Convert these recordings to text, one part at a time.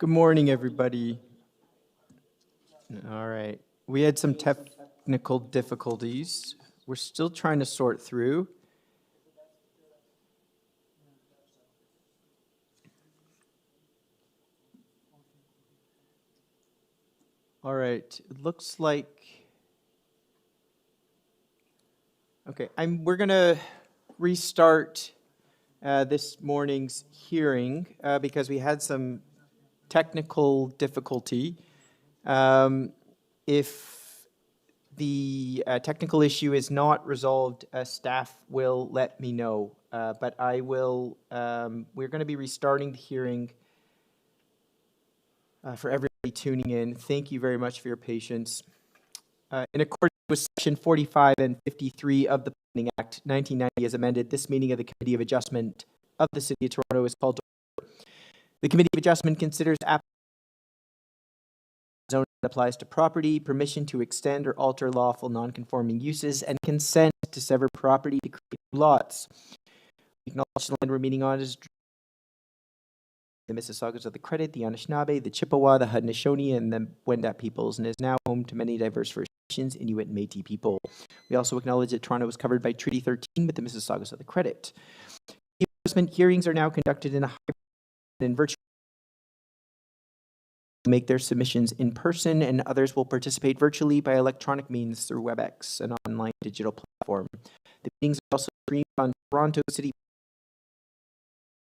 Good morning, everybody. All right. We had some technical difficulties. We're still trying to sort through. All right. It looks like... Okay. We're going to restart this morning's hearing because we had some technical difficulty. If the technical issue is not resolved, staff will let me know. But I will, we're going to be restarting the hearing for everybody tuning in. Thank you very much for your patience. In accordance with Section 45 and 53 of the Planning Act 1990 as amended, this meeting of the Committee of Adjustment of the City of Toronto is called to order. The Committee of Adjustment considers zone that applies to property, permission to extend or alter lawful non-conforming uses, and consent to sever property to create lots. We acknowledge the land we're meeting on is the Mississaugas of the Credit, the Anishinaabe, the Chippewa, the Haudenosaunee, and the Wendat peoples, and is now home to many diverse First Nations, Inuit, and Métis people. We also acknowledge that Toronto is covered by Treaty 13 with the Mississaugas of the Credit. The adjustment hearings are now conducted in a hybrid and virtual. Make their submissions in person, and others will participate virtually by electronic means through WebEx, an online digital platform. The meetings are also streamed on Toronto City.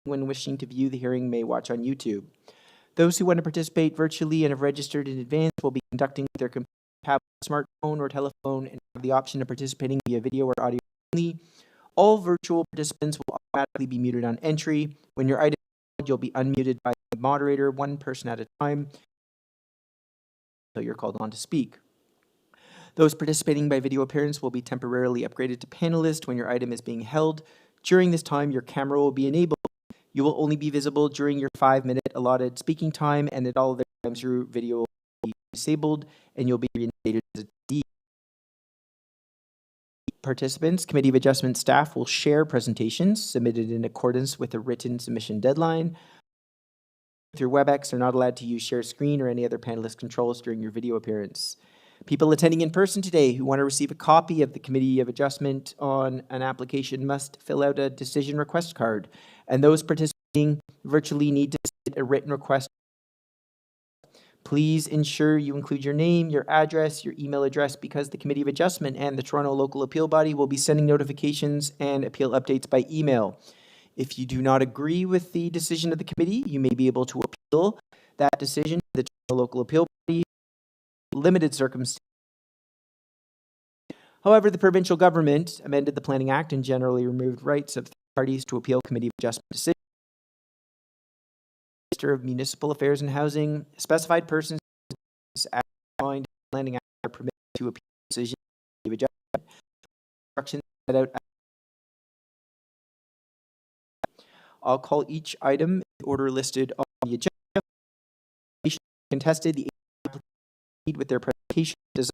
When wishing to view the hearing, may watch on YouTube. Those who want to participate virtually and have registered in advance will be conducting with their computer, tablet, smartphone, or telephone, and have the option of participating via video or audio only. All virtual participants will automatically be muted on entry. When your item is called, you'll be unmuted by the moderator, one person at a time, until you're called on to speak. Those participating by video appearance will be temporarily upgraded to panelist when your item is being held. During this time, your camera will be enabled. You will only be visible during your 5-minute allotted speaking time, and at all other times your video will be disabled, and you'll be reinstated as a D. Participants, Committee of Adjustment staff will share presentations submitted in accordance with a written submission deadline. Through WebEx, are not allowed to use share screen or any other panelist controls during your video appearance. People attending in person today who want to receive a copy of the Committee of Adjustment on an application must fill out a decision request card, and those participating virtually need to submit a written request. Please ensure you include your name, your address, your email address, because the Committee of Adjustment and the Toronto Local Appeal Body will be sending notifications and appeal updates by email. If you do not agree with the decision of the committee, you may be able to appeal that decision to the Toronto Local Appeal Body in limited circumstances. However, the provincial government amended the Planning Act and generally removed rights of parties to appeal Committee of Adjustment decisions. Minister of Municipal Affairs and Housing, specified persons as defined in the Planning Act are permitted to appeal decisions of adjustment. Instructions set out. I'll call each item in the order listed on the agenda. Contested, the applicant with their presentation does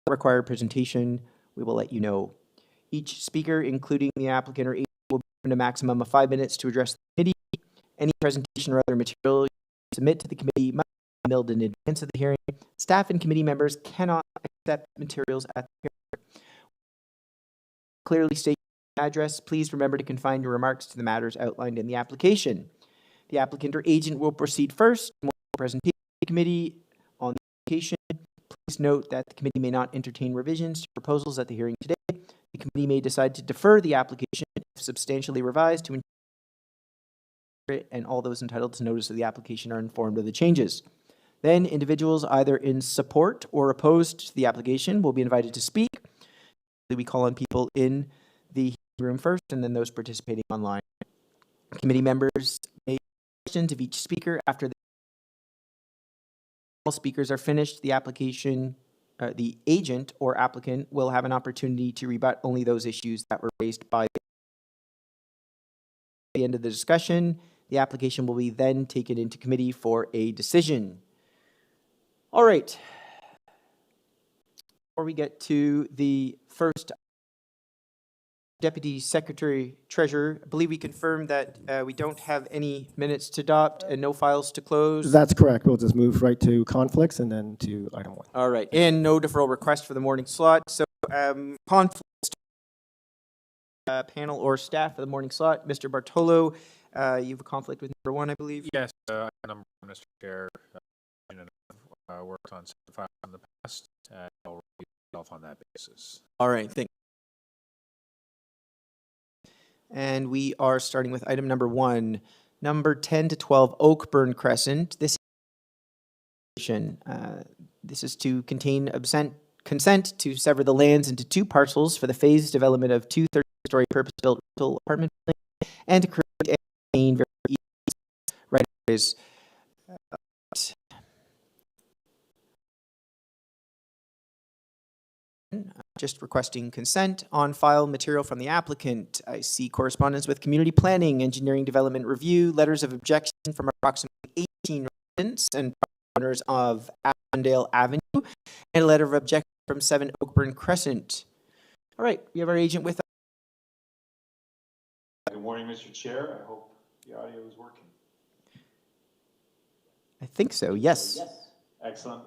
not require presentation. We will let you know. Each speaker, including the applicant or agent, will be given a maximum of 5 minutes to address the committee. Any presentation or other material you submit to the committee must be mailed in advance of the hearing. Staff and committee members cannot accept materials at the hearing. Clearly state your address. Please remember to confine your remarks to the matters outlined in the application. The applicant or agent will proceed first and will present to the committee on the application. Please note that the committee may not entertain revisions to proposals at the hearing today. The committee may decide to defer the application if substantially revised to ensure and all those entitled to notice of the application are informed of the changes. Then individuals either in support or opposed to the application will be invited to speak. We call on people in the room first and then those participating online. Committee members may ask questions of each speaker after all speakers are finished. The application, the agent or applicant will have an opportunity to rebut only those issues that were raised by the end of the discussion. The application will be then taken into committee for a decision. All right. Before we get to the first Deputy Secretary Treasurer, I believe we confirmed that we don't have any minutes to adopt and no files to close. That's correct. We'll just move right to conflicts and then to item 1. All right, and no deferral request for the morning slot. So conflicts, panel or staff for the morning slot. Mr. Bartolo, you have a conflict with number 1, I believe. Yes, number 1, Mr. Chair. Worked on 75 in the past, and I'll review myself on that basis. All right, thank you. And we are starting with item number 1, number 10 to 12 OAKBURN Crescent. This is to contain consent to sever the lands into 2 parcels for the phased development of 2 30-story purpose-built rental apartment buildings and to create and maintain very right-of-ways. Just requesting consent on file material from the applicant. I see correspondence with community planning, engineering development review, letters of objection from approximately 18 residents and owners of Untitled Avenue, and a letter of objection from 7 OAKBURN Crescent. All right, we have our agent with us. Good morning, Mr. Chair. I hope the audio is working. I think so, yes. Excellent.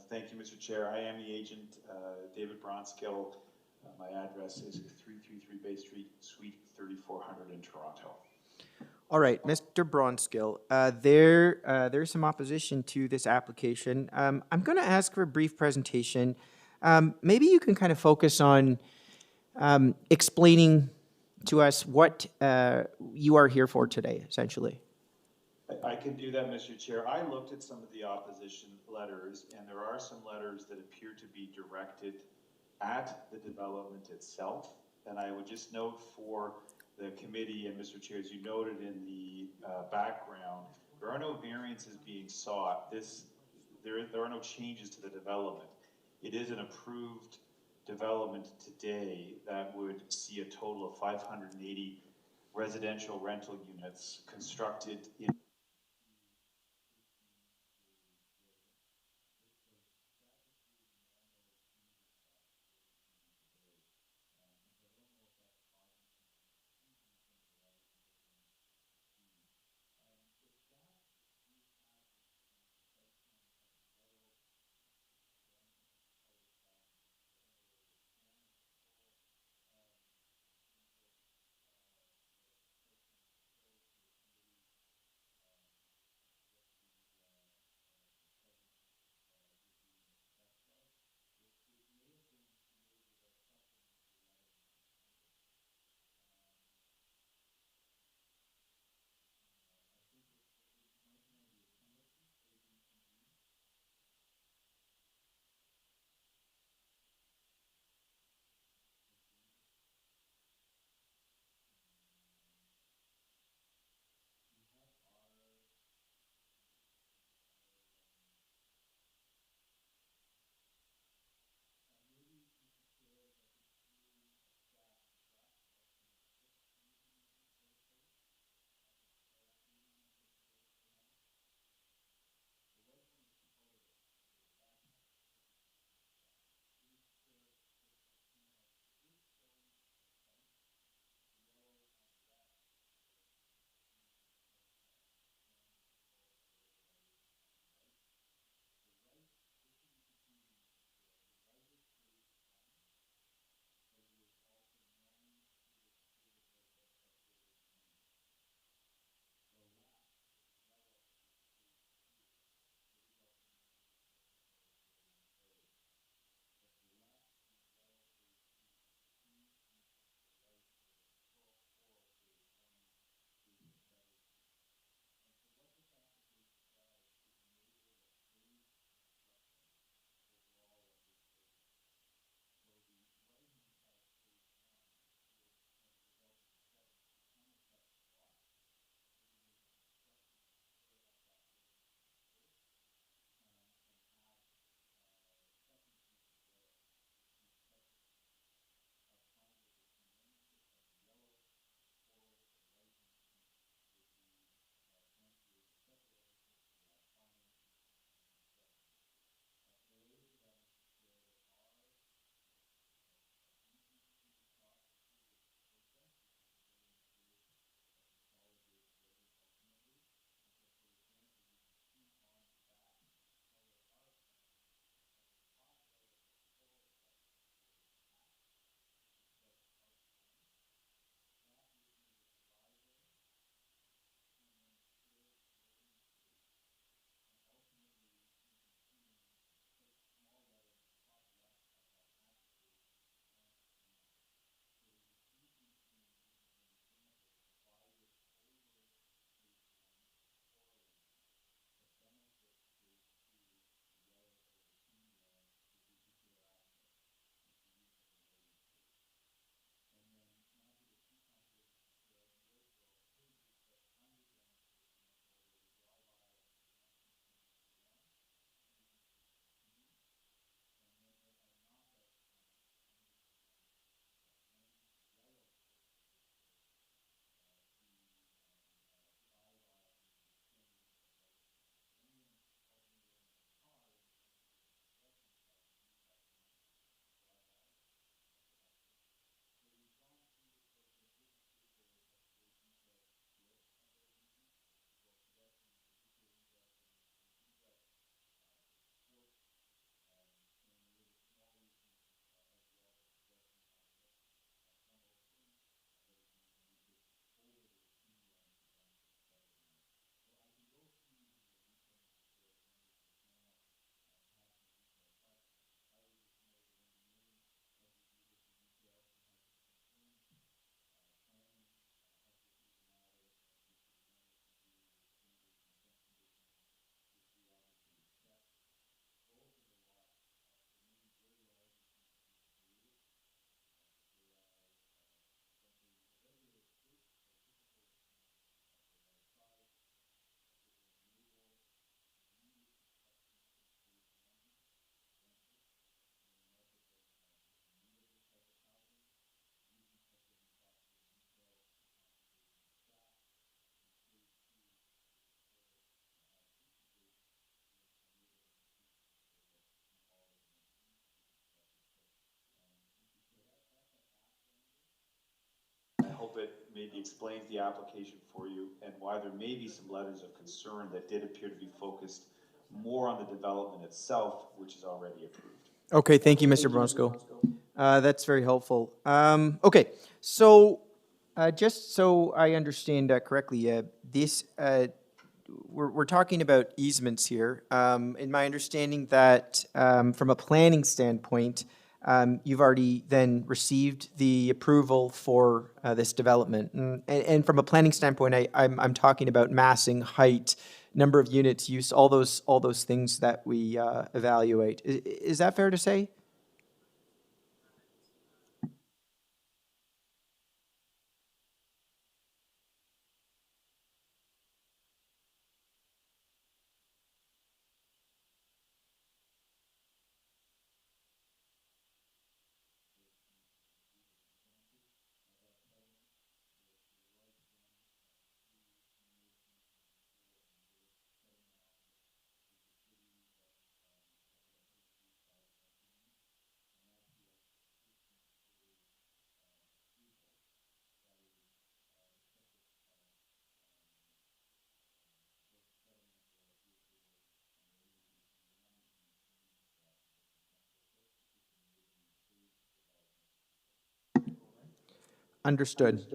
Thank you, Mr. Chair. I am the agent, David Bronskill. My address is 333 Bay Street, Suite 3400 in Toronto. All right, Mr. Bronskill, there's some opposition to this application. I'm going to ask for a brief presentation. Maybe you can kind of focus on explaining to us what you are here for today, essentially. I can do that, Mr. Chair. I looked at some of the opposition letters, and there are some letters that appear to be directed at the development itself. And I would just note for the committee, and Mr. Chair, as you noted in the background, there are no variances being sought. There are no changes to the development. It is an approved development today that would see a total of 580 residential rental units constructed in hope it maybe explains the application for you and why there may be some letters of concern that did appear to be focused more on the development itself, which is already approved. Okay, thank you, Mr. Bronsko. That's very helpful. Okay, so just so I understand correctly, we're talking about easements here. In my understanding that from a planning standpoint, you've already then received the approval for this development. And from a planning standpoint, I'm talking about massing, height, number of units, use, all those things that we evaluate. Is that fair to say? Understood.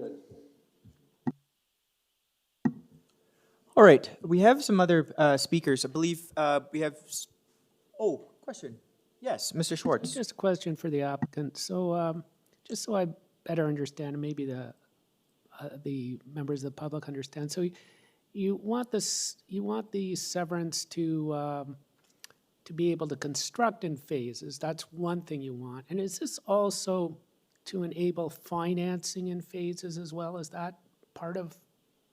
All right, we have some other speakers. I believe we have, question. Yes, Mr. Schwartz. Just a question for the applicant. So, just so I better understand, and maybe the members of the public understand. So, you want the severance to be able to construct in phases. That's one thing you want. And is this also to enable financing in phases as well? Is that part of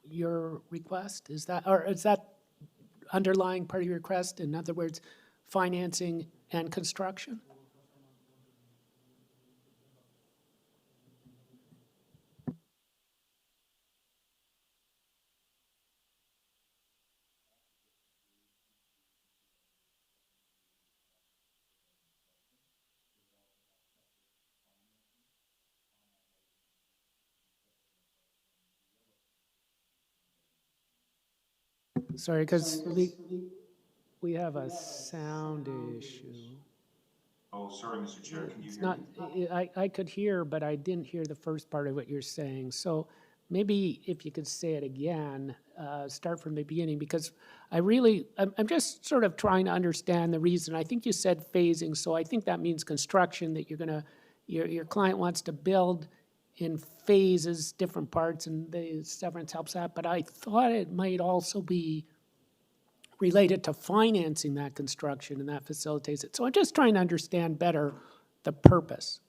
your request? Is that underlying part of your request? In other words, financing and construction? Sorry, because we have a sound issue. Oh, sorry, Mr. Chair, can you It's hear me? not, I could hear, but I didn't hear the first part of what you're saying. So maybe if you could say it again, start from the beginning, because I'm just sort of trying to understand the reason. I think you said phasing, so I think that means construction, that your client wants to build in phases, different parts, and the severance helps that. But I thought it might also be related to financing that construction, and that facilitates it. So I'm just trying to understand better the purpose.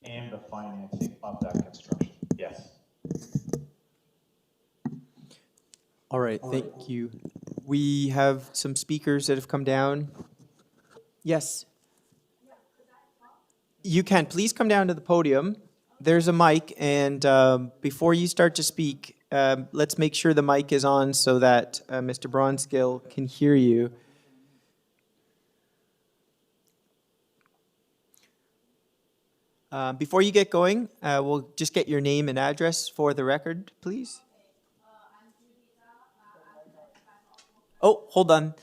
And the financing of that construction, yes. All right, thank you. We have some speakers that have come down. Yes. You can. Please come down to the podium. There's a mic, and before you start to speak, let's make sure the mic is on so that Mr. Bronskill can hear you. Before you get going, we'll just get your name and address for the record, please. Oh, hold on.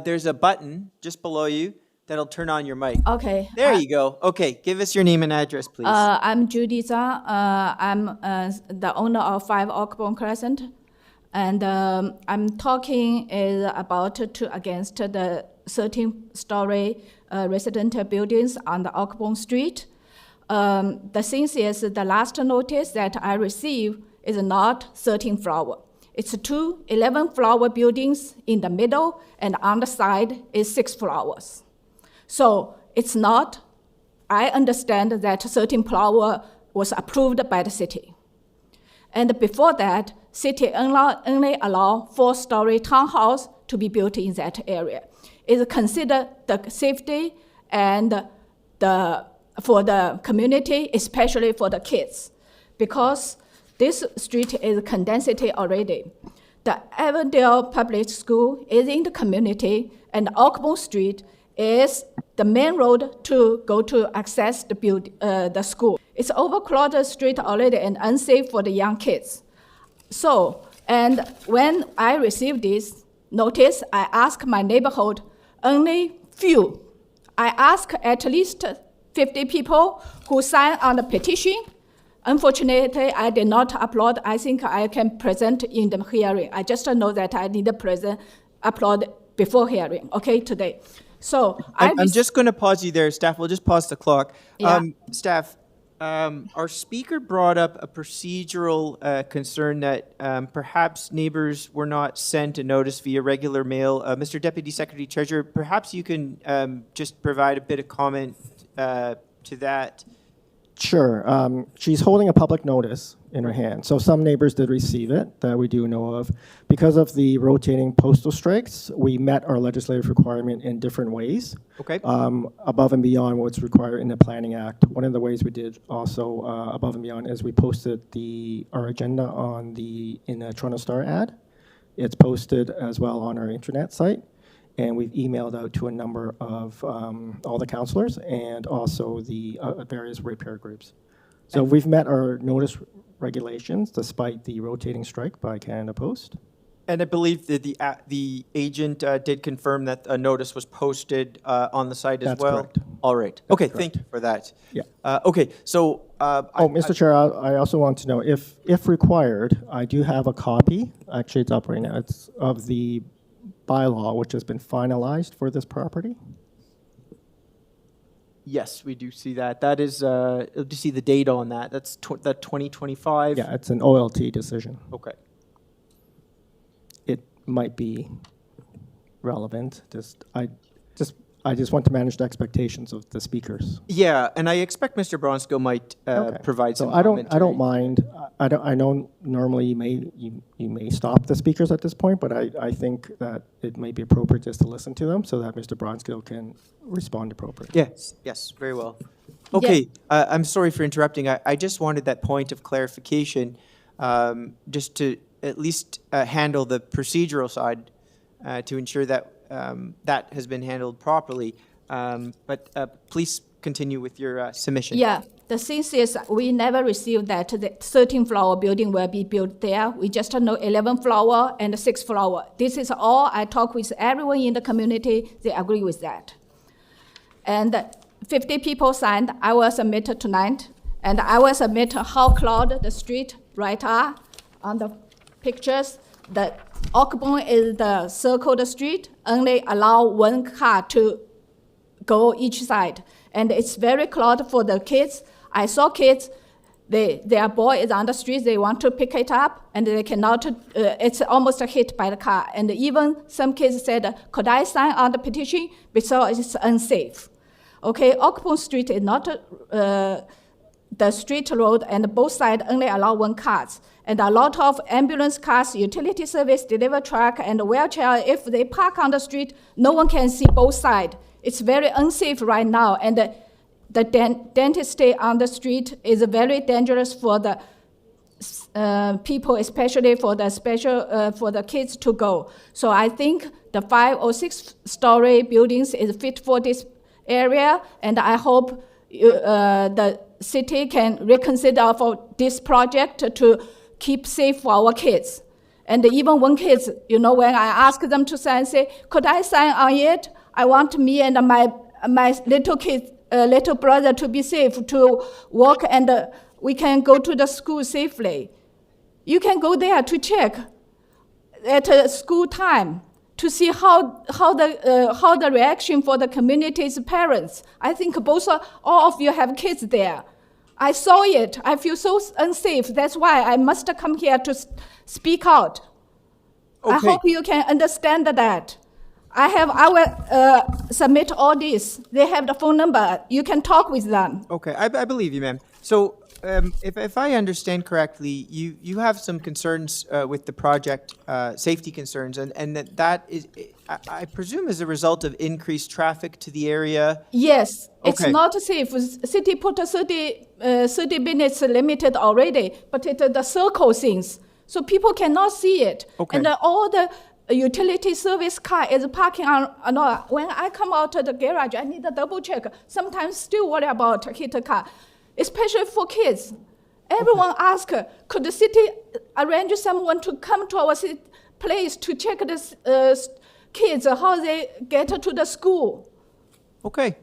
There's a button just below you that'll turn on your mic. Okay. There you go. Okay, give us your name and address, please. I'm Judy Zhang. I'm the owner of 5 OAKBURN CRESCENT. And I'm talking about against the 13-story residential buildings on the OAKBURN Street. The thing is, the last notice that I received is not 13 floor. It's 2 11-floor buildings in the middle, and on the side is 6 floors. So it's not, I understand that 13 floor was approved by the city. And before that, city only allow 4-story townhouse to be built in that area. It's considered the safety and for the community, especially for the kids, because this street is condensity already. the Avondale Public School is in the community, and OAKBURN Street is the main road to go to access the school. It's overcrowded street already and unsafe for the young kids. So, and when I received this notice, I asked my neighborhood, only few. I asked at least 50 people who signed on the petition. Unfortunately, I did not upload. I think I can present in the hearing. I just know that I need to upload before hearing, okay, today. So I'm just going to pause you there, staff. We'll just pause the clock. Yeah. Staff, our speaker brought up a procedural concern that perhaps neighbors were not sent a notice via regular mail. Mr. Deputy Secretary Treasurer, perhaps you can just provide a bit of comment to that. Sure. She's holding a public notice in her hand. So some neighbors did receive it that we do know of. Because of the rotating postal strikes, we met our legislative requirement in different ways. Okay. Above and beyond what's required in the Planning Act. One of the ways we did also above and beyond is we posted our agenda in the Toronto Star ad. It's posted as well on our internet site. And we've emailed out to a number of all the councillors and also the various ratepayer groups. So we've met our notice regulations despite the rotating strike by Canada Post. And I believe that the agent did confirm that a notice was posted on the site as That's well. correct. All right. Okay. Thank you for that. Yeah. Okay. So. Mr. Chair, I also want to know if required, I do have a copy. Actually, it's up right now. It's of the bylaw which has been finalized for this property. Yes, we do see that. That is, do you see the date on that? That's that 2025? Yeah, it's an OLT decision. Okay. It might be relevant. I just want to manage the expectations of the speakers. Yeah, and I expect Mr. Bronsko might provide some So I don't commentary. mind. I know normally you may stop the speakers at this point, but I think that it may be appropriate just to listen to them so that Mr. Bronsko can respond appropriately. Yes, very well. Okay, I'm sorry for interrupting. I just wanted that point of clarification, just to at least handle the procedural side to ensure that that has been handled properly. But please continue with your submission. Yeah, the thing is, we never received that the 13th floor building will be built there. We just know 11th floor and 6th floor. This is all I talk with everyone in the community. They agree with that. And 50 people signed. I will submit tonight. And I will submit how crowded the street right are on the pictures. The OAKBURN is the circled street, only allow one car to go each side. And it's very crowded for the kids. I saw kids, their boy is on the street, they want to pick it up, and they cannot, it's almost hit by the car. And even some kids said, could I sign on the petition? Because it's unsafe. Okay, OAKBURN Street is not the street road, and both sides only allow one car. And a lot of ambulance cars, utility service, delivery truck, and wheelchair, if they park on the street, no one can see both sides. It's very unsafe right now, and the dentistry on the street is very dangerous for the people, especially for the kids to go. So I think the 5 or 6 story buildings is fit for this area, and I hope the city can reconsider for this project to keep safe for our kids. And even when kids, when I ask them to sign, say, could I sign on it? I want me and my little kid, little brother to be safe, to walk, and we can go to the school safely. You can go there to check at school time to see how the reaction for the community's parents. I think all of you have kids there. I saw it. I feel so unsafe. That's why I must come here to speak out. Okay. I hope you can understand that. I will submit all this. They have the phone number. You can talk with them. Okay, I believe you, ma'am. So if I understand correctly, you have some concerns with the project, safety concerns, and that is, I presume, as a result of increased traffic to the area? Yes, it's Okay. not safe. City put a 30 minutes limited already, but the circle things, so people cannot see it. Okay. And all the utility service car is parking on, no, when I come out of the garage, I need to double check. Sometimes still worry about hit a car, especially for kids. Everyone asks, could the city arrange someone to come to our place to check the kids, how they get to the school? Okay,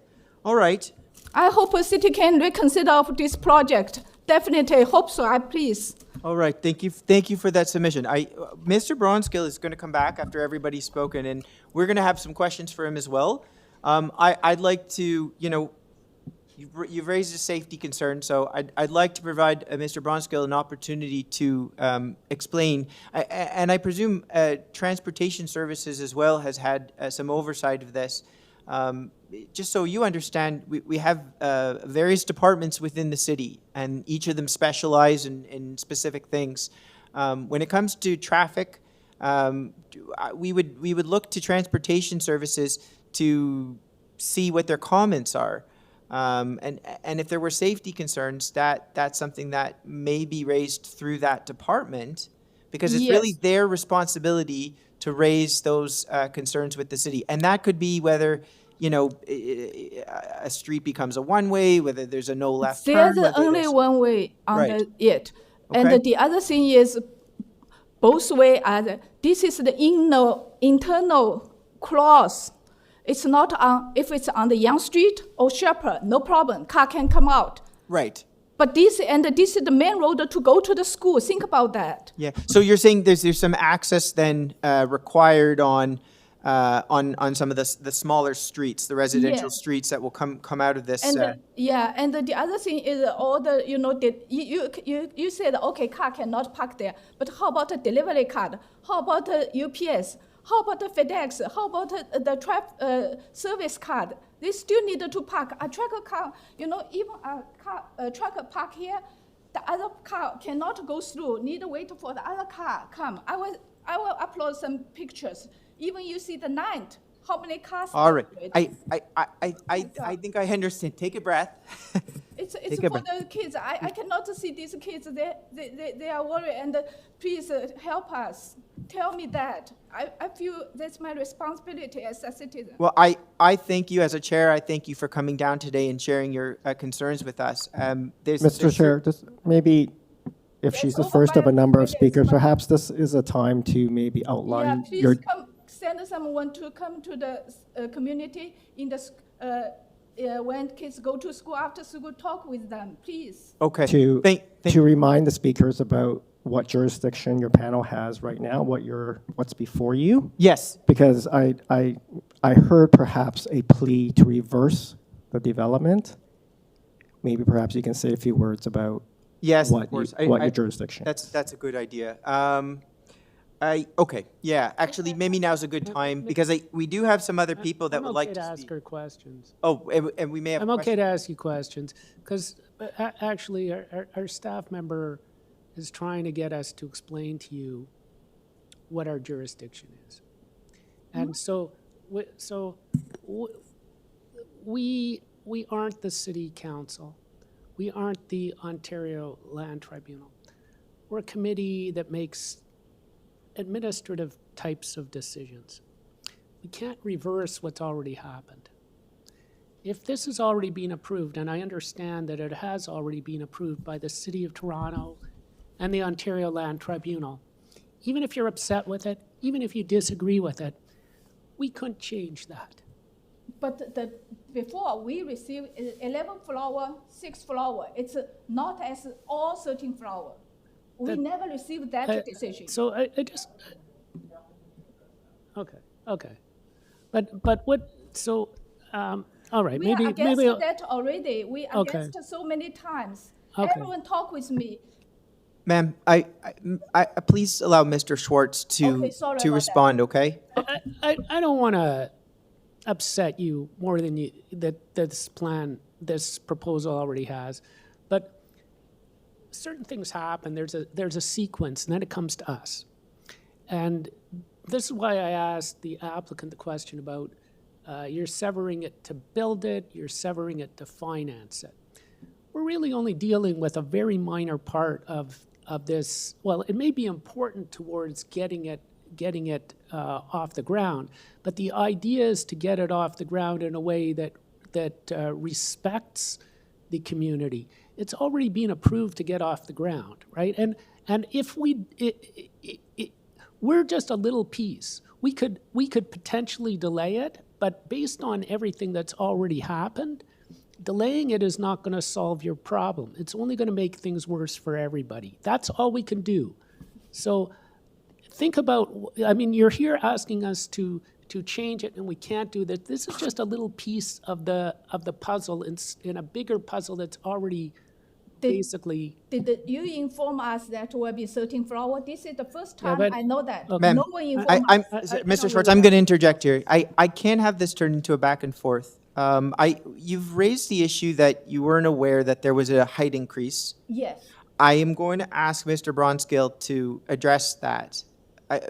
all right. I hope the city can reconsider of this project. Definitely hope so, please. All right, thank you for that submission. Mr. Bronskill is going to come back after everybody's spoken, and we're going to have some questions for him as well. I'd like to, you've raised a safety concern, so I'd like to provide Mr. Bronskill an opportunity to explain. And I presume Transportation Services as well has had some oversight of this. Just so you understand, we have various departments within the city, and each of them specialize in specific things. When it comes to traffic, we would look to Transportation Services to see what their comments are. And if there were safety concerns, that's something that may be raised through that department, because it's really their responsibility to raise those concerns with the city. And that could be whether, a street becomes a one-way, whether there's a no left turn. There's only one way on it. Okay. And the other thing is, both way this is the internal cross. It's not on, if it's on the Young Street or Shepherd, no problem, car can come out. Right. But this is the main road to go to the school. Think about that. Yeah. So you're saying there's some access then required on some of the smaller streets, the residential streets that will come out of this. And and the other thing is all the you said okay, car cannot park there, but how about the delivery card? How about the UPS? How about the FedEx? How about the service card? They still need to park. A trucker car, even a trucker park here, the other car cannot go through. Need to wait for the other car come. I will upload some pictures. Even you see the night, how many cars? All right. I think I understand. Take a breath. It's for the kids. I cannot see these kids. They are worried, and please help us. Tell me that. I feel that's my responsibility as a citizen. Well, I thank you as a chair. I thank you for coming down today and sharing your concerns with us. Mr. Chair, just maybe if she's the first of a number of speakers, perhaps this is a time to maybe outline please send someone to come to the community in the when kids go to school, after school, talk with them, please. Okay. To remind the speakers about what jurisdiction your panel has right now, what's before you. Yes. Because I heard perhaps a plea to reverse the development. Maybe perhaps you can say a few words about what your jurisdiction is. That's a good idea. Okay, yeah, actually, maybe now's a good time, because we do have some other people that would like to ask speak. her questions. Oh, and we may have I'm questions. okay to ask you questions, because actually, our staff member is trying to get us to explain to you what our jurisdiction is. And so we aren't the city council. We aren't the Ontario Land Tribunal. We're a committee that makes administrative types of decisions. We can't reverse what's already happened. If this has already been approved, and I understand that it has already been approved by the City of Toronto and the Ontario Land Tribunal, even if you're upset with it, even if you disagree with it, we couldn't change that. But before we received 11 flower, 6 flower, it's not as all 13 flower. We never received that decision. So I just, okay. But what, so, all right, we maybe are against that already. We are against so many times. Okay. Everyone talk with me. Ma'am, I please allow Mr. Schwartz to respond, okay? I don't want to upset you more than this proposal already has, but certain things happen. There's a sequence, and then it comes to us. And this is why I asked the applicant the question about you're severing it to build it, you're severing it to finance it. We're really only dealing with a very minor part of this, well, it may be important towards getting it off the ground, but the idea is to get it off the ground in a way that respects the community. It's already been approved to get off the ground, right? And if we're just a little piece. We could potentially delay it, but based on everything that's already happened, delaying it is not going to solve your problem. It's only going to make things worse for everybody. That's all we can do. So think about, I mean, you're here asking us to change it, and we can't do that. This is just a little piece of the puzzle in a bigger puzzle that's already basically. Did you inform us that will be 13 floor? This is the first time but- I know that. Okay. No one informed us. Mr. Schwartz, I'm going to interject here. I can't have this turn into a back and forth. You've raised the issue that you weren't aware that there was a height increase. Yes. I am going to ask Mr. Bronscale to address that.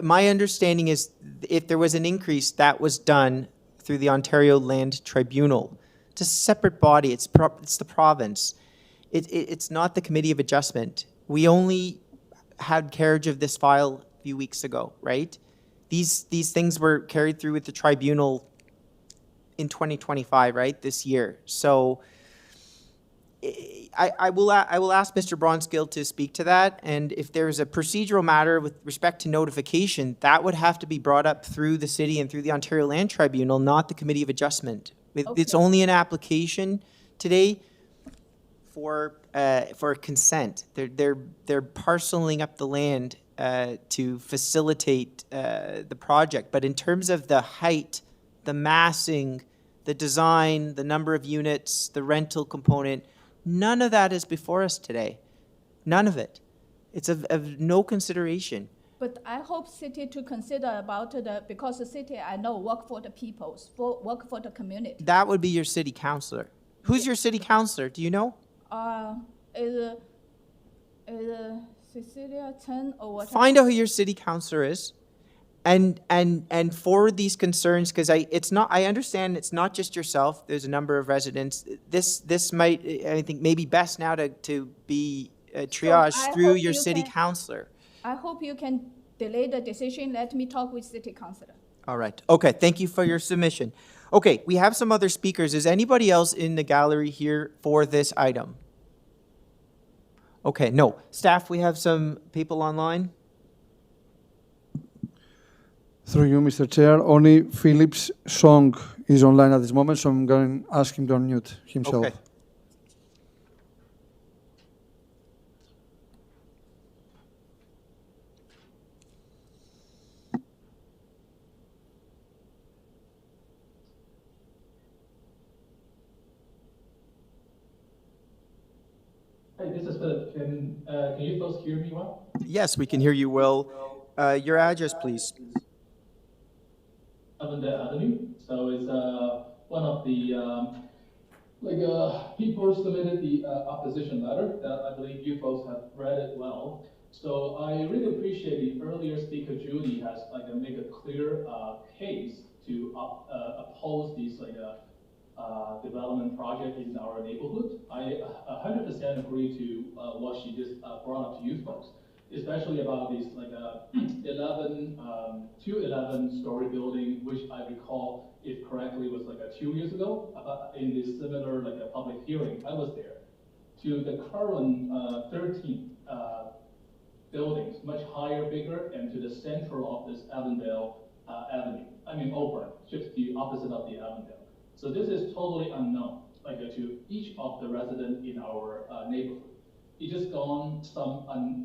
My understanding is if there was an increase, that was done through the Ontario Land Tribunal. It's a separate body. It's the province. It's not the Committee of Adjustment. We only had carriage of this file a few weeks ago, right? These things were carried through with the tribunal in 2025, right, this year. So I will ask Mr. Bronscale to speak to that, and if there's a procedural matter with respect to notification, that would have to be brought up through the city and through the Ontario Land Tribunal, not the Committee of Adjustment. It's only an application today for consent. They're parceling up the land to facilitate the project, but in terms of the height, the massing, the design, the number of units, the rental component, none of that is before us today. None of it. It's of no consideration. But I hope city to consider about because the city I know work for the peoples, work for the community. That would be your city councillor. Who's your city councillor? Do you know? Is Cecilia Chen or what? Find out who your city councillor is, and forward these concerns, because I understand it's not just yourself. There's a number of residents. This might, I think, maybe best now to be triaged through your city councillor. I hope you can delay the decision. Let me talk with city councillor. All right. Okay. Thank you for your submission. Okay. We have some other speakers. Is anybody else in the gallery here for this item? Okay. No. Staff, we have some people online. Through you, Mr. Chair, only Philip's song is online at this moment, so I'm going to ask him to unmute himself. Okay. Hi, this is Philip. Can you folks hear me well? Yes, we can hear you well. Your address, please. Avondale Avenue. So it's one of the people submitted the opposition letter that I believe you folks have read it well. So I really appreciate the earlier speaker Judy has make a clear case to oppose these development project in our neighborhood. I 100% agree to what she just brought up to you folks, especially about these 11-story building, which I recall, if correctly, was 2 years ago in this similar public hearing. I was there. To the current 13 buildings, much higher, bigger, and to the center of this Avondale Avenue. I mean OAKBURN, just the opposite of the Avondale. So this is totally unknown, to each of the residents in our neighborhood. It just gone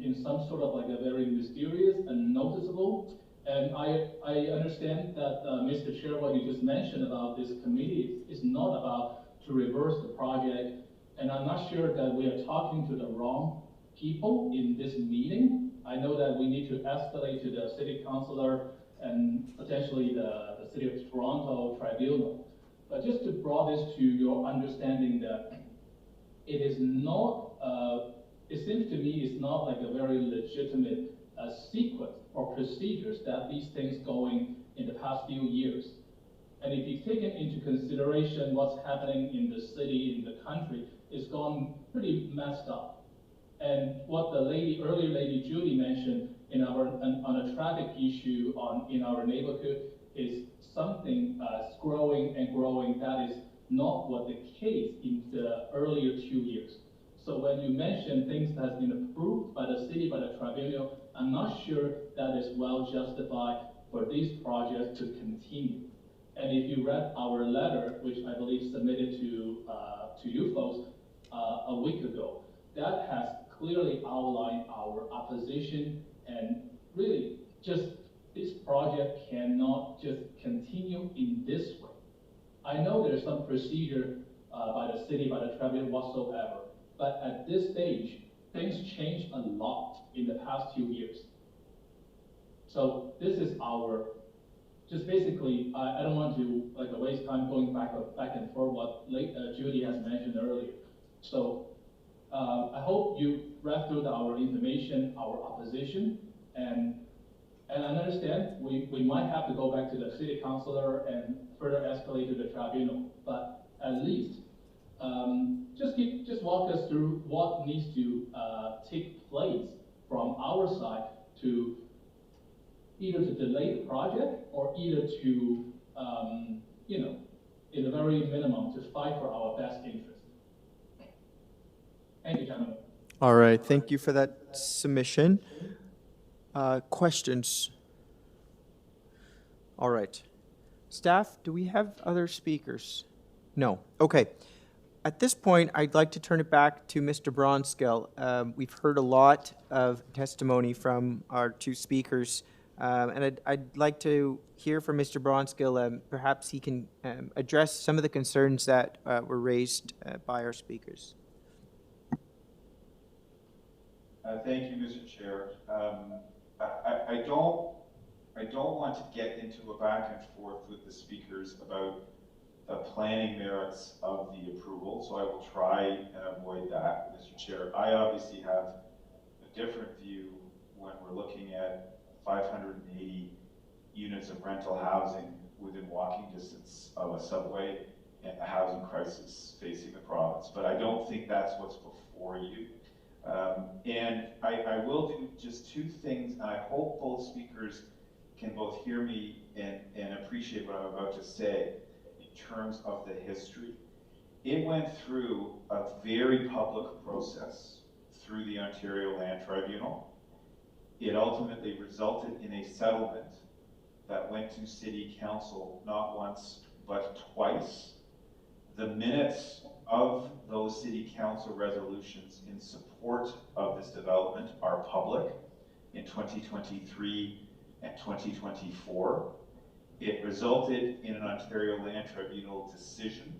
in some sort of a very mysterious and noticeable. And I understand that Mr. Chair, what you just mentioned about this committee is not about to reverse the project. And I'm not sure that we are talking to the wrong people in this meeting. I know that we need to escalate to the city councilor and potentially the City of Toronto tribunal. But just to draw this to your understanding that it is not, it seems to me it's not a very legitimate sequence or procedures that these things going in the past few years. And if you take into consideration what's happening in the city, in the country, it's gone pretty messed up. And what the earlier lady Julie mentioned on a traffic issue in our neighborhood is something growing and growing. That is not what the case in the earlier 2 years. So when you mention things that have been approved by the city, by the tribunal, I'm not sure that is well justified for these projects to continue. And if you read our letter, which I believe submitted to you folks a week ago, that has clearly outlined our opposition, and really just this project cannot just continue in this way. I know there's some procedure by the city, by the tribunal whatsoever, but at this stage, things changed a lot in the past 2 years. So this is just basically, I don't want to waste time going back and forth what Judy has mentioned earlier. So I hope you read through our information, our opposition, and I understand we might have to go back to the city councilor and further escalate to the tribunal, but at least just walk us through what needs to take place from our side to either to delay the project or either to, in the very minimum, to fight for our best interest. Thank you, gentlemen. All right, thank you for that submission. Questions? All right. Staff, do we have other speakers? No. Okay. At this point, I'd like to turn it back to Mr. Bronskill. We've heard a lot of testimony from our two speakers, and I'd like to hear from Mr. Bronskill. Perhaps he can address some of the concerns that were raised by our speakers. Thank you, Mr. Chair. I don't want to get into a back and forth with the speakers about the planning merits of the approval, so I will try and avoid that, Mr. Chair. I obviously have a different view when we're looking at 580 units of rental housing within walking distance of a subway and a housing crisis facing the province. But I don't think that's what's before you. And I will do just two things, and I hope both speakers can both hear me and appreciate what I'm about to say in terms of the history. It went through a very public process through the Ontario Land Tribunal. It ultimately resulted in a settlement that went to City Council not once but twice. The minutes of those City Council resolutions in support of this development are public in 2023 and 2024. It resulted in an Ontario Land Tribunal decision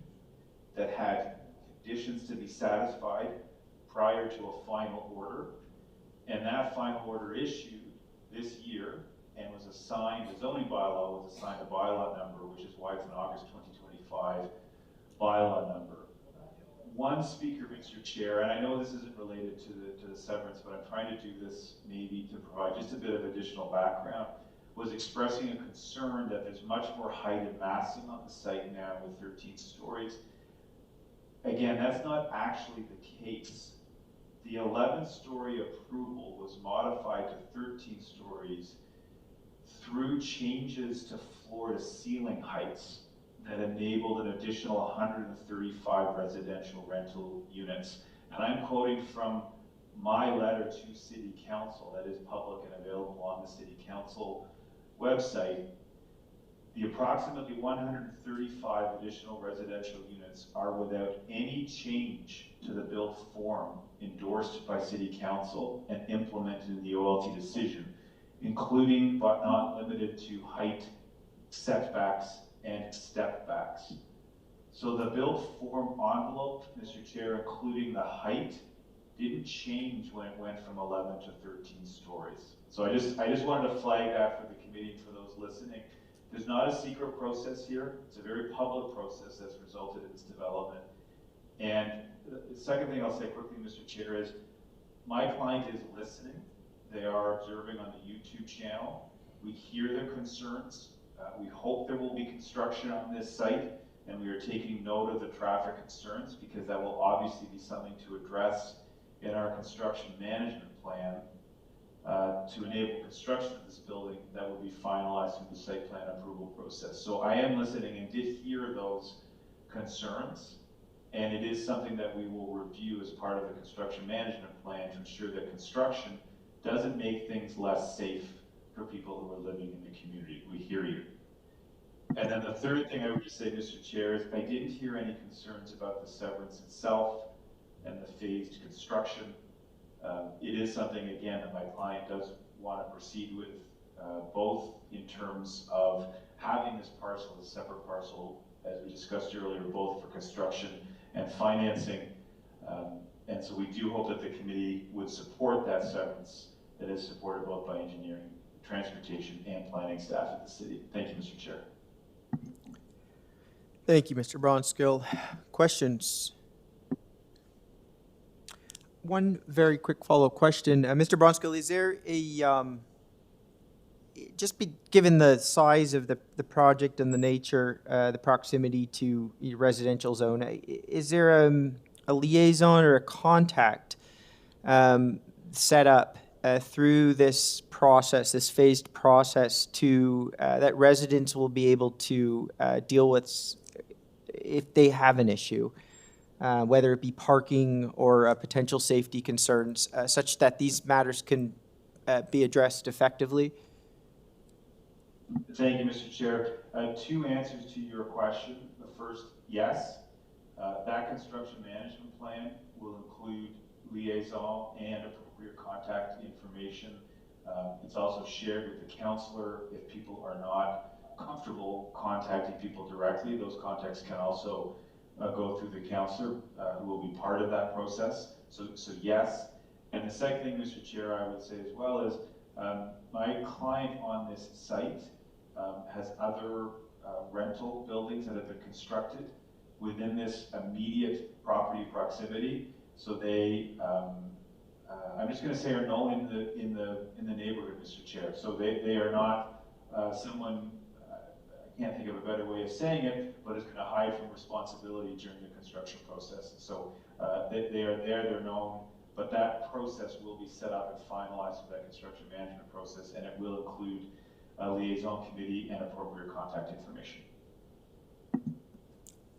that had conditions to be satisfied prior to a final order, and that final order issued this year and was assigned, the zoning bylaw was assigned a bylaw number, which is why it's an August 2025 bylaw number. One speaker, Mr. Chair, and I know this isn't related to the severance, but I'm trying to do this maybe to provide just a bit of additional background, was expressing a concern that there's much more height and massing on the site now with 13 stories. Again, that's not actually the case. The 11-story approval was modified to 13 stories through changes to floor-to-ceiling heights that enabled an additional 135 residential rental units. And I'm quoting from my letter to City Council that is public and available on the City Council website. The approximately 135 additional residential units are without any change to the built form endorsed by City Council and implemented in the OLT decision, including but not limited to height, setbacks, and step backs. So the built form envelope, Mr. Chair, including the height, didn't change when it went from 11 to 13 stories. So I just wanted to flag that for the committee and for those listening. There's not a secret process here. It's a very public process that's resulted in this development. And the second thing I'll say quickly, Mr. Chair, is my client is listening. They are observing on the YouTube channel. We hear their concerns. We hope there will be construction on this site, and we are taking note of the traffic concerns because that will obviously be something to address in our construction management plan to enable construction of this building that will be finalized through the site plan approval process. So I am listening and did hear those concerns, and it is something that we will review as part of the construction management plan to ensure that construction doesn't make things less safe for people who are living in the community. We hear you. And then the third thing I would just say, Mr. Chair, is I didn't hear any concerns about the severance itself and the phased construction. It is something, again, that my client does want to proceed with, both in terms of having this parcel as a separate parcel, as we discussed earlier, both for construction and financing. And so we do hope that the committee would support that severance that is supported both by engineering, transportation, and planning staff at the city. Thank you, Mr. Chair. Thank you, Mr. Bronskill. Questions? One very quick follow-up question. Mr. Bronskill, is there a, given the size of the project and the nature, the proximity to your residential zone, is there a liaison or a contact set up through this process, this phased process, to that residents will be able to deal with if they have an issue, whether it be parking or potential safety concerns, such that these matters can be addressed effectively? Thank you, Mr. Chair. Two answers to your question. The first, yes. That construction management plan will include liaison and appropriate contact information. It's also shared with the councillor. If people are not comfortable contacting people directly, those contacts can also go through the councillor, who will be part of that process. So yes. And the second thing, Mr. Chair, I would say as well is my client on this site has other rental buildings that have been constructed within this immediate property proximity. So they, I'm just going to say, are known in the neighborhood, Mr. Chair. So they are not someone. I can't think of a better way of saying it, but it's going to hide from responsibility during the construction process. So they are there, they're known, but that process will be set up and finalized with that construction management process, and it will include a liaison committee and appropriate contact information.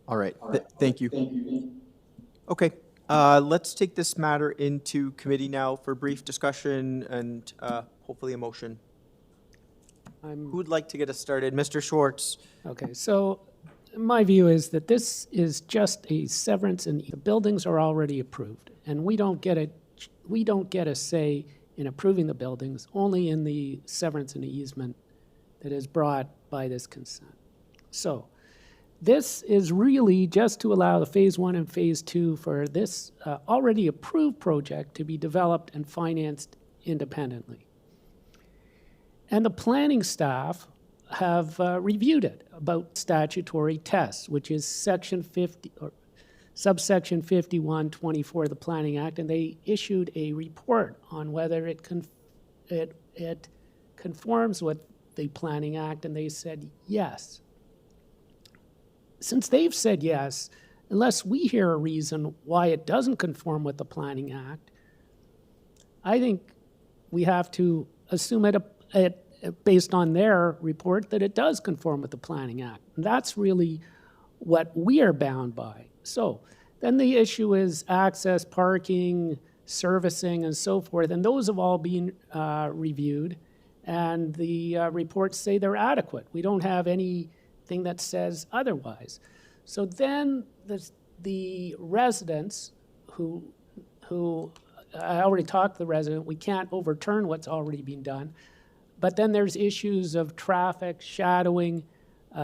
All right. Thank you. Thank you. Okay. Let's take this matter into committee now for brief discussion and hopefully a motion. Who would like to get us started? Mr. Schwartz. Okay, so my view is that this is just a severance, and the buildings are already approved, and we don't get a say in approving the buildings, only in the severance and easement that is brought by this consent. So this is really just to allow the phase 1 and phase 2 for this already approved project to be developed and financed independently. And the planning staff have reviewed it about statutory tests, which is section 50 or subsection 5124 of the Planning Act, and they issued a report on whether it conforms with the Planning Act, and they said yes. Since they've said yes, unless we hear a reason why it doesn't conform with the Planning Act, I think we have to assume it based on their report that it does conform with the Planning Act. And that's really what we are bound by. So then the issue is access, parking, servicing, and so forth, and those have all been reviewed, and the reports say they're adequate. We don't have anything that says otherwise. So then the residents who I already talked to the resident, we can't overturn what's already been done. But then there's issues of traffic, shadowing,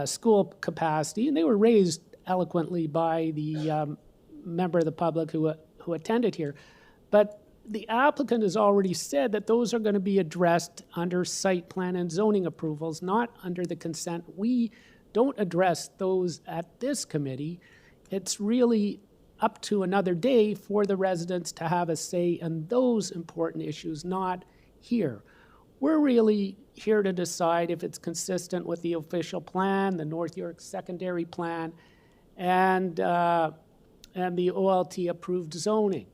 school capacity, and they were raised eloquently by the member of the public who attended here. But the applicant has already said that those are going to be addressed under site plan and zoning approvals, not under the consent. We don't address those at this committee. It's really up to another day for the residents to have a say in those important issues, not here. We're really here to decide if it's consistent with the official plan, the North York secondary plan, and the OLT approved zoning.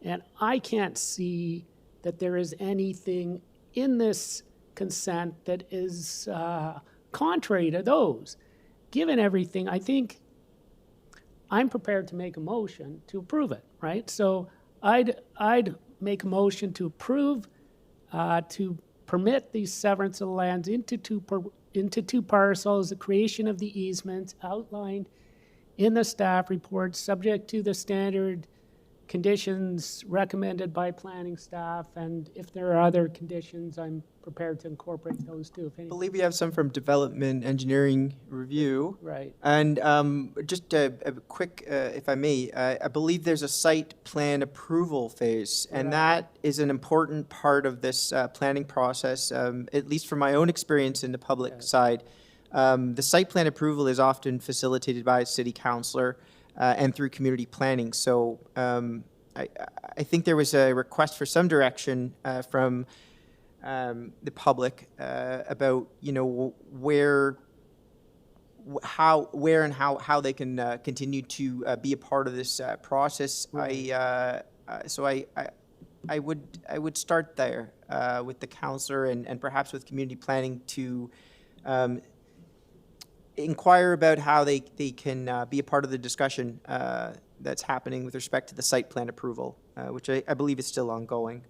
And I can't see that there is anything in this consent that is contrary to those. Given everything, I think I'm prepared to make a motion to approve it, right? So I'd make a motion to approve, to permit the severance of the lands into two parcels, the creation of the easements outlined in the staff report, subject to the standard conditions recommended by planning staff, and if there are other conditions, I'm prepared to incorporate those too, if I any. believe we have some from Development Engineering Review. Right. And just a quick, if I may, I believe there's a site plan approval phase, and that is an important part of this planning process, at least from my own experience in the public side. The site plan approval is often facilitated by a city councillor and through community planning. So I think there was a request for some direction from the public about, you know, where and how they can continue to be a part of this process. So I would start there with the councillor and perhaps with community planning to inquire about how they can be a part of the discussion that's happening with respect to the site plan approval, which I believe is still ongoing.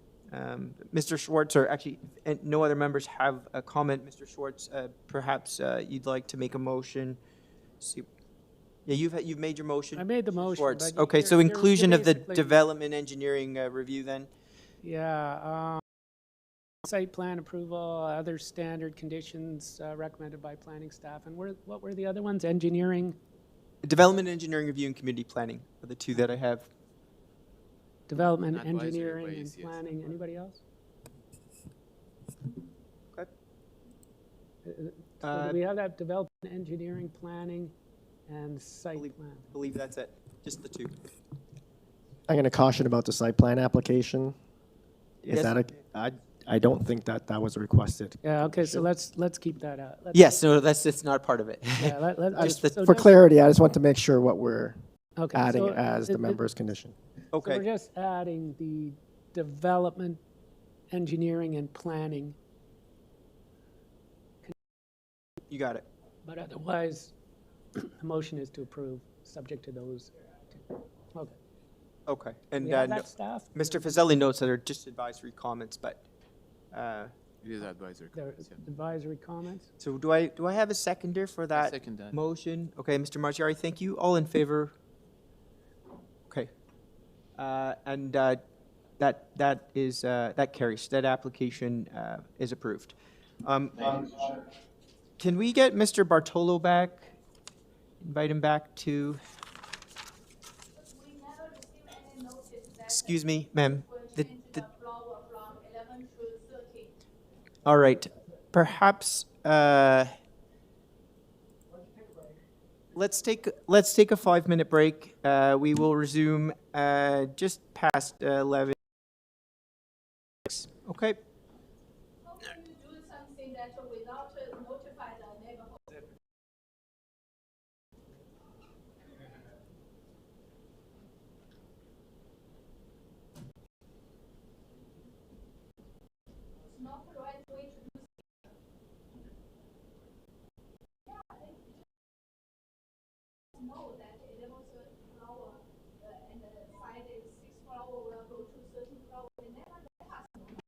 Mr. Schwartz, or actually, no other members have a comment. Mr. Schwartz, perhaps you'd like to make a motion. See, yeah, you've made your motion. I made the Mr. motion. Schwartz. But Okay, so you're inclusion of the basically- development engineering review then. Yeah, site plan approval, other standard conditions recommended by planning staff, and what were the other ones? Engineering? Development engineering review and community planning are the two that I have. Development, Advisory engineering, ways, and yes. planning. Anybody else? Okay. So do we have that development, engineering, planning, and site plan? I believe that's it. Just the two. I'm going to caution about the site plan application. Is Yes. that I don't think that was requested. Yeah, okay, so let's keep that out. Yes, no, it's not part of it. Yeah, Just the- For clarity, I just want to make sure what we're okay, adding so as the it- member's condition. So Okay. we're just adding the development, engineering, and planning, You got it. but otherwise, the motion is to approve, subject to those two. Okay. Okay. And We have no- that staff? Mr. Fazeli notes that are just advisory comments, but, It is advisory. There are comments, yeah. advisory comments? so do I have a seconder for that second that. motion? Okay, Mr. Marchiari, thank you. All in favor? Okay. And that is, that carries. That application is approved. Can we get Mr. Bartolo back? Invite him back to, excuse me, ma'am. All right, perhaps, let's take a 5-minute break. We will resume just past 11. Okay. How can you do something that without notify the neighborhood? It's not the right way to do things. Yeah, they know that 11 flower and the side is 6 flower will go to 13 flower. They never let us know.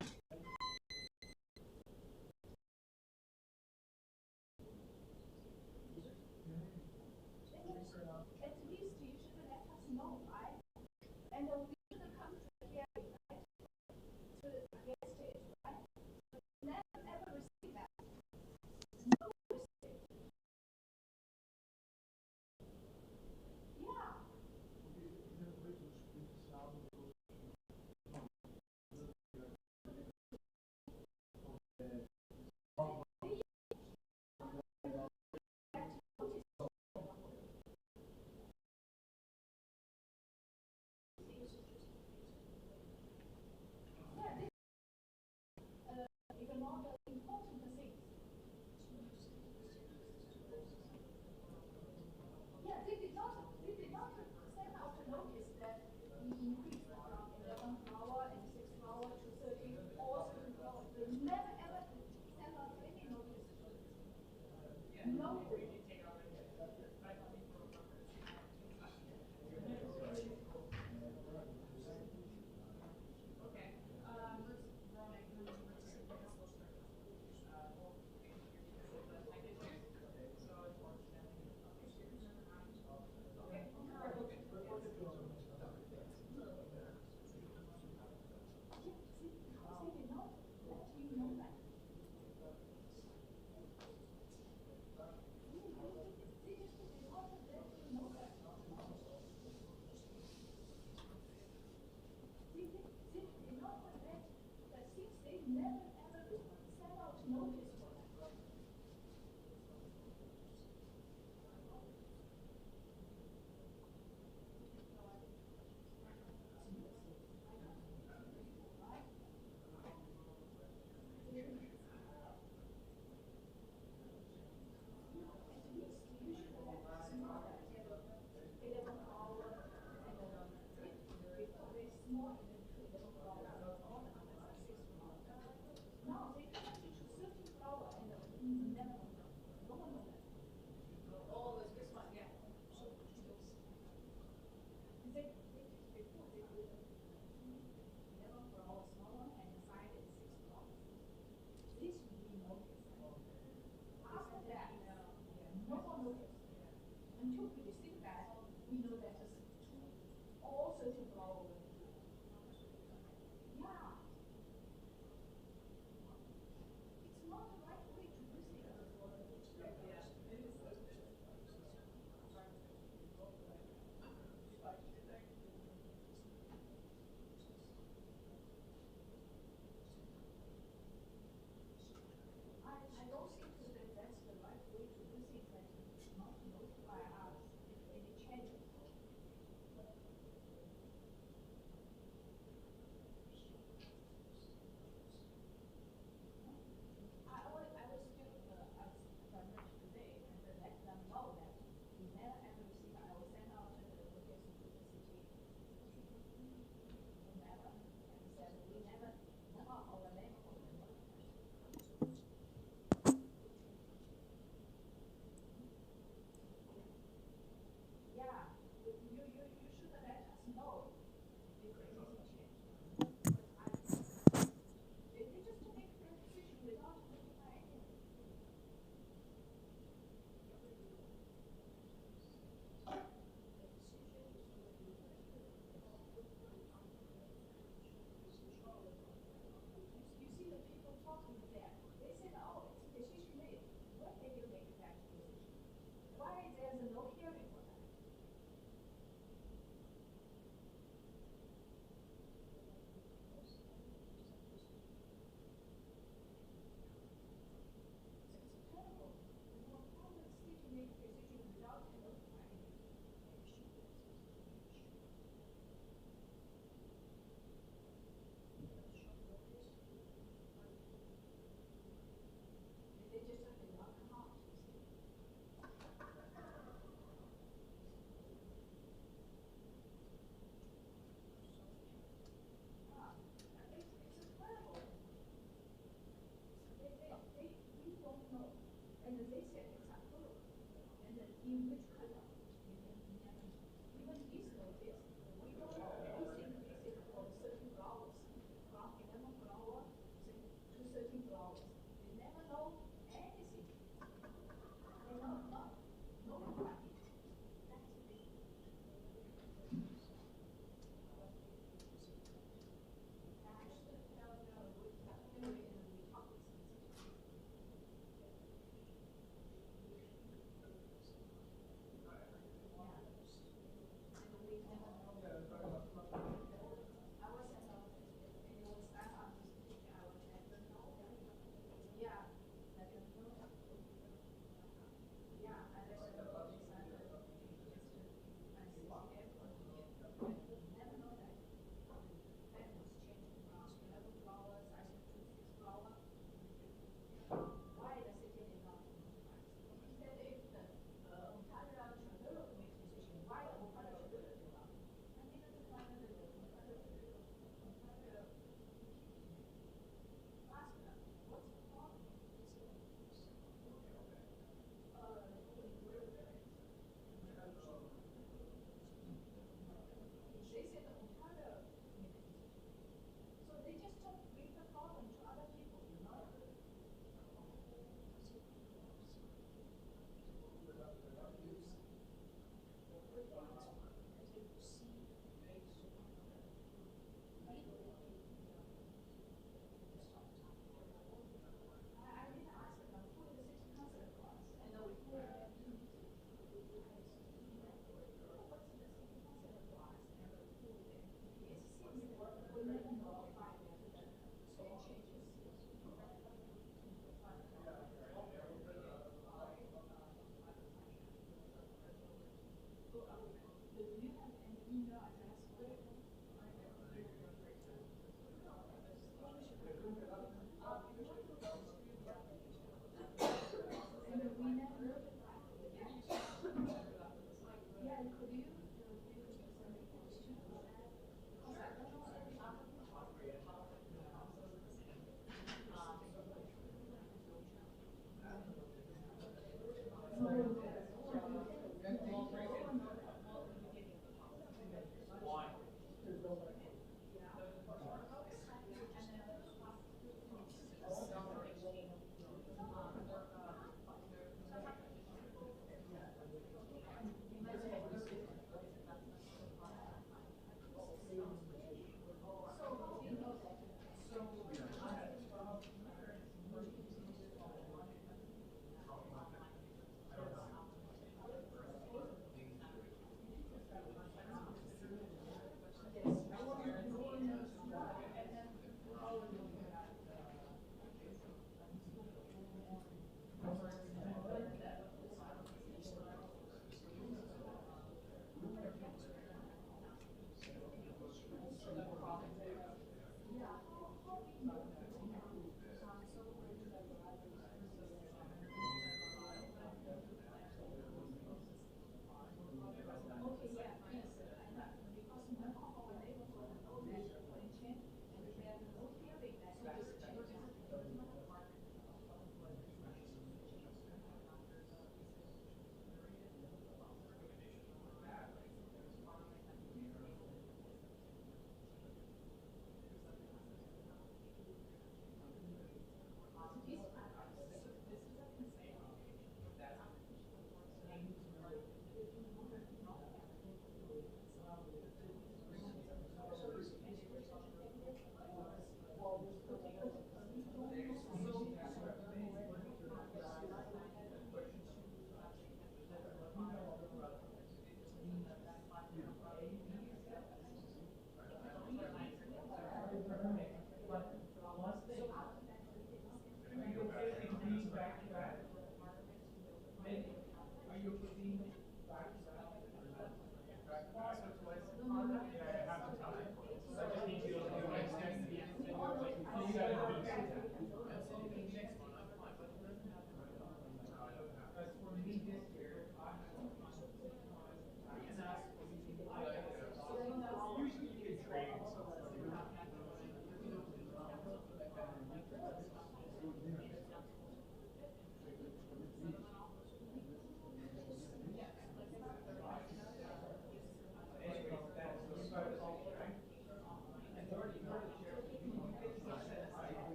At least you should let us know, right? And we should come to the hearing, right? To against it, right? But never ever receive that. No receipt. Yeah.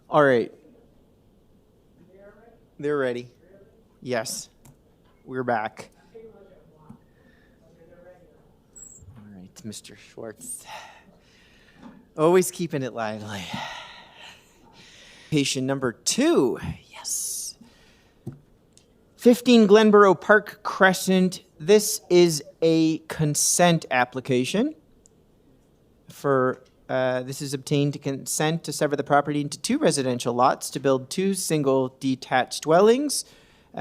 All right. They're ready. Yes, we're back. All right, Mr. Schwartz. Always keeping it lively. Patient number 2. Yes. 15 Glenborough Park Crescent. This is a consent application for this is obtained to consent to sever the property into 2 residential lots to build 2 single detached dwellings.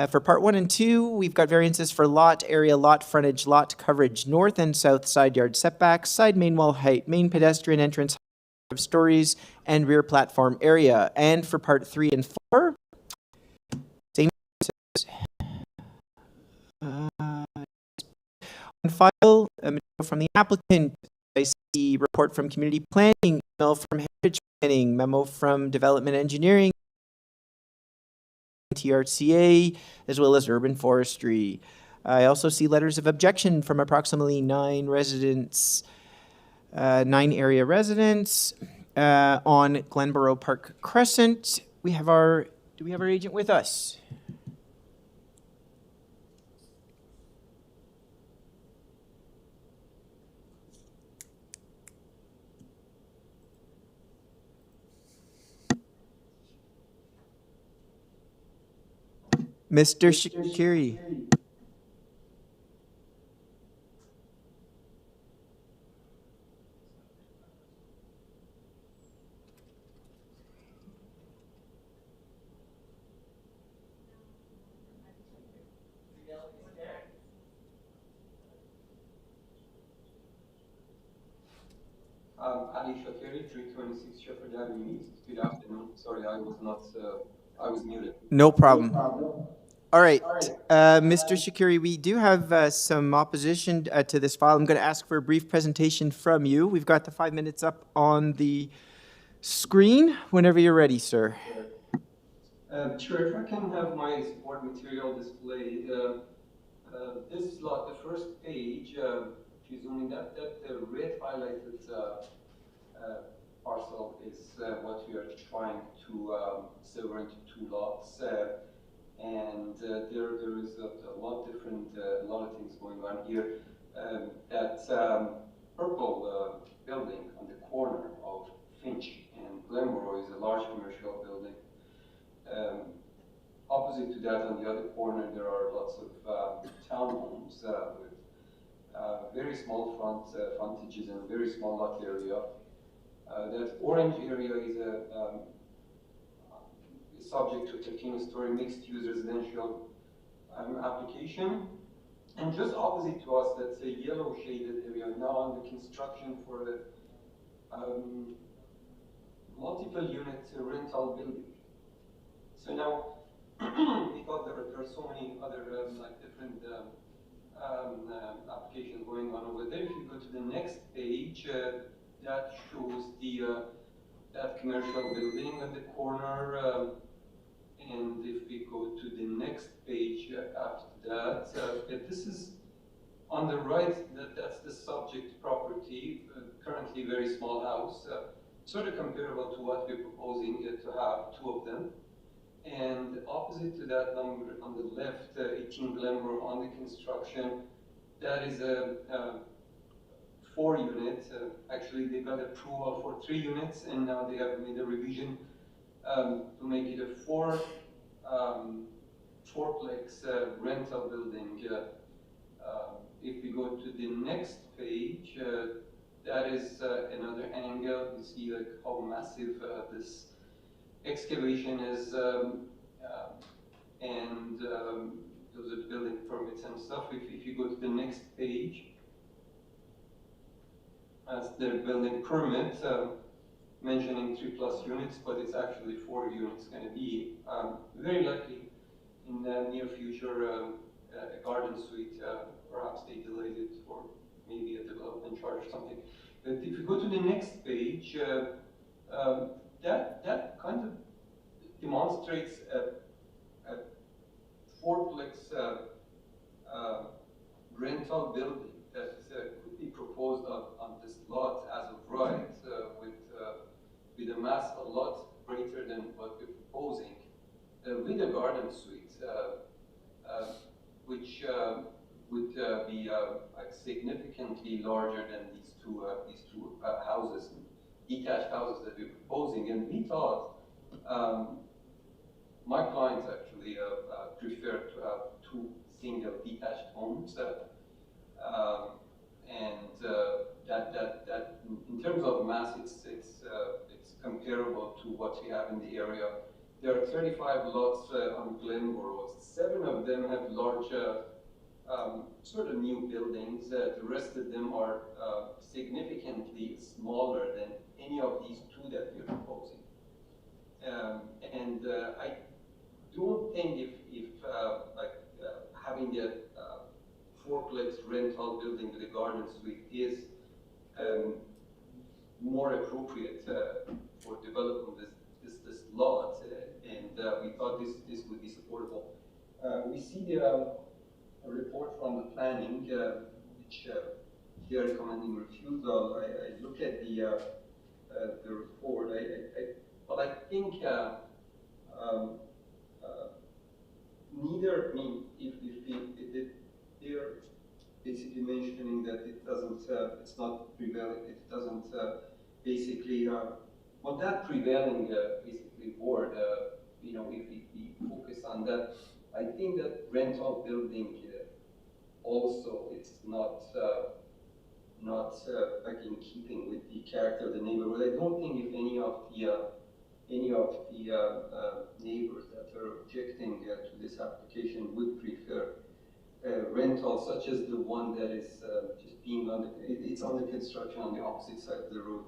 For part 1 and 2, we've got variances for lot area, lot frontage, lot coverage, north and south side yard setbacks, side main wall height, main pedestrian entrance of stories, and rear platform area. And for part 3 and 4, same on file, a material from the applicant. I see report from community planning, email from heritage planning, memo from development engineering, TRCA, as well as urban forestry. I also see letters of objection from approximately 9 residents, 9 area residents on Glenborough Park Crescent. Do we have our agent with us? Mr. Shakiri. Ali Shakiri, 326 Shepherd Avenue East. Good afternoon. Sorry, I was muted. No problem. All right, Mr. Shakiri, we do have some opposition to this file. I'm going to ask for a brief presentation from you. We've got the 5 minutes up on the screen whenever you're ready, sir. Sure, if I can have my support material displayed. This lot, the first page, if you zoom in, that red highlighted parcel is what we are trying to sever into 2 lots. And there is a lot of things going on here. That purple building on the corner of Finch and Glenborough is a large commercial building. Opposite to that, on the other corner, there are lots of townhomes with very small frontages and very small lot area. That orange area is subject to a 13-story mixed-use residential application. And just opposite to us, that's a yellow shaded area now under construction for a multiple unit rental building. So now we thought there are so many other like different applications going on over there. If you go to the next page, that shows the that commercial building at the corner. And if we go to the next page after that, this is on the right, that's the subject property, currently very small house, sort of comparable to what we're proposing to have, two of them. And opposite to that number on the left, 18 Glenborough under construction, that is a 4 unit. Actually, they got approval for 3 units, and now they have made a revision to make it a fourplex rental building. If we go to the next page, that is another angle. You see like how massive this excavation is, and those are the building permits and stuff. If you go to the next page, that's the building permit, mentioning 3+ units, but it's actually 4 units going to be. Very likely in the near future, a garden suite, perhaps they delayed it for maybe a development charge or something. But if you go to the next page, that kind of demonstrates a fourplex rental building that could be proposed on this lot as of right, with a mass a lot greater than what we're proposing, with a garden suite, which would be like significantly larger than these two houses, detached houses that we're proposing. And we thought, my clients actually prefer to have 2 single detached homes, and that in terms of mass, it's comparable to what we have in the area. There are 35 lots on Glenborough. 7 of them have large, sort of new buildings. The rest of them are significantly smaller than any of these 2 that we're proposing. I don't think if having a fourplex rental building with a garden suite is more appropriate for developing this lot, and we thought this would be supportable. We see a report from the planning, which they are recommending refusal. I look at the report, but I think neither, I mean, if they're basically mentioning that it doesn't, it's not prevailing, it doesn't basically, on that prevailing basically board, you know, if we focus on that, I think that rental building also it's not like in keeping with the character of the neighborhood. I don't think if any of the neighbors that are objecting to this application would prefer rental, such as the one that is just being it's under construction on the opposite side of the road.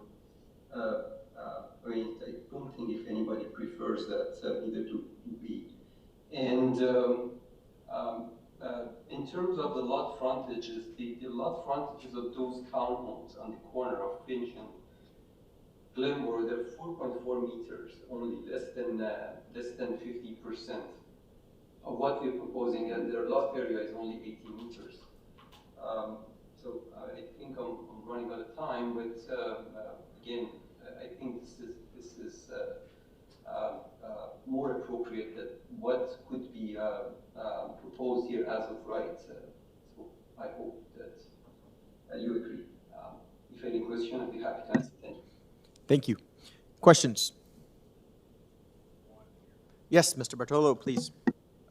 I mean, I don't think if anybody prefers that either to be. And in terms of the lot frontages, the lot frontages of those townhomes on the corner of Finch and Glenborough, they're 4.4 meters, only less than 50% of what we're proposing, and their lot area is only 80 meters. So I think I'm running out of time, but again, I think this is more appropriate than what could be proposed here as of right. So I hope that you agree. If any question, I'd be happy to answer. Thank you. Thank you. Questions? Yes, Mr. Bartolo, please.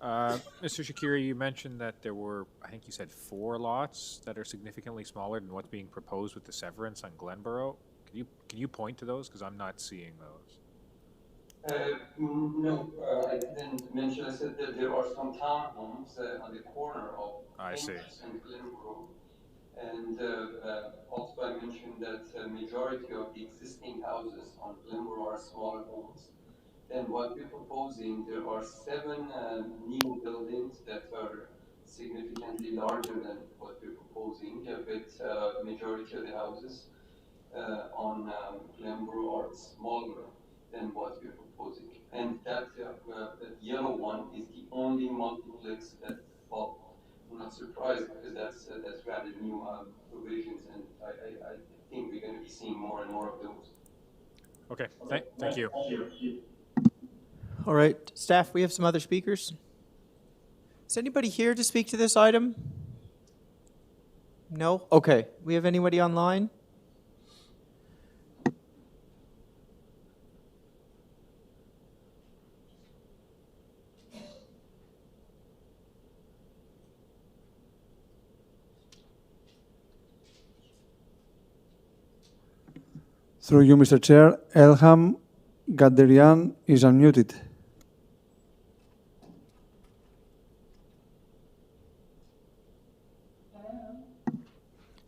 Mr. Shakiri, you mentioned that there were, I think you said 4 lots that are significantly smaller than what's being proposed with the severance on Glenborough. Can you point to those? Because I'm not seeing those. No, I didn't mention. I said that there are some townhomes on the corner of I see. Phoenix and Glenborough. And also I mentioned that majority of the existing houses on Glenborough are smaller homes. And what we're proposing, there are 7 new buildings that are significantly larger than what we're proposing, with majority of the houses on Glenborough are smaller than what we're proposing. And that yellow one is the only multiplex that fall. I'm not surprised because that's rather new provisions, and I think we're going to be seeing more and more of those. Okay, thank you. All right, staff, we have some other speakers. Is anybody here to speak to this item? No? Okay. We have anybody online? Through you, Mr. Chair, Elham Gaderian is unmuted.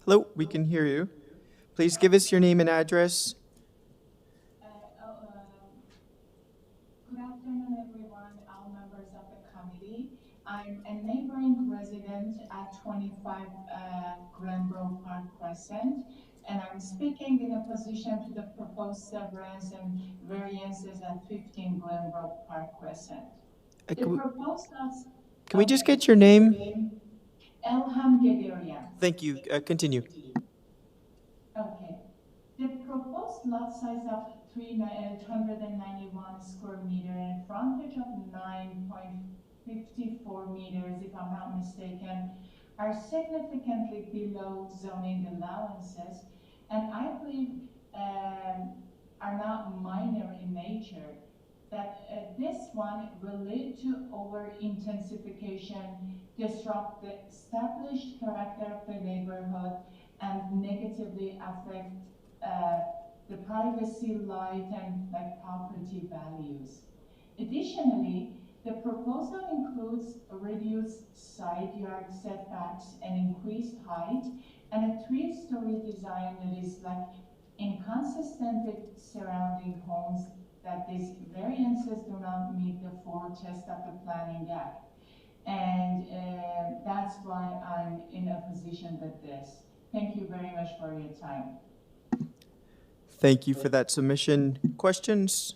Hello, we can hear you. Please give us your name and address. Good afternoon, everyone, all members of the committee. I'm a neighboring resident at 25 Glenborough Park Crescent, and I'm speaking in opposition to the proposed severance and variances at 15 Glenborough Park Crescent. The proposed lots. Can we just get your name? Elham Gaderian. Thank you. Continue. Okay. The proposed lot size of 391 square meter and frontage of 9.54 meters, if I'm not mistaken, are significantly below zoning allowances, and I believe are not minor in nature. That this one will lead to over-intensification, disrupt the established character of the neighborhood, and negatively affect the privacy, light, and property values. Additionally, the proposal includes reduced side yard setbacks and increased height, and a 3-story design that is inconsistent with surrounding homes, that these variances do not meet the 4 tests of the Planning Act. And that's why I'm in opposition with this. Thank you very much for your time. Thank you for that submission. Questions?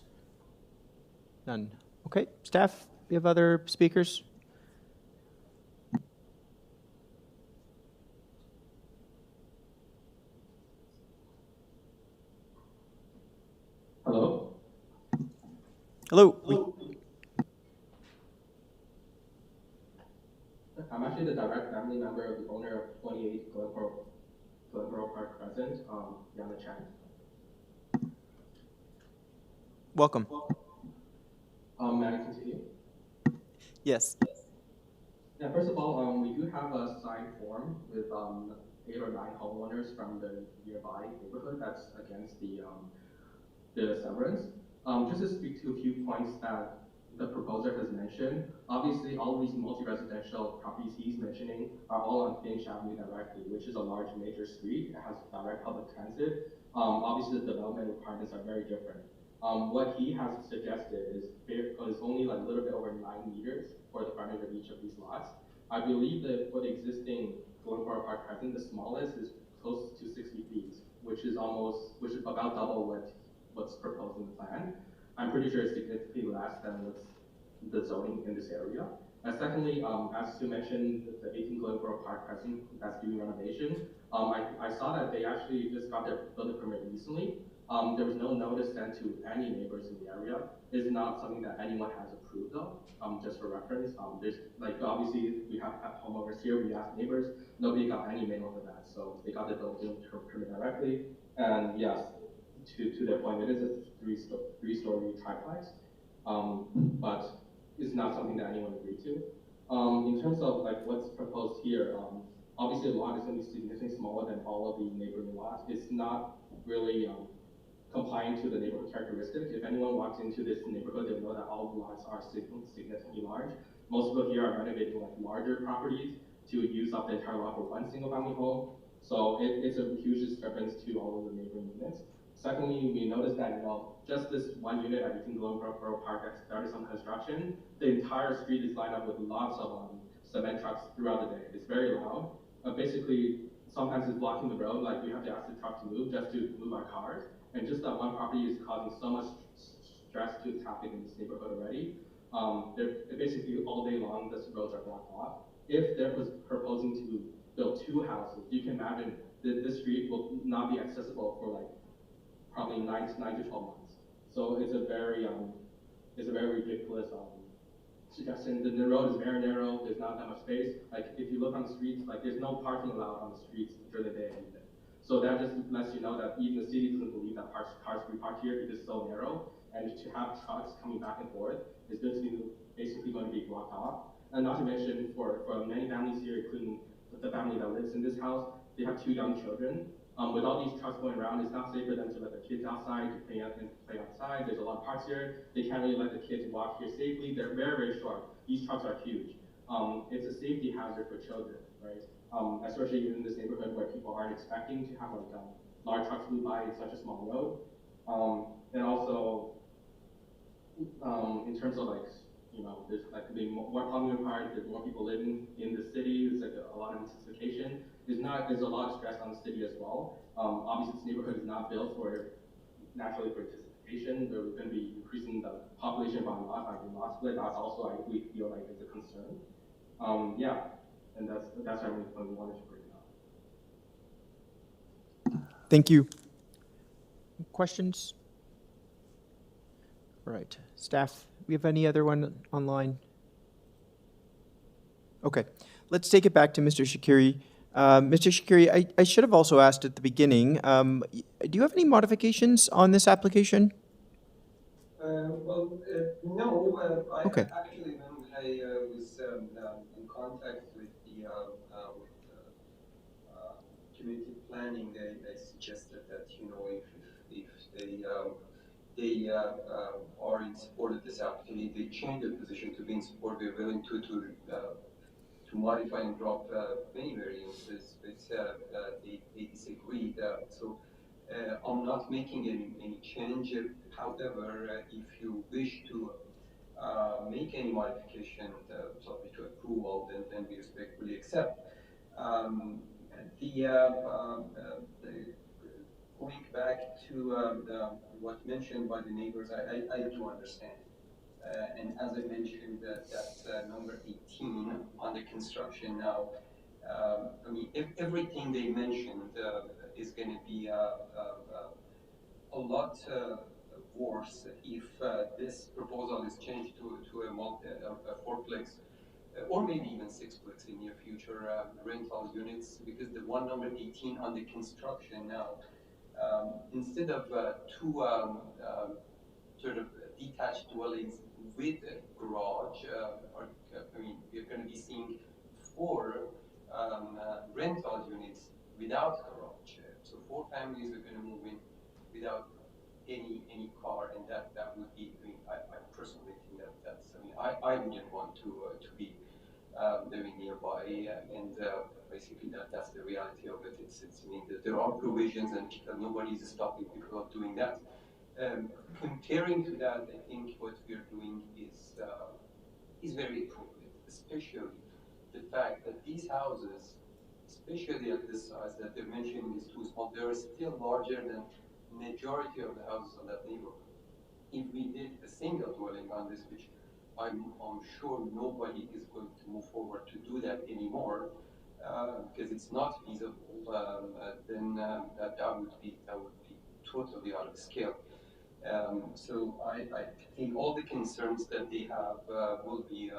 None. Okay, staff, we have other speakers? Hello? Hello. I'm actually the direct family member of the owner of 28 Glenborough Park Crescent, Yana Chan. Welcome. May I continue? Yes. Yeah, first of all, we do have a signed form with 8 or 9 homeowners from the nearby neighborhood that's against the severance. Just to speak to a few points that the proposer has mentioned, obviously all these multi-residential properties he's mentioning are all on Finch Avenue directly, which is a large major street. It has direct public transit. Obviously the development requirements are very different. What he has suggested is only a little bit over 9 meters for the frontage of each of these lots. I believe that for the existing Glenborough Park Crescent, the smallest is close to 60 feet, which is about double what's proposed in the plan. I'm pretty sure it's significantly less than what's the zoning in this area. And secondly, as you mentioned, the 18 Glenborough Park Crescent that's doing renovation, I saw that they actually just got their building permit recently. There was no notice sent to any neighbors in the area. It's not something that anyone has approved of, just for reference. There's obviously we have homeowners here, we asked neighbors, nobody got any mail for that. So they got the building permit directly. And yes, to their point, it is a three-story triplex, but it's not something that anyone agreed to. In terms of what's proposed here, obviously the lot is going to be significantly smaller than all of the neighboring lots. It's not really complying to the neighborhood characteristic. If anyone walks into this neighborhood, they'll know that all the lots are significantly large. Most people here are renovating like larger properties to use up the entire lot for one single family home. So it's a huge disturbance to all of the neighboring units. Secondly, we noticed that, just this one unit at 18 Glenborough Park that started some construction, the entire street is lined up with lots of cement trucks throughout the day. It's very loud. Basically, sometimes it's blocking the road, like we have to ask the truck to move just to move our cars. And just that one property is causing so much stress to traffic in this neighborhood already. Basically all day long, these roads are blocked off. If there was proposing to build 2 houses, you can imagine that this street will not be accessible for like probably 9 to 12 months. So it's a very ridiculous suggestion. The road is very narrow. There's not that much space. Like if you look on the streets, like there's no parking allowed on the streets during the day. So that just lets you know that even the city doesn't believe that cars can be parked here because it's so narrow. And to have trucks coming back and forth is basically going to be blocked off. And not to mention for many families here, including the family that lives in this house, they have 2 young children. With all these trucks going around, it's not safe for them to let the kids outside to play outside. There's a lot of parks here. They can't really let the kids walk here safely. They're very, very short. These trucks are huge. It's a safety hazard for children, right? Especially in this neighborhood where people aren't expecting to have like large trucks move by in such a small road. And also, in terms of like, there's like more plumbing required. There's more people living in the city. There's like a lot of intensification. There's a lot of stress on the city as well. Obviously, this neighborhood is not built naturally for intensification. We're going to be increasing the population by lot split. That's also, we feel like it's a concern. Yeah, and that's what we wanted to bring up. Thank you. Questions? All right, staff, we have any other one online? Okay, let's take it back to Mr. Shakiri. Mr. Shakiri, I should have also asked at the beginning, do you have any modifications on this application? No. Okay. Actually, when I was in contact with the community planning, they suggested that if they are in support of this application, they change their position to be in support. They're willing to modify and drop many variances, but they disagreed. So I'm not making any change. However, if you wish to make any modification subject to approval, then we respectfully accept. Going back to what mentioned by the neighbors, I do understand. And as I mentioned, that's number 18 on the construction now. I mean, if everything they mentioned is going to be a lot worse if this proposal is changed to a 4-plex or maybe even 6-plex in near future rental units, because the one number 18 on the construction now, instead of 2 sort of detached dwellings with a garage, we're going to be seeing 4 rental units without garage. So 4 families are going to move in without any car, and that would be. I personally think that's. I wouldn't want to be living nearby, and basically that's the reality of it. It's that there are provisions, and nobody is stopping people of doing that. Comparing to that, I think what we're doing is very appropriate, especially the fact that these houses, especially at this size that they're mentioning is too small, they're still larger than majority of the houses in that neighborhood. If we did a single dwelling on this, which I'm sure nobody is going to move forward to do that anymore, because it's not feasible, then that would be totally out of scale. So I think all the concerns that they have will be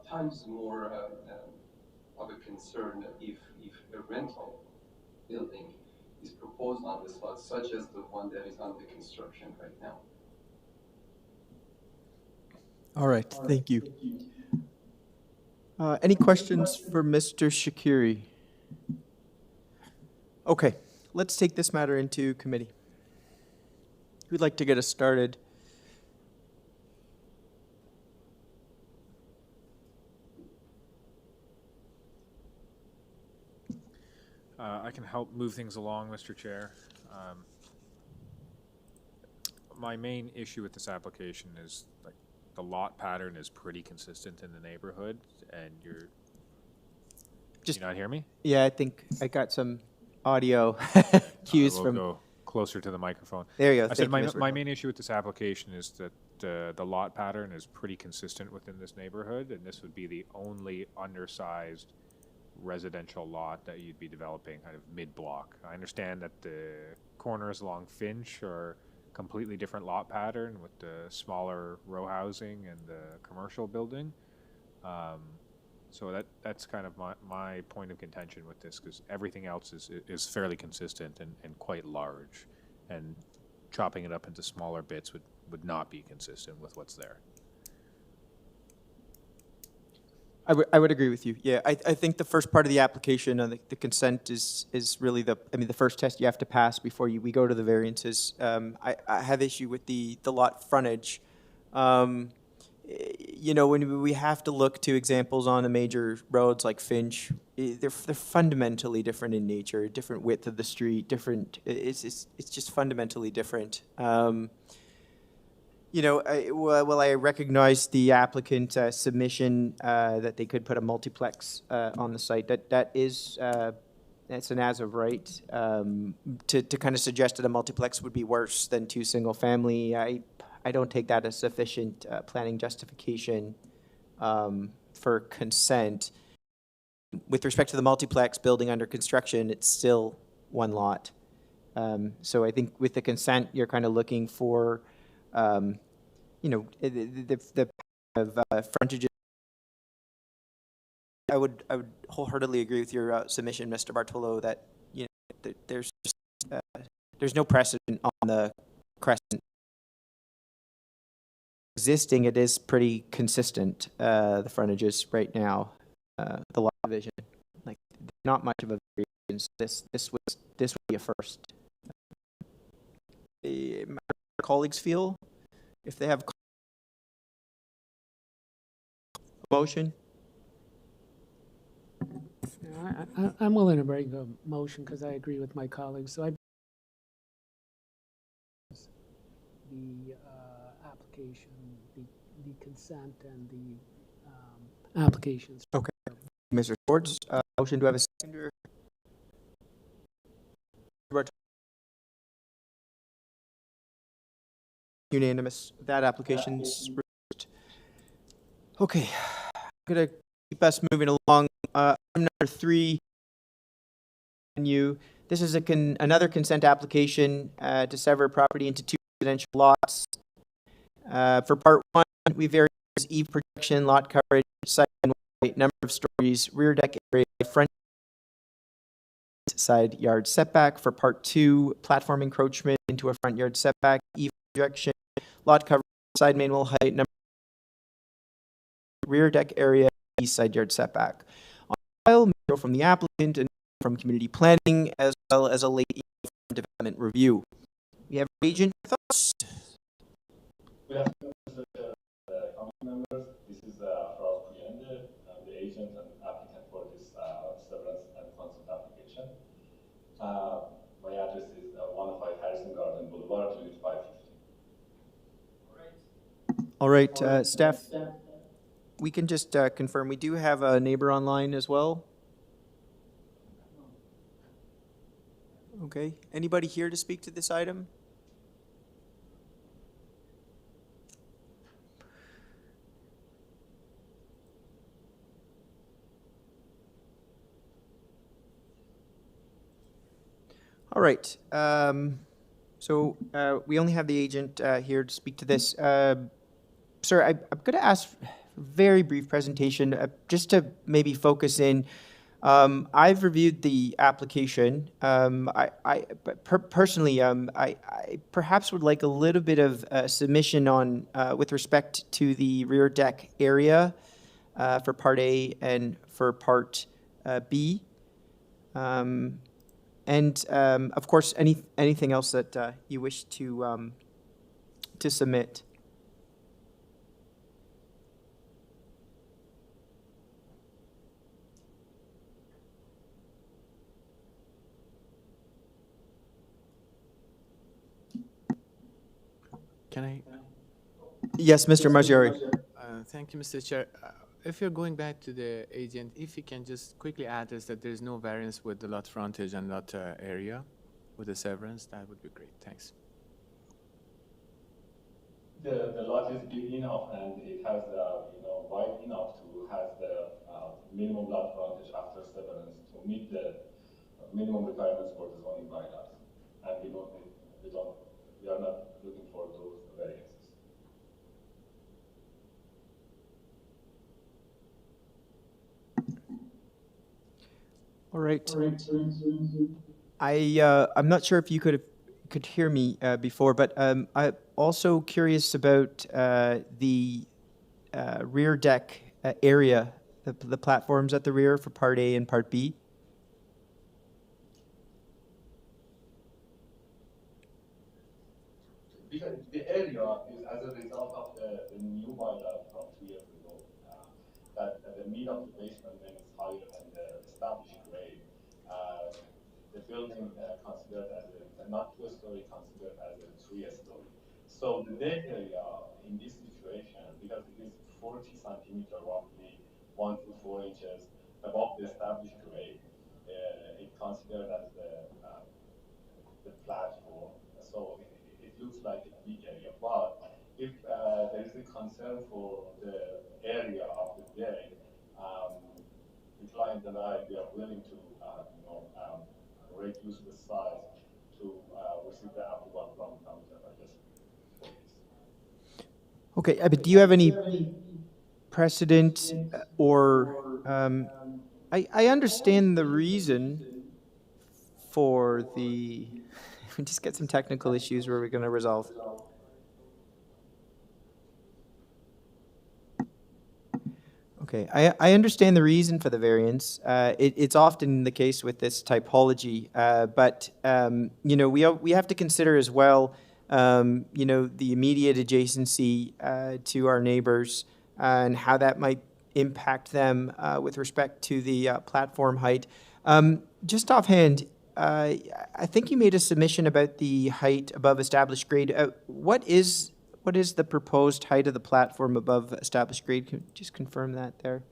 times more of a concern if a rental building is proposed on this lot, such as the one that is under construction right now. All right, thank you. Any questions for Mr. Shakiri? Okay, let's take this matter into committee. Who'd like to get us started? I can help move things along, Mr. Chair. My main issue with this application is like the lot pattern is pretty consistent in the neighborhood, and Just you not hear me? Yeah, I think I got some audio cues We'll from. go closer to the microphone. There you go. I Thank said you, my, Mr. my Rico. main issue with this application is that the lot pattern is pretty consistent within this neighborhood, and this would be the only undersized residential lot that you'd be developing kind of mid-block. I understand that the corners along Finch are completely different lot pattern with the smaller row housing and the commercial building. So that's kind of my point of contention with this, because everything else is fairly consistent and quite large, and chopping it up into smaller bits would not be consistent with what's there. I would agree with you. Yeah, I think the first part of the application, the consent is really the first test you have to pass before we go to the variances. I have issue with the lot frontage. You know, when we have to look to examples on the major roads like Finch, they're fundamentally different in nature, different width of the street, different. It's just fundamentally different. You know, well, I recognize the applicant submission that they could put a multiplex on the site. That is that's an as of right. To kind of suggest that a multiplex would be worse than two single family, I don't take that as sufficient planning justification for consent. With respect to the multiplex building under construction, it's still one lot. So I think with the consent, you're kind of looking for, you know, the of frontages. I would wholeheartedly agree with your submission, Mr. Bartolo, that you know there's no precedent on the Crescent. Existing, it is pretty consistent. The frontages right now, the lot division, like not much of a variation. This would be a first. My colleagues feel if they have a motion. Yeah, I'm willing to bring a motion because I agree with my colleagues. So the application, the consent, and the applications. Okay, Mr. Schwartz, motion. Do I have a seconder? Unanimous. That application's approved. Okay, I'm gonna keep us moving along. Item number 3. This is another consent application to sever property into 2 residential lots. For part 1, we vary eave protection, lot coverage, side and wide, number of stories, rear deck area, front side yard setback. For part 2, platform encroachment into a front yard setback, eave projection, lot coverage, side main wall height, number rear deck area, east side yard setback. On file, material from the applicant and from community planning, as well as a late development review. We have agent thoughts. We have council members. This is Frost the agent and applicant for this severance and consent application. My address is 105 Harrison Garden Boulevard, Unit 550. All right, staff, we can just confirm we do have a neighbor online as well. Okay, anybody here to speak to this item? All right, so we only have the agent here to speak to this. Sir, I'm going to ask a very brief presentation just to maybe focus in. I've reviewed the application. Personally, I perhaps would like a little bit of submission on with respect to the rear deck area for Part A and for Part B. And of course, anything else that you wish to submit. Can I? Yes, Mr. Maggiore. Thank you, Mr. Chair. If you're going back to the agent, if you can just quickly address that there's no variance with the lot frontage and lot area with the severance, that would be great. Thanks. The lot is big enough and it has, wide enough to have the minimum lot frontage after severance to meet the minimum requirements for the zoning bylaws. And we are not looking for those variances. All right. I'm not sure if you could hear me before, but I'm also curious about the rear deck area, the platforms at the rear for Part A and Part B. Because the area is as a result of the new bylaw from 2 years ago, that the mean of the basement then is higher than the established grade. The building considered as not 2-story, considered as a 3-story. So the deck area in this situation, because it is 40 centimeter roughly, 1 to 4 inches above the established grade, it considered as the platform. So it looks like a big area, but if there is a concern for the area of the deck, the client and I, we are willing to, reduce the size to receive the approval from just for this. Okay, but do you have any precedent or I understand the reason for the. We just get some technical issues where we're going to resolve. Okay, I understand the reason for the variance. It's often the case with this typology, but we have to consider as well, the immediate adjacency to our neighbors and how that might impact them with respect to the platform height. Just offhand, I think you made a submission about the height above established grade. What is the proposed height of the platform above established grade? Can you just confirm that there?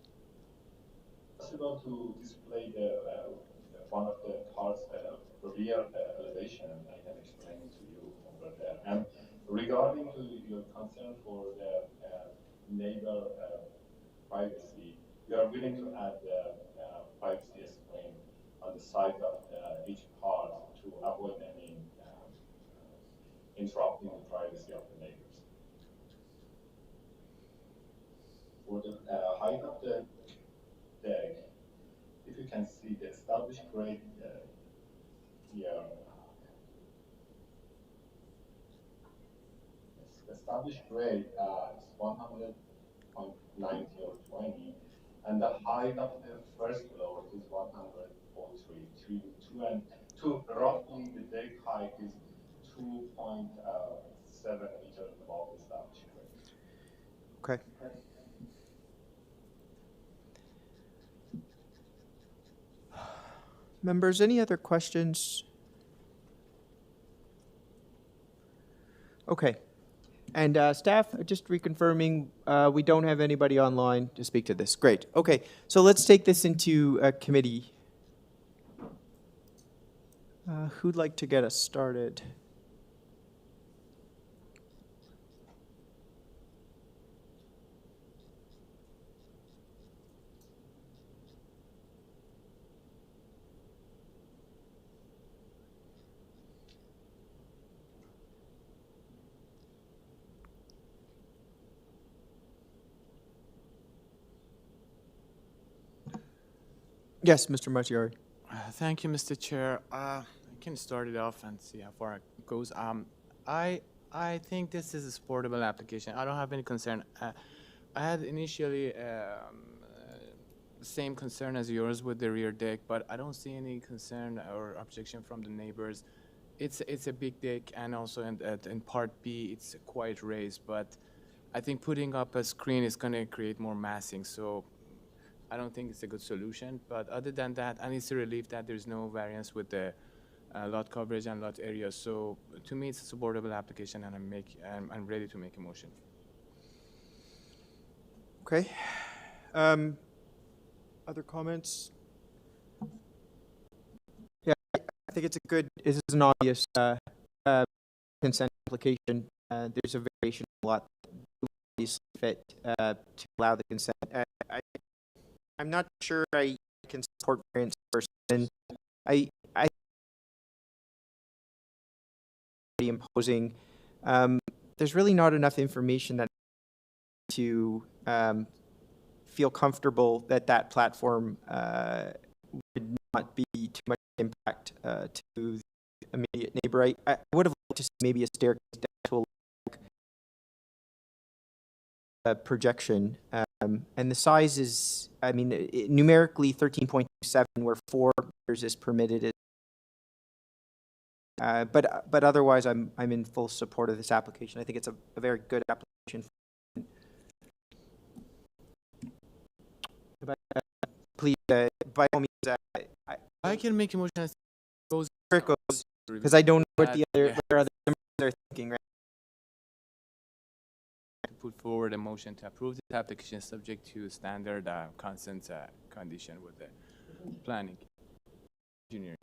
Possible to display one of the parts, rear elevation, I can explain it to you over there. And regarding to your concern for the neighbor privacy, we are willing to add the privacy screen on the side of each part to avoid any interrupting the privacy of the neighbors. For the height of the deck, if you can see the established grade here, established grade is 100.90 or 20, and the height of the first floor is 103, 2 and 2. Roughly, the deck height is 2.7 meters above the established grade. Okay. Members, any other questions? Okay. And staff, just reconfirming, we don't have anybody online to speak to this. Great. Okay, so let's take this into committee. Who'd like to get us started? Yes, Mr. Martiari. Thank you, Mr. Chair. I can start it off and see how far it goes. I think this is a supportable application. I don't have any concern. I had initially same concern as yours with the rear deck, but I don't see any concern or objection from the neighbors. It's a big deck, and also in part B, it's quite raised, but I think putting up a screen is going to create more massing, so I don't think it's a good solution. But other than that, and it's a relief that there's no variance with the lot coverage and lot area. So to me, it's a supportable application, and I'm ready to make a motion. Okay. Other comments? Yeah, I think it's a good, this is an obvious consent application. There's a variation a lot that would obviously fit to allow the consent. I'm not sure I can support variance first, and I imposing. There's really not enough information that to feel comfortable that that platform would not be too much impact to the immediate neighbor. I would have liked to see maybe a staircase down to a projection. And the size is, I mean, numerically 13.27, where 4 meters is permitted. But otherwise, I'm in full support of this application. I think it's a very good application. Please, by all means, I can make a motion as goes because I don't know what the other members are thinking. Right? To put forward a motion to approve this application subject to standard consent condition with the planning, engineering.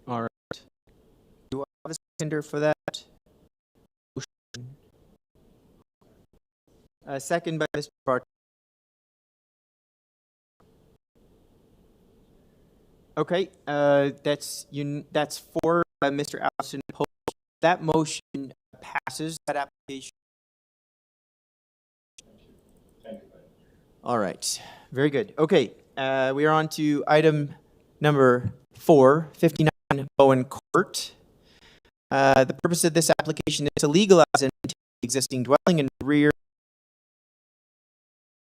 All right. Do I have a seconder for that? Second by Mr. Bart. Okay, that's for Mr. Allison Post. That motion passes that application. All right, very good. Okay, we are on to item number 4, 59 Bowen Court. The purpose of this application is to legalize an existing dwelling in the rear.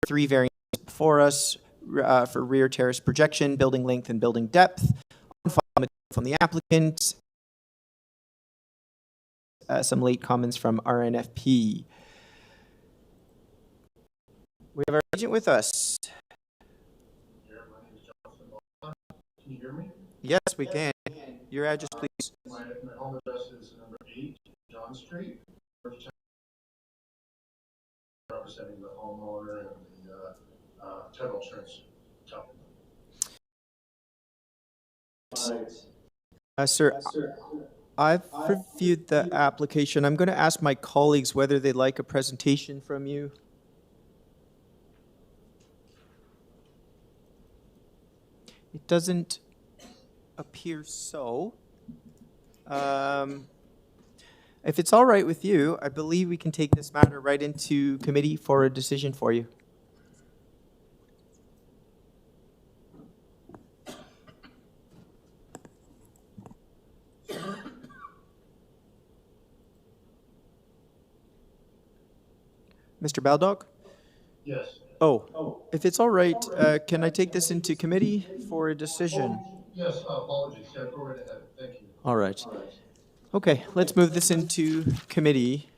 3 variants before us. For rear terrace projection, building length, and building depth. On file from the applicant. Some late comments from RNFP. We have our agent with us. My name is Jonathan. Can you hear me? Yes, we can. Your address, please. My home address is number 8 John Street. Representing the homeowner and the title insurance company. Sir, I've reviewed the application. I'm going to ask my colleagues whether they'd like a presentation from you. It doesn't appear so. If it's all right with you, I believe we can take this matter right into committee for a decision for you. Mr. Baldock? Yes. Oh, if it's all right, can I take this into committee for a decision? Yes, apologies. Yeah, go right ahead. Thank you. All right. Okay, let's move this into committee.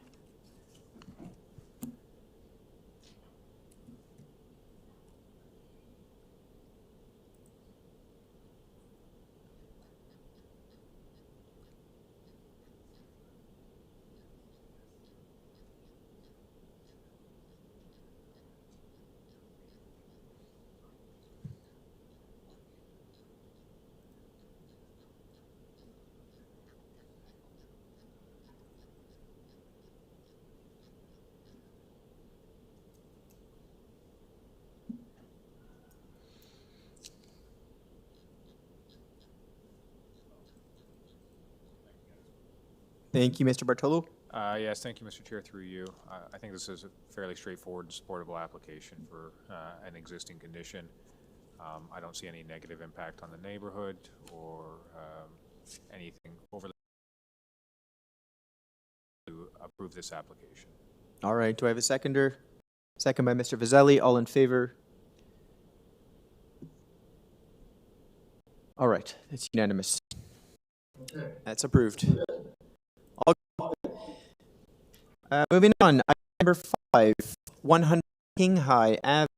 Thank you, Mr. Bartolo. Yes, thank you, Mr. Chair, through you. I think this is a fairly straightforward and supportable application for an existing condition. I don't see any negative impact on the neighborhood or anything overly to approve this application. All right, do I have a seconder? Second by Mr. Vizzelli, all in favor? All right, it's unanimous. Okay. That's approved. Moving on, item number 5, 100 King High Ave.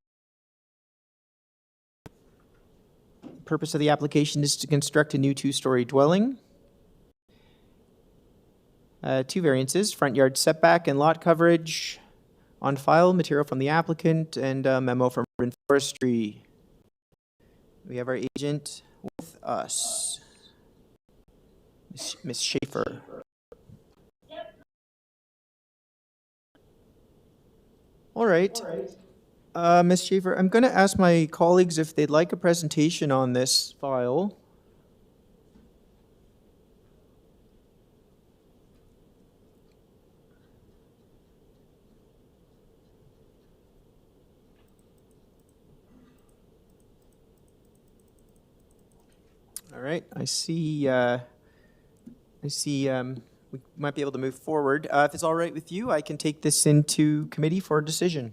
Purpose of the application is to construct a new 2-story dwelling. 2 variances, front yard setback and lot coverage. On file, material from the applicant and a memo from Urban Forestry. We have our agent with us, Ms. Schaefer. All right. Ms. Schaefer, I'm going to ask my colleagues if they'd like a presentation on this file. All right, I see we might be able to move forward. If it's all right with you, I can take this into committee for a decision.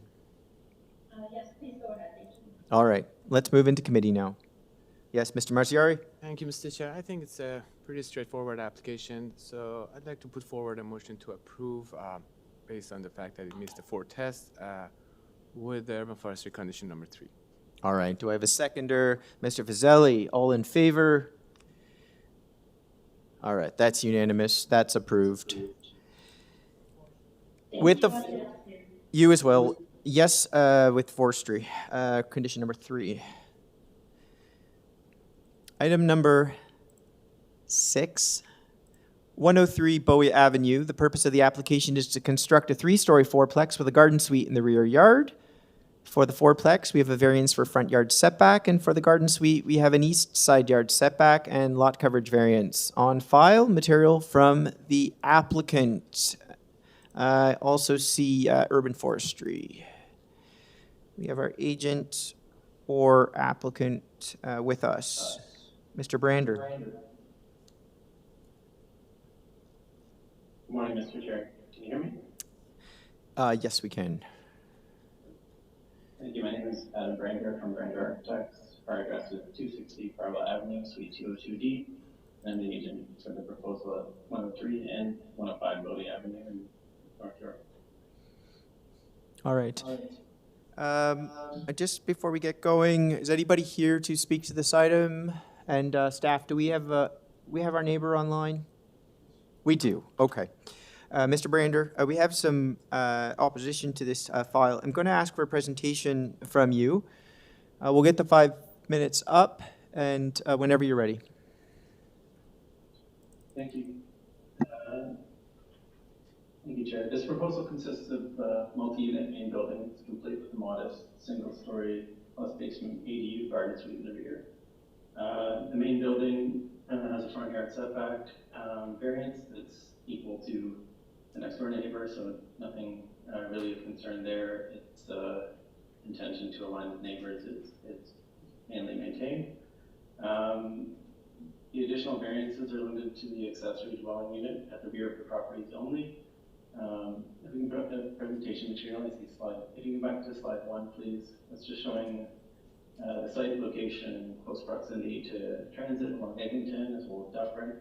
Yes, please go ahead. Thank you. All right, let's move into committee now. Yes, Mr. Marciari? Thank you, Mr. Chair. I think it's a pretty straightforward application, so I'd like to put forward a motion to approve based on the fact that it meets the 4 tests with the urban forestry condition number 3. All right, do I have a seconder? Mr. Fazeli, all in favor? All right, that's unanimous. That's approved. With the, you as well. Yes, with forestry, condition number 3. Item number 6, 103 Bowie Avenue. The purpose of the application is to construct a 3-story fourplex with a garden suite in the rear yard. For the fourplex, we have a variance for front yard setback, and for the garden suite, we have an east side yard setback and lot coverage variance. On file, material from the applicant. I also see urban forestry. We have our agent or applicant with us, Mr. Brander. Good morning, Mr. Chair. Can you hear me? Yes, we can. Thank you. My name is Adam Brander from Brander Architects. Our address is 260 Carla Avenue, Suite 202D. I'm the agent for the proposal at 103 and 105 Bowie Avenue in North York. All right. Just before we get going, is anybody here to speak to this item? And staff, do we have our neighbor online? We do. Okay. Mr. Brander, we have some opposition to this file. I'm going to ask for a presentation from you. We'll get the 5 minutes up, and whenever you're ready. Thank you. Thank you, Chair. This proposal consists of a multi-unit main building. It's complete with a modest single-story plus basement ADU garden suite in the rear. The main building has a front yard setback variance that's equal to the next door neighbor, so nothing really of concern there. Its intention to align with neighbors is mainly maintained. The additional variances are limited to the accessory dwelling unit at the rear of the properties only. If we can put up the presentation material, I see slide. If you can go back to slide 1, please. That's just showing the site location in close proximity to transit along Eglinton as well as Dufferin,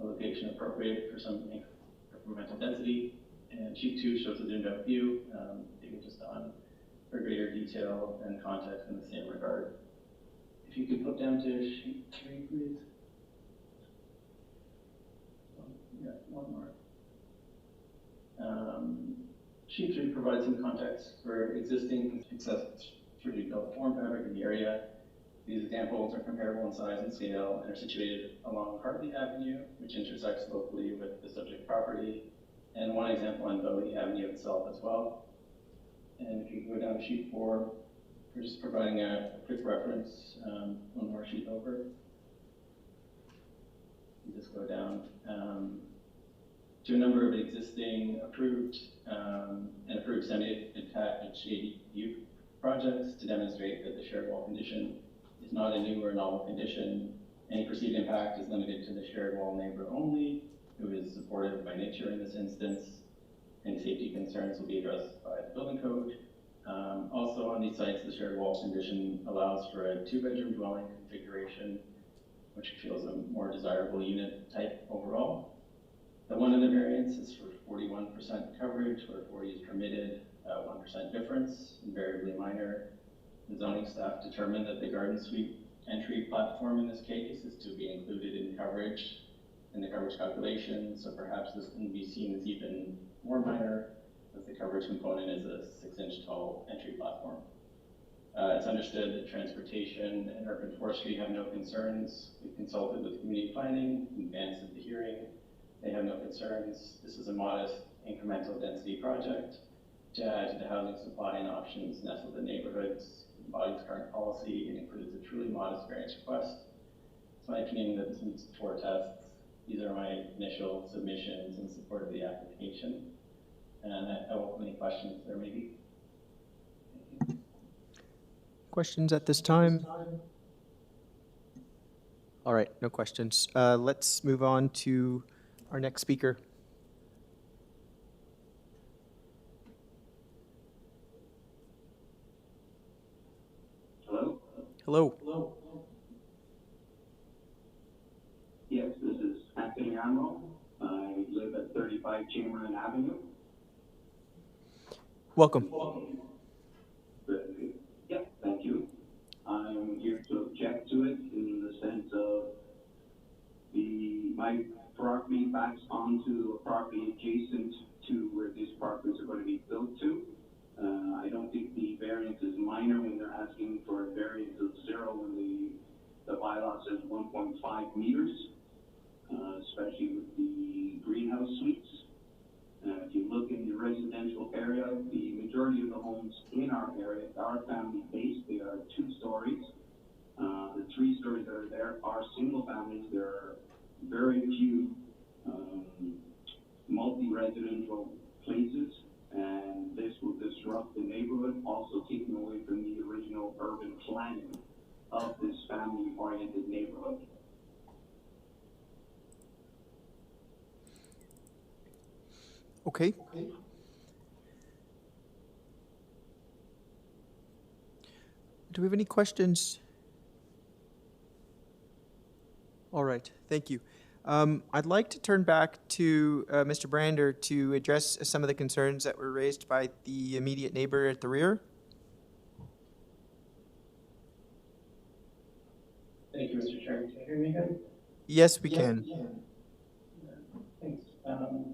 a location appropriate for some incremental density. And sheet 2 shows the zoomed out view, digging just on for greater detail and context in the same regard. If you could flip down to sheet 3, please. Yeah, one more. Sheet 3 provides some context for existing accessory built form fabric in the area. These examples are comparable in size and scale and are situated along Hartley Avenue, which intersects locally with the subject property, and one example on Bowie Avenue itself as well. And if you go down to sheet 4, we're just providing a quick reference, one more sheet over. You just go down to a number of existing approved and approved semi-detached ADU projects to demonstrate that the shared wall condition is not a new or novel condition. Any perceived impact is limited to the shared wall neighbor only, who is supported by nature in this instance. Any safety concerns will be addressed by the building code. Also on these sites, the shared wall condition allows for a 2-bedroom dwelling configuration which he feels a more desirable unit type overall. The one other variance is for 41% coverage, where 40 is permitted, 1% difference, invariably minor. The zoning staff determined that the garden suite entry platform in this case is to be included in coverage, in the coverage calculation, so perhaps this can be seen as even more minor, as the coverage component is a 6-inch tall entry platform. It's understood that transportation and urban forestry have no concerns. We consulted with community planning in advance of the hearing. They have no concerns. This is a modest incremental density project to add to the housing supply and options nestled in neighborhoods. It embodies current policy and includes a truly modest variance request. It's my opinion that this meets 4 tests. These are my initial submissions in support of the application. And I welcome any questions there may be. Questions at this time? All right, no questions. Let's move on to our next speaker. Hello? Hello. Hello? Yes, this is Anthony Armo. I live at 35 Chamberlain Avenue. Welcome. Yeah, thank you. I'm here to object to it in the sense of my property backs onto a property adjacent to where these properties are going to be built to. I don't think the variance is minor when they're asking for a variance of 0 when the bylaw says 1.5 meters, especially with the greenhouse suites. If you look in the residential area, the majority of the homes in our area are family-based. They are 2 stories. The 3 stories that are there are single families. There are very few multi-residential places, and this will disrupt the neighborhood, also taking away from the original urban planning of this family-oriented neighborhood. Okay. Do we have any questions? All right, thank you. I'd like to turn back to Mr. Brander to address some of the concerns that were raised by the immediate neighbor at the rear. Thank you, Mr. Chair. Can you hear me again? Yes, we can. Thanks.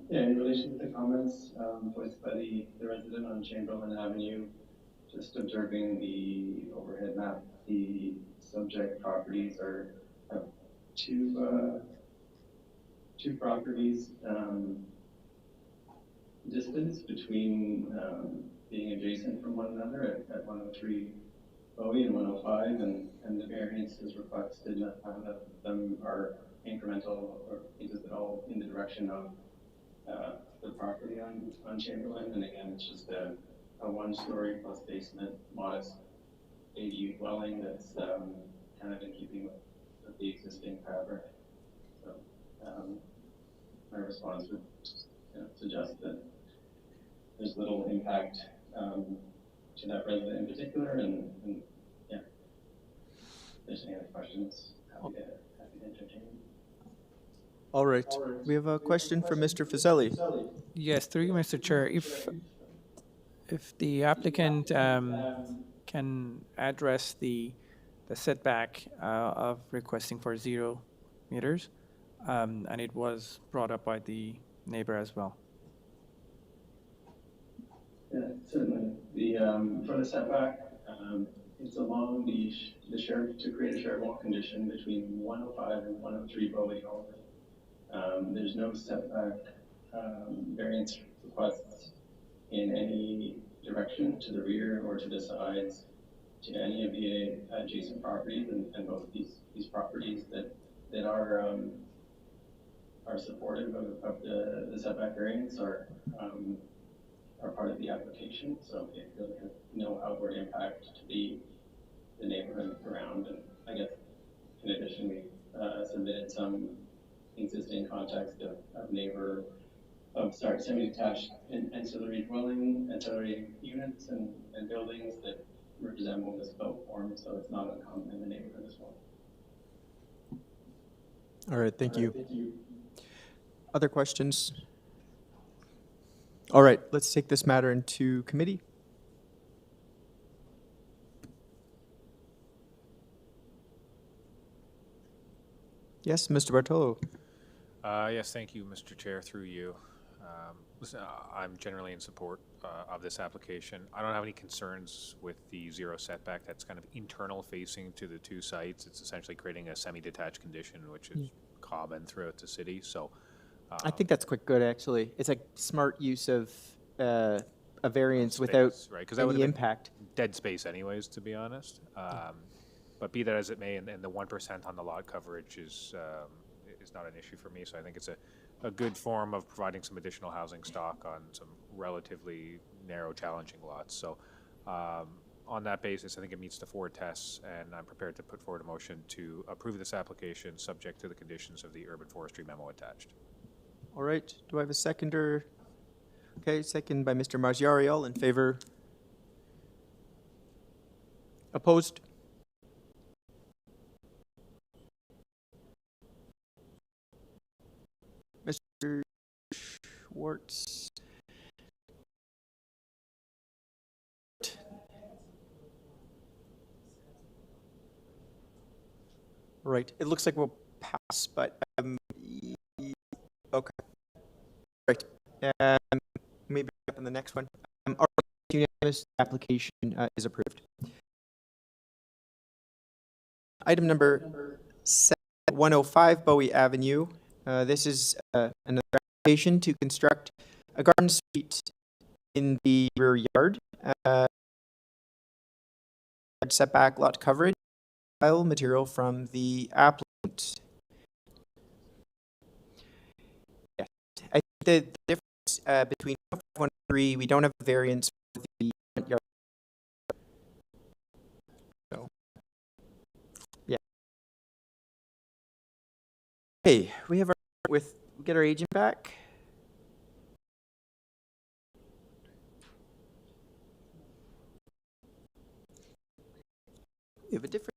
Yeah, in relation to the comments voiced by the resident on Chamberlain Avenue, just observing the overhead map, the subject properties have two properties. Distance between being adjacent from one another at 103 Bowie and 105, and the variance is requested that them are incremental or is it all in the direction of the property on Chamberlain. And again, it's just a 1-story plus basement modest ADU dwelling that's kind of in keeping with the existing fabric. So my response would suggest that there's little impact to that resident in particular, and yeah, if there's any other questions, happy to entertain. All right. We have a question from Mr. Fazeli. Yes, through you, Mr. Chair. If the applicant can address the setback of requesting for 0 meters, and it was brought up by the neighbor as well. Yeah, certainly. For the setback, it's along the shared, to create a shared wall condition between 105 and 103 Bowie only. There's no setback variance requests in any direction to the rear or to the sides to any of the adjacent properties, and both these properties that are supportive of the setback variance are part of the application. So it really has no outward impact to the neighborhood around. And I guess in addition, we submitted some existing context of semi-detached and ancillary units and buildings that resemble this boat form, so it's not uncommon in the neighborhood as well. All right, thank you. Other questions? All right, let's take this matter into committee. Yes, Mr. Bartolo. Yes, thank you, Mr. Chair, through you. Listen, I'm generally in support of this application. I don't have any concerns with the zero setback. That's kind of internal facing to the two sites. It's essentially creating a semi-detached condition, which is common throughout the city. So I think that's quite good, actually. It's a smart use of a variance without right, 'cause that would've any been impact. dead space anyways, to be honest. But be that as it may, and the 1% on the lot coverage is not an issue for me. So I think it's a good form of providing some additional housing stock on some relatively narrow, challenging lots. So on that basis, I think it meets the 4 tests, and I'm prepared to put forward a motion to approve this application subject to the conditions of the urban forestry memo attached. All right, do I have a seconder? Okay, second by Mr. Marziari. All in favor? Opposed? Mr. Schwartz? Right, it looks like we'll pass, but, okay. Right, maybe up on the next one. Our unanimous application is approved. Item number 105 Bowie Avenue. This is another application to construct a garden suite in the rear yard. Setback lot coverage, tile material from the applicant. Yes, I think the difference between 1 and 3, we don't have a variance for the front yard. So, yeah. Okay, we have we get our agent back. We have a different.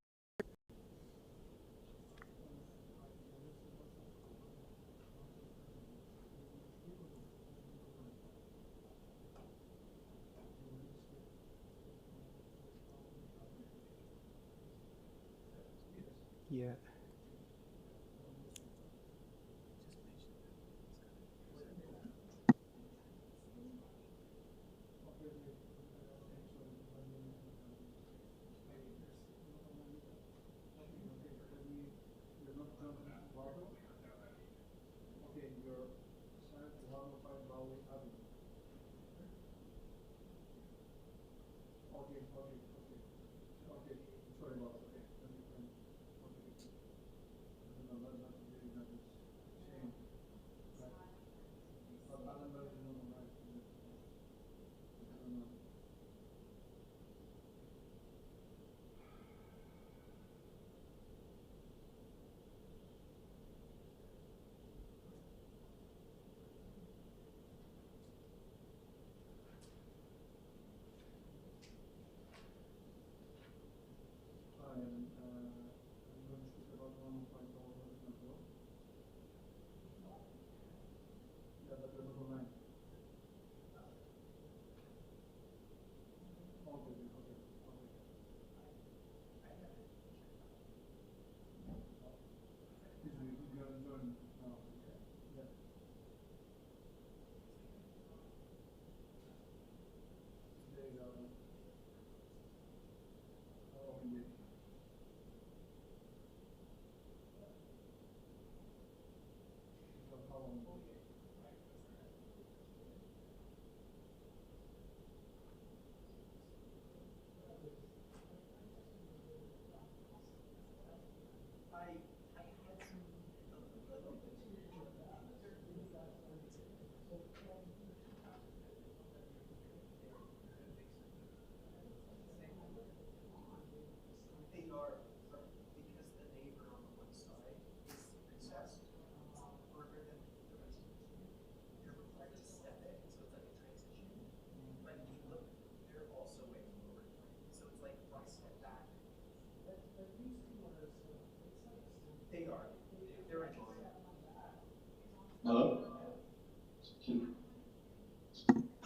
Yeah.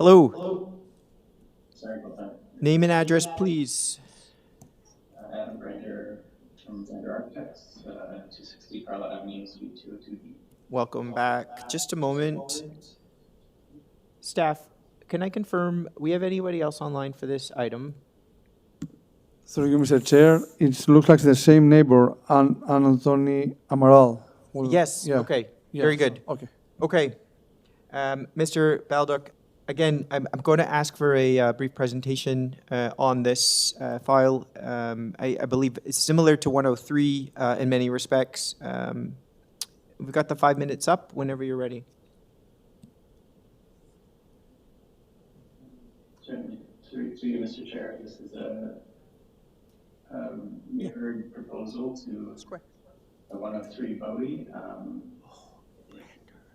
Hello. Sorry about that. Name and address, please. Adam Brander from Brander Architects, 260 Carla Avenue, Suite 202B. Welcome back. Just a moment. Staff, can I confirm, we have anybody else online for this item? Through you, Mr. Chair, it looks like the same neighbor, Anthony Amaral. Yes, Yeah. okay, Yeah. very good. Okay. Okay. Mr. Baldock, again, I'm going to ask for a brief presentation on this file. I believe it's similar to 103 in many respects. We've got the 5 minutes up whenever you're ready. Certainly. Through you, Mr. Chair, this is a mirrored proposal to the 103 Bowie.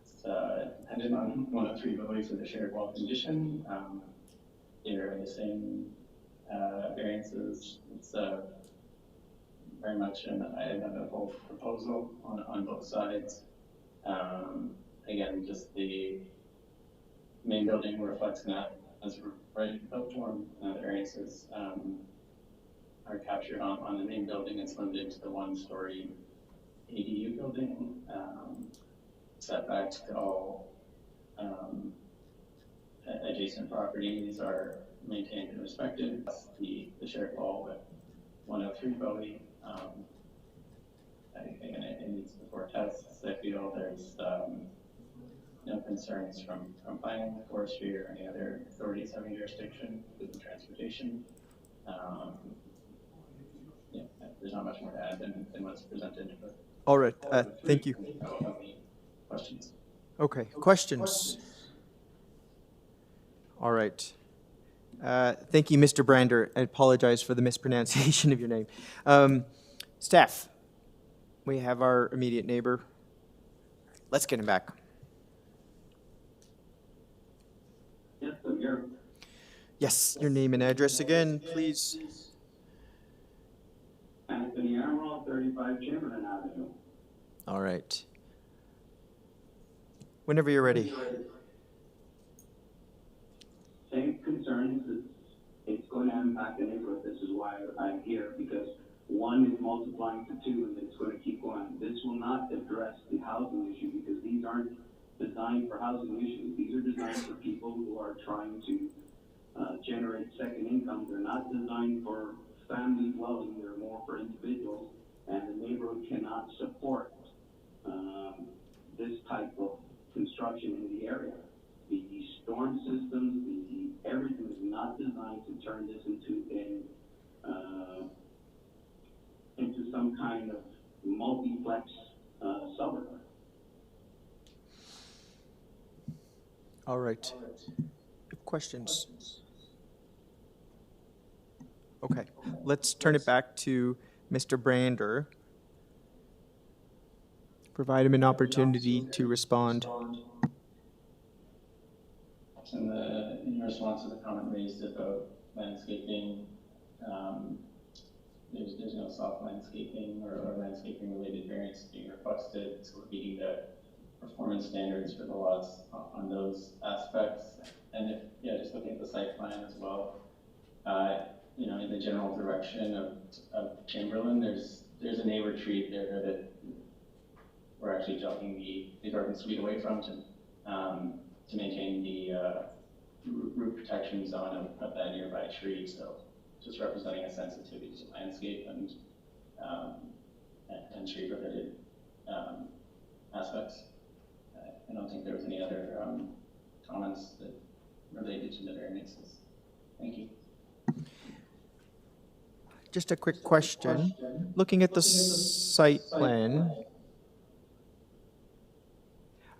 It's dependent on 103 Bowie for the shared wall condition. They're the same variances. It's very much an identical proposal on both sides. Again, just the main building reflects that as right built form. The variances are captured on the main building and slimmed into the one-story ADU building. Setbacks to all adjacent properties are maintained and respected. The shared wall with 103 Bowie. Again, it meets the 4 tests. I feel there's no concerns from planning, forestry, or any other authorities having jurisdiction with the transportation. Yeah, there's not much more to add than what's presented. All right, thank you. Questions? Okay, questions? All right. Thank you, Mr. Brander. I apologize for the mispronunciation of your name. Staff, we have our immediate neighbor. Let's get him back. Yes, I'm here. Yes, your name and address again, please. Anthony Amaral, 35 Chamberlain Avenue. All right. Whenever you're ready. Same concerns. It's going to impact the neighborhood. This is why I'm here, because 1 is multiplying to 2, and it's going to keep going. This will not address the housing issue, because these aren't designed for housing issues. These are designed for people who are trying to generate second income. They're not designed for family dwelling. They're more for individuals, and the neighborhood cannot support this type of construction in the area. The storm systems, everything is not designed to turn this into some kind of multiplex suburb. All right. Questions? Okay, let's turn it back to Mr. Brander. Provide him an opportunity to respond. In response to the comment raised about landscaping, there's no soft landscaping or landscaping related variance being requested, so we're meeting the performance standards for the lots on those aspects. And just looking at the site plan as well, in the general direction of Chamberlain, there's a neighbor tree there that we're actually jogging the garden suite away from to maintain the root protection zone of that nearby tree. So just representing a sensitivity to landscape and tree related aspects. I don't think there was any other comments that related to the variances. Thank you. Just a quick question. Looking at the site plan,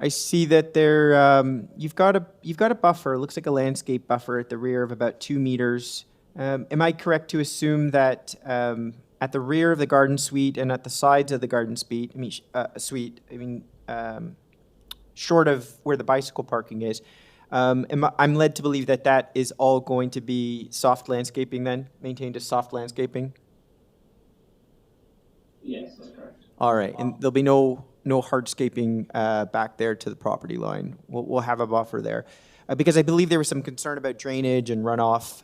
I see that there you've got a buffer. Looks like a landscape buffer at the rear of about 2 meters. Am I correct to assume that at the rear of the garden suite and at the sides of the garden suite, short of where the bicycle parking is, I'm led to believe that that is all going to be soft landscaping then, maintained as soft landscaping? Yes, that's correct. All right, and there'll be no hardscaping back there to the property line. We'll have a buffer there. because I believe there was some concern about drainage and runoff.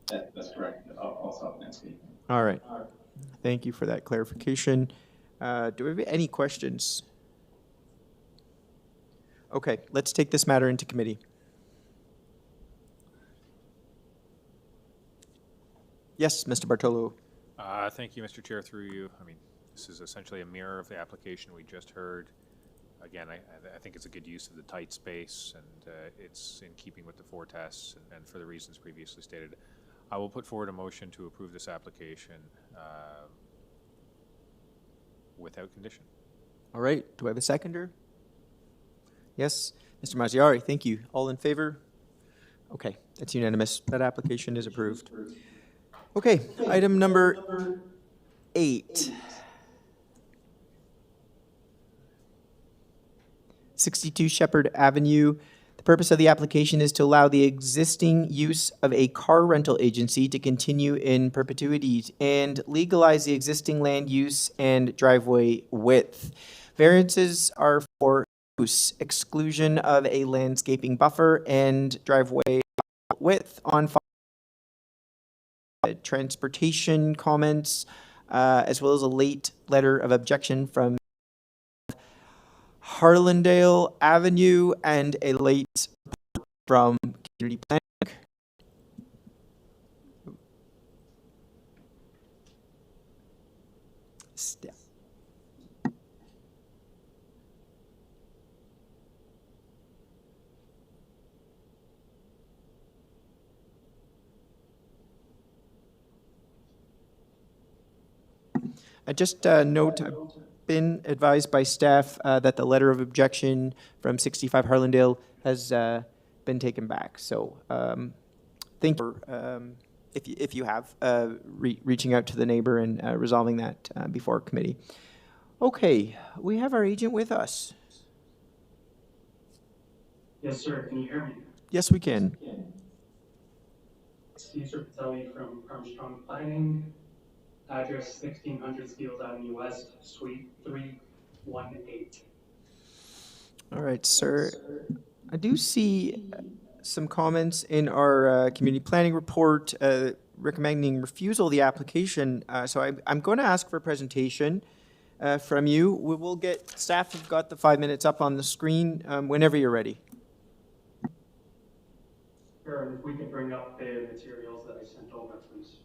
That's correct. I'll stop landscaping. All right. Thank you for that clarification. Do we have any questions? Okay, let's take this matter into committee. Yes, Mr. Bartolo. Thank you, Mr. Chair, through you. I mean, this is essentially a mirror of the application we just heard. Again, I think it's a good use of the tight space, and it's in keeping with the 4 tests and for the reasons previously stated. I will put forward a motion to approve this application without condition. All right, do I have a seconder? Yes, Mr. Mazziari, thank you. All in favor? Okay, that's unanimous. That application is approved. Okay, item number 8. 62 Sheppard Avenue. The purpose of the application is to allow the existing use of a car rental agency to continue in perpetuity and legalize the existing land use and driveway width. Variances are for use, exclusion of a landscaping buffer and driveway width on transportation comments, as well as a late letter of objection from Harlandale Avenue and a late report from community planning. Steph. Just note, I've been advised by staff that the letter of objection from 65 Harlandale has been taken back. So thank you for, if you have, reaching out to the neighbor and resolving that before committee. Okay, we have our agent with us. Yes, sir. Can you hear me? Yes, we can. Steve Patelli from Armstrong Planning. Address 1600 Steeles Avenue West, Suite 318. All right, sir. I do see some comments in our community planning report recommending refusal of the application. So I'm going to ask for a presentation from you. We will get, staff have got the 5 minutes up on the screen whenever you're ready. Sure, and if we could bring up the materials that I sent over, please.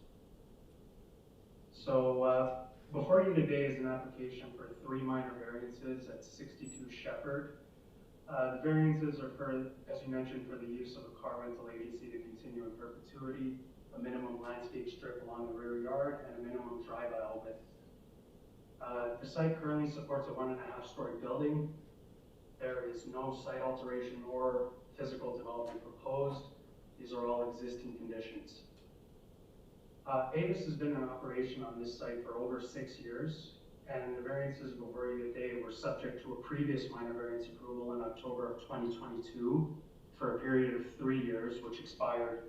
So before you today is an application for 3 minor variances at 62 Sheppard. The variances are for, as you mentioned, for the use of a car rental agency to continue in perpetuity, a minimum landscape strip along the rear yard, and a minimum drive aisle width. The site currently supports a 1.5-story building. There is no site alteration or physical development proposed. These are all existing conditions. Avis has been in operation on this site for over 6 years, and the variances before you today were subject to a previous minor variance approval in October of 2022 for a period of 3 years, which expired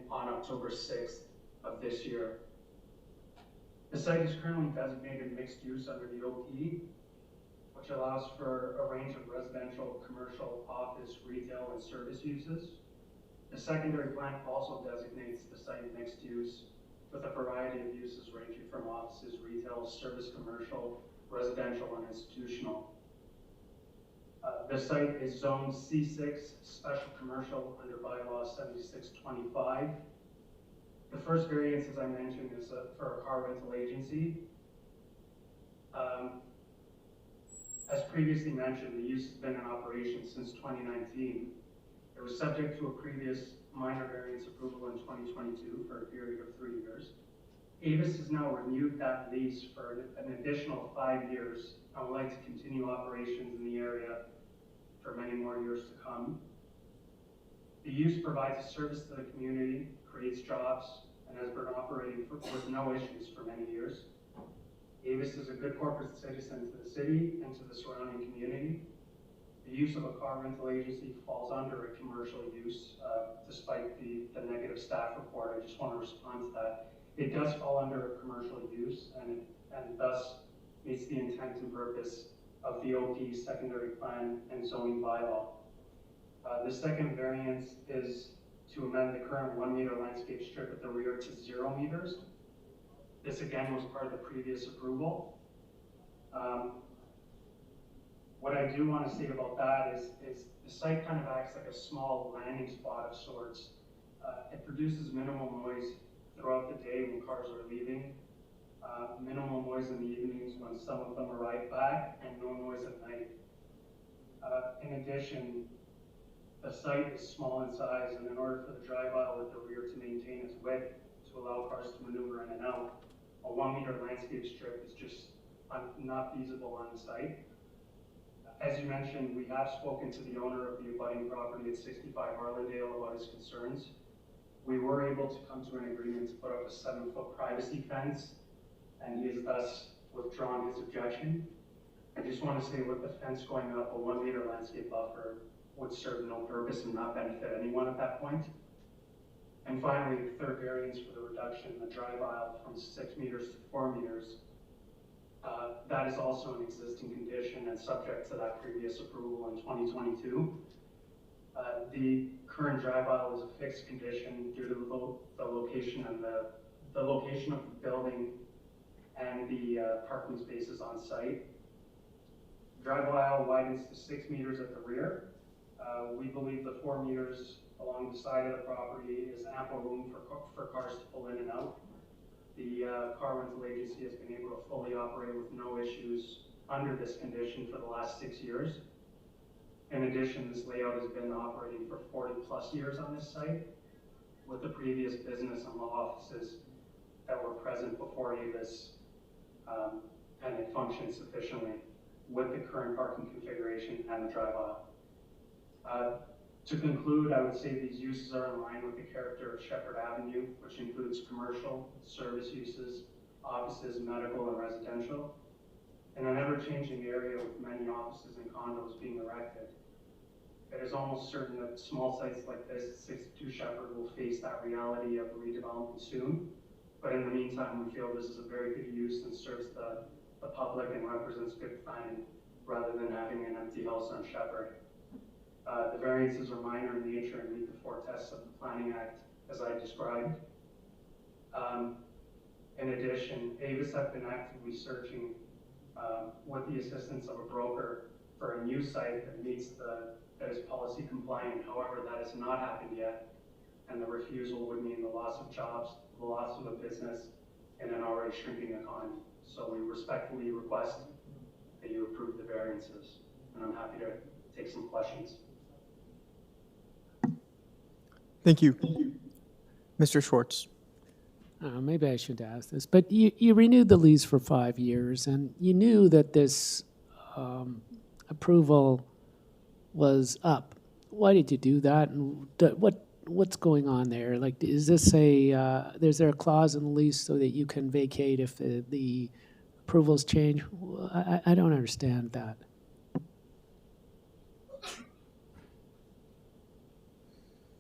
on October 6th of this year. The site is currently designated mixed use under the OP, which allows for a range of residential, commercial, office, retail, and service uses. The secondary plan also designates the site mixed use with a variety of uses ranging from offices, retail, service commercial, residential, and institutional. The site is zoned C6 special commercial under bylaw 7625. The first variance, as I mentioned, is for a car rental agency. As previously mentioned, the use has been in operation since 2019. It was subject to a previous minor variance approval in 2022 for a period of 3 years. Avis has now renewed that lease for an additional 5 years and would like to continue operations in the area for many more years to come. The use provides a service to the community, creates jobs, and has been operating with no issues for many years. Avis is a good corporate citizen to the city and to the surrounding community. The use of a car rental agency falls under a commercial use, despite the negative staff report. I just want to respond to that. It does fall under a commercial use and thus meets the intent and purpose of the OP secondary plan and zoning bylaw. The second variance is to amend the current 1 meter landscape strip at the rear to 0 meters. This again was part of the previous approval. What I do want to say about that is the site kind of acts like a small landing spot of sorts. It produces minimal noise throughout the day when cars are leaving, minimal noise in the evenings when some of them arrive back, and no noise at night. In addition, the site is small in size, and in order for the drive aisle at the rear to maintain its width to allow cars to maneuver in and out, a 1 meter landscape strip is just not feasible on the site. As you mentioned, we have spoken to the owner of the abutting property at 65 Harlandale about his concerns. We were able to come to an agreement to put up a 7-foot privacy fence, and he has thus withdrawn his objection. I just want to say with the fence going up, a 1 meter landscape buffer would serve no purpose and not benefit anyone at that point. And finally, the third variance for the reduction in the drive aisle from 6 meters to 4 meters. That is also an existing condition and subject to that previous approval in 2022. The current drive aisle is a fixed condition due to the location of the location of the building and the parking spaces on site. Drive aisle widens to 6 meters at the rear. We believe the 4 meters along the side of the property is ample room for cars to pull in and out. The car rental agency has been able to fully operate with no issues under this condition for the last 6 years. In addition, this layout has been operating for 40+ years on this site, with the previous business and law offices that were present before Avis, and it functions sufficiently with the current parking configuration and the drive aisle. To conclude, I would say these uses are in line with the character of Sheppard Avenue, which includes commercial, service uses, offices, medical, and residential, in an ever-changing area with many offices and condos being erected. It is almost certain that small sites like this, 62 Sheppard, will face that reality of redevelopment soon. But in the meantime, we feel this is a very good use and serves the public and represents good planning rather than having an empty house on Sheppard. The variances are minor in nature and meet the 4 tests of the Planning Act as I described. In addition, Avis have been actively searching with the assistance of a broker for a new site that is policy compliant. However, that has not happened yet, and the refusal would mean the loss of jobs, the loss of a business in an already shrinking economy. So we respectfully request that you approve the variances, and I'm happy to take some questions. Thank you. Mr. Schwartz. Maybe I should ask this, but you renewed the lease for 5 years, and you knew that this approval was up. Why did you do that, and what's going on there? Like, is this is there a clause in the lease so that you can vacate if the approvals change? I don't understand that.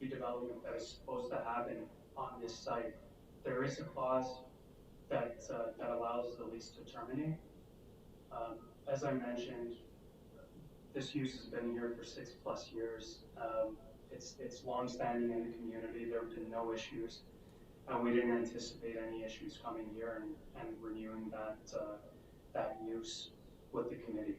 Redevelopment that is supposed to happen on this site. There is a clause that allows the lease to terminate. As I mentioned, this use has been here for 6+ years. It's long-standing in the community. There have been no issues, and we didn't anticipate any issues coming here and renewing that use with the committee.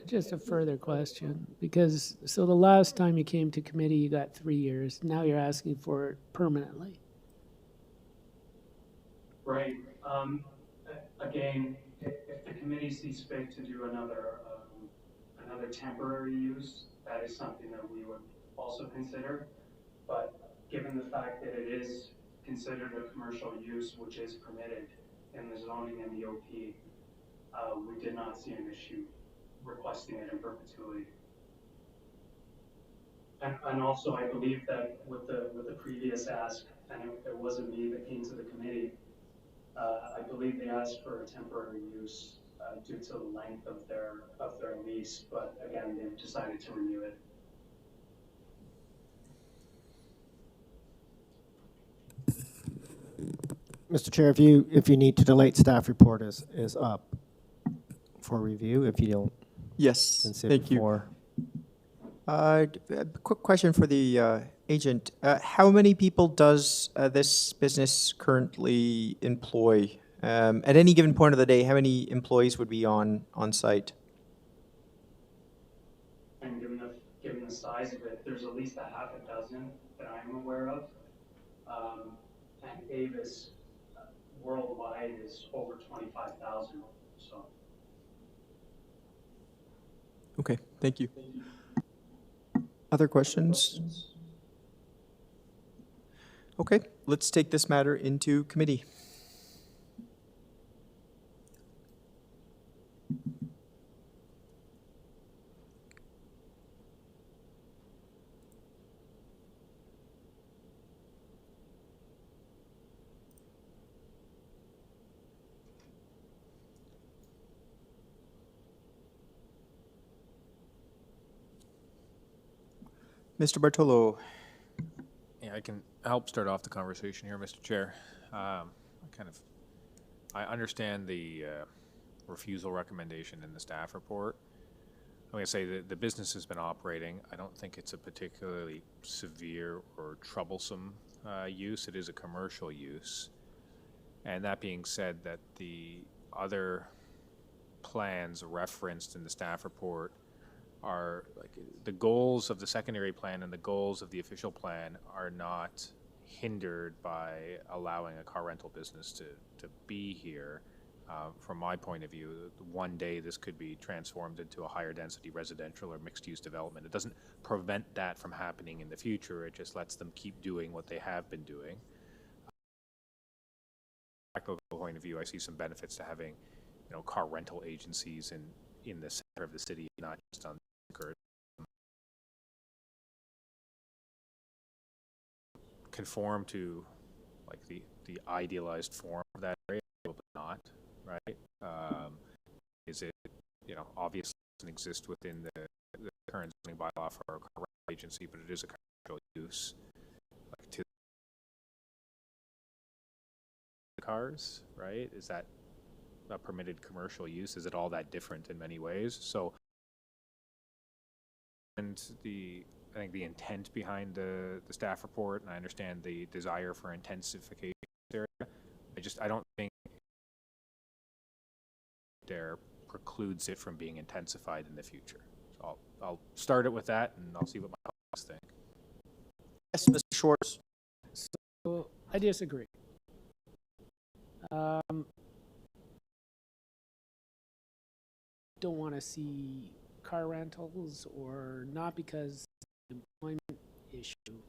Just a further question, because so the last time you came to committee, you got 3 years. Now you're asking for it permanently. Right. Again, if the committee sees fit to do another temporary use, that is something that we would also consider. But given the fact that it is considered a commercial use, which is permitted in the zoning and the OP, we did not see an issue requesting it in perpetuity. And also, I believe that with the previous ask, and it wasn't me that came to the committee, I believe they asked for a temporary use due to the length of their lease, but again, they've decided to renew it. Mr. Chair, if you need to, the late staff report is up for review if you don't. Yes, Since it thank you. before. A quick question for the agent. How many people does this business currently employ? At any given point of the day, how many employees would be on site? And given the size of it, there's at least a half a dozen that I'm aware of. And Avis worldwide is over 25,000. So. Okay, thank you. Other questions? Okay, let's take this matter into committee. Mr. Bartolo. Yeah, I can help start off the conversation here, Mr. Chair. I understand the refusal recommendation in the staff report. I'm going to say that the business has been operating. I don't think it's a particularly severe or troublesome use. It is a commercial use. And that being said, that the other plans referenced in the staff report are like the goals of the secondary plan and the goals of the official plan are not hindered by allowing a car rental business to be here. From my point of view, one day this could be transformed into a higher density residential or mixed use development. It doesn't prevent that from happening in the future. It just lets them keep doing what they have been doing. From a practical point of view, I see some benefits to having, car rental agencies in the center of the city, not just on conform to like the idealized form of that area, probably not, right? Is it, obviously doesn't exist within the current zoning bylaw for a car rental agency, but it is a commercial use, like to the cars, right? Is that a permitted commercial use? Is it all that different in many ways? So, and I think the intent behind the staff report, and I understand the desire for intensification area. I don't think there precludes it from being intensified in the future. So I'll start it with that, and I'll see what my colleagues think. Yes, Mr. Schwartz. So I disagree. Don't want to see car rentals, or not because of the employment issue.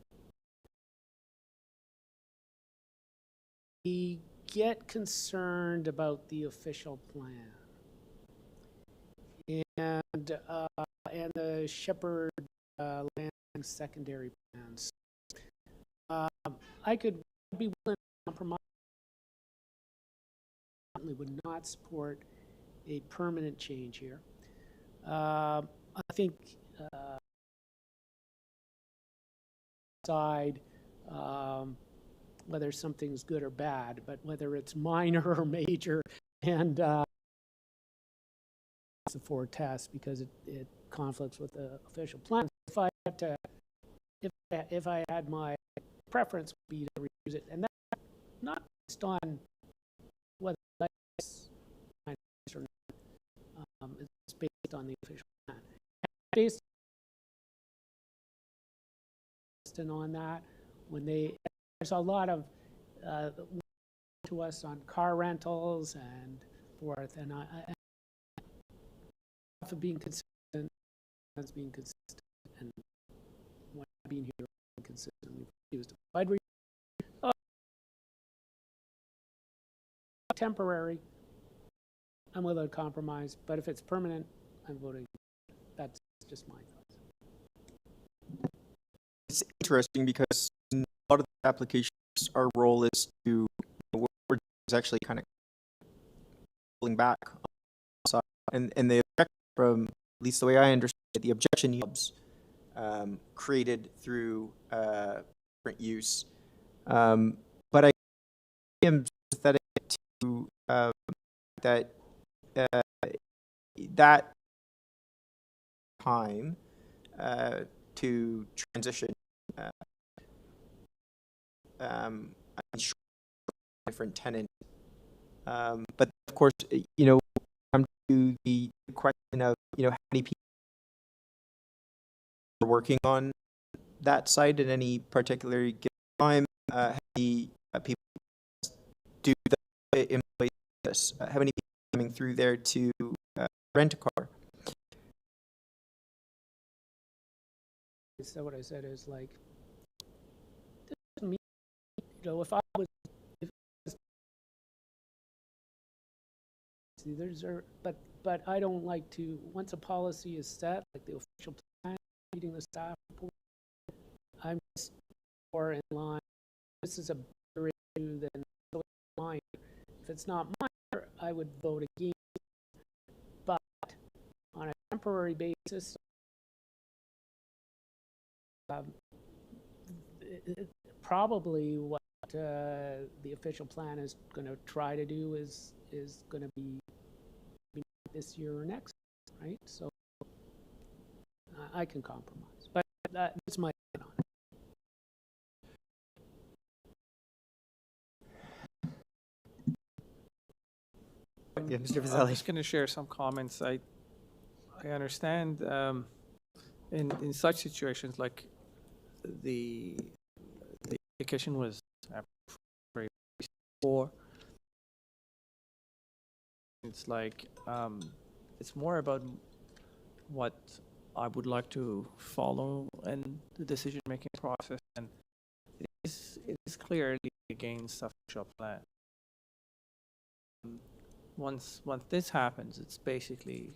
We get concerned about the official plan and the Shepherd land secondary plans. I could be willing to compromise. I would not support a permanent change here. I think side whether something's good or bad, but whether it's minor or major, and it's a forward test because it conflicts with the official plan. If I had to, if I had my preference would be to reuse it, and that's not based on whether it's or not. It's based on the official plan. Based on that, when there's a lot of to us on car rentals and forth, and I for being consistent, as being consistent, and when being here consistently used. I'd temporary, I'm willing to compromise, but if it's permanent, I'm voting. That's just my thoughts. It's interesting because in a lot of the applications, our role is to, we're actually kind of pulling back on the side. And the objection, from at least the way I understand it, the objection hubs created through different use. But I am sympathetic to that that time to transition I'm sure different tenant. But of course, come to the question of, how many people are working on that site at any particular given time. How many people do the employee this? How many people are coming through there to rent a car? So what I said is like, this doesn't mean, if I was, but I don't like to, once a policy is set, like the official plan, reading the staff report, I'm just more in line. This is a bigger issue than minor. If it's not minor, I would vote against. But on a temporary basis, probably what the official plan is going to try to do is going to be this year or next, right? So I can compromise, but that's my opinion on it. Yeah, Mr. I'm Fazeli. just going to share some comments. I understand in such situations, like the application was before. It's like it's more about what I would like to follow and the decision-making process, and it is clearly against the official plan. Once this happens, it's basically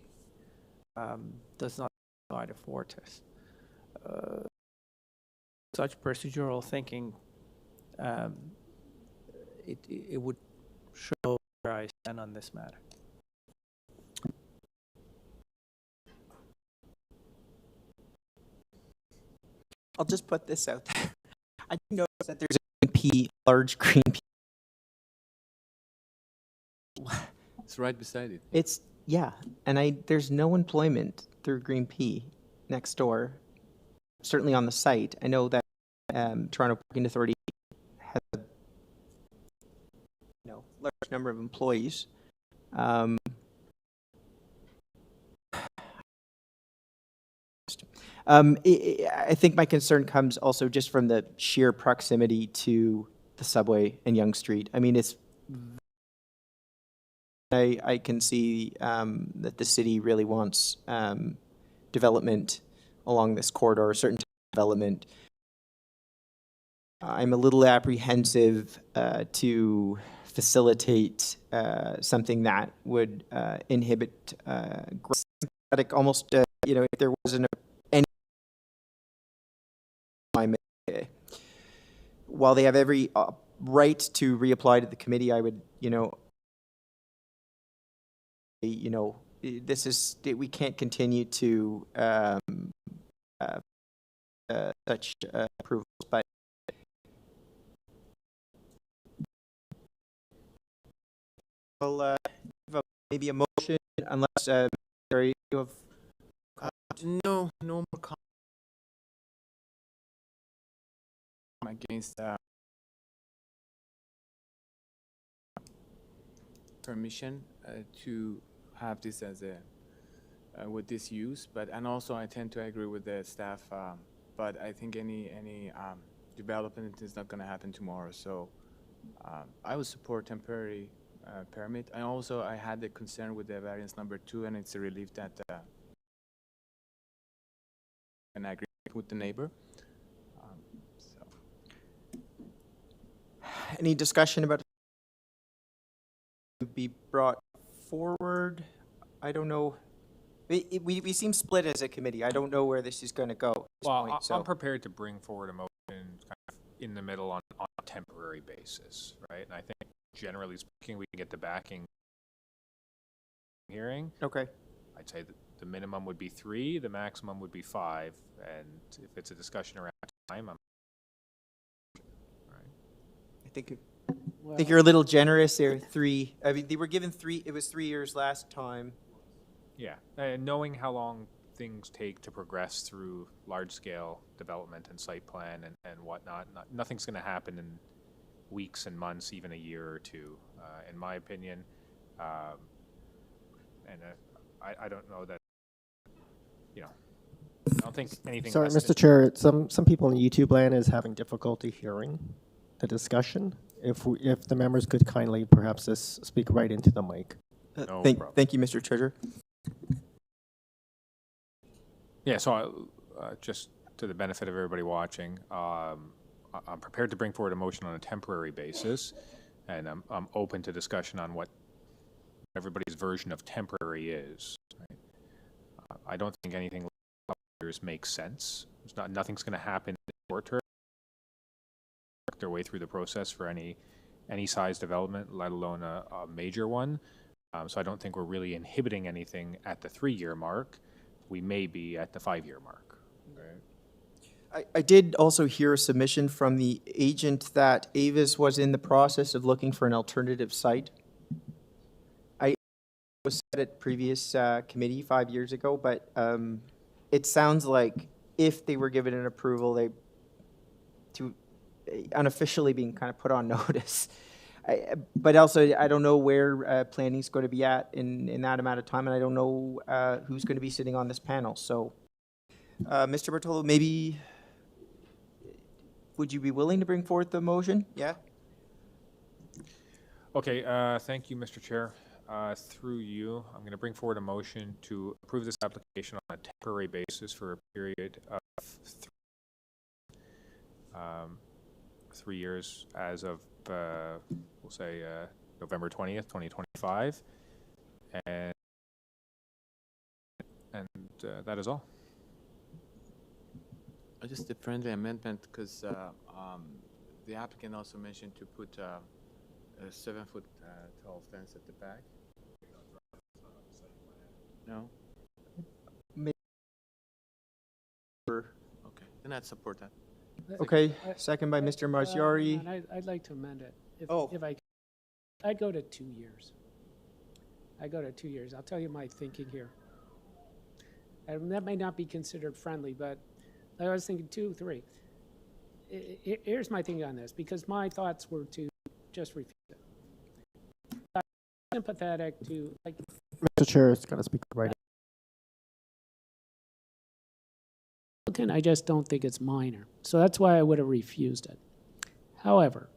does not apply to Fortis. Such procedural thinking, it would show where I stand on this matter. I'll just put this out there. I do notice that there's a large green P. It's right beside it. It's, yeah, and there's no employment through Green P next door, certainly on the site. I know that Toronto Parking Authority has a large number of employees. I think my concern comes also just from the sheer proximity to the subway and Yonge Street. I mean, I can see that the city really wants development along this corridor, a certain type of development. I'm a little apprehensive to facilitate something that would inhibit growth. Almost, if there wasn't any, while they have every right to reapply to the committee, I would, this is, we can't continue to such approvals, but well, maybe a motion, unless you have no more comment against permission to have this as a with this use, and also I tend to agree with the staff, but I think any development is not going to happen tomorrow, so I would support temporary permit. And also I had the concern with the variance number 2, and it's a relief that an agreement with the neighbor. Any discussion about to be brought forward? I don't know. We seem split as a committee. I don't know where this is going to go at this point, so. I'm prepared to bring forward a motion kind of in the middle on a temporary basis, right? And I think generally speaking, we can get the backing hearing. Okay. I'd say that the minimum would be 3, the maximum would be 5, and if it's a discussion around time, I think you're a little generous there. 3. I mean, they were given 3. It was 3 years last time. Yeah, and knowing how long things take to progress through large-scale development and site plan and whatnot, nothing's going to happen in weeks and months, even a year or two, in my opinion. I don't know that, I don't think anything. Sorry, less Mr. than- Chair, some people in YouTube land is having difficulty hearing the discussion. If the members could kindly perhaps just speak right into the mic. No Thank problem. you, Mr. Treasurer. Yeah, so just to the benefit of everybody watching, I'm prepared to bring forward a motion on a temporary basis, and I'm open to discussion on what everybody's version of temporary is. Right? I don't think anything makes sense. Nothing's going to happen in the short term. Work their way through the process for any size development, let alone a major one. So I don't think we're really inhibiting anything at the 3-year mark. We may be at the 5-year mark. Right? I did also hear a submission from the agent that Avis was in the process of looking for an alternative site. I was said at previous committee 5 years ago, but it sounds like if they were given an approval, they unofficially being kind of put on notice. But also, I don't know where planning is going to be at in that amount of time, and I don't know who's going to be sitting on this panel. So, Mr. Bartolo, maybe would you be willing to bring forth the motion? Yeah. Okay. Thank you, Mr. Chair. Through you, I'm going to bring forward a motion to approve this application on a temporary basis for a period of 3 years as of, we'll say, November 20th, 2025. And that is all. Just a friendly amendment, because the applicant also mentioned to put a 7-foot tall fence at the back. No? Okay, then I'd support that. Okay, second by Mr. Marziari. I'd like to amend it. If I could. I'd go to 2 years. I'd go to 2 years. I'll tell you my thinking here. And that may not be considered friendly, but I was thinking 2, 3. Here's my thinking on this, because my thoughts were to just refuse it. I'm sympathetic to, like... Mr. Chair, it's got to speak right. I just don't think it's minor. So that's why I would have refused it. However,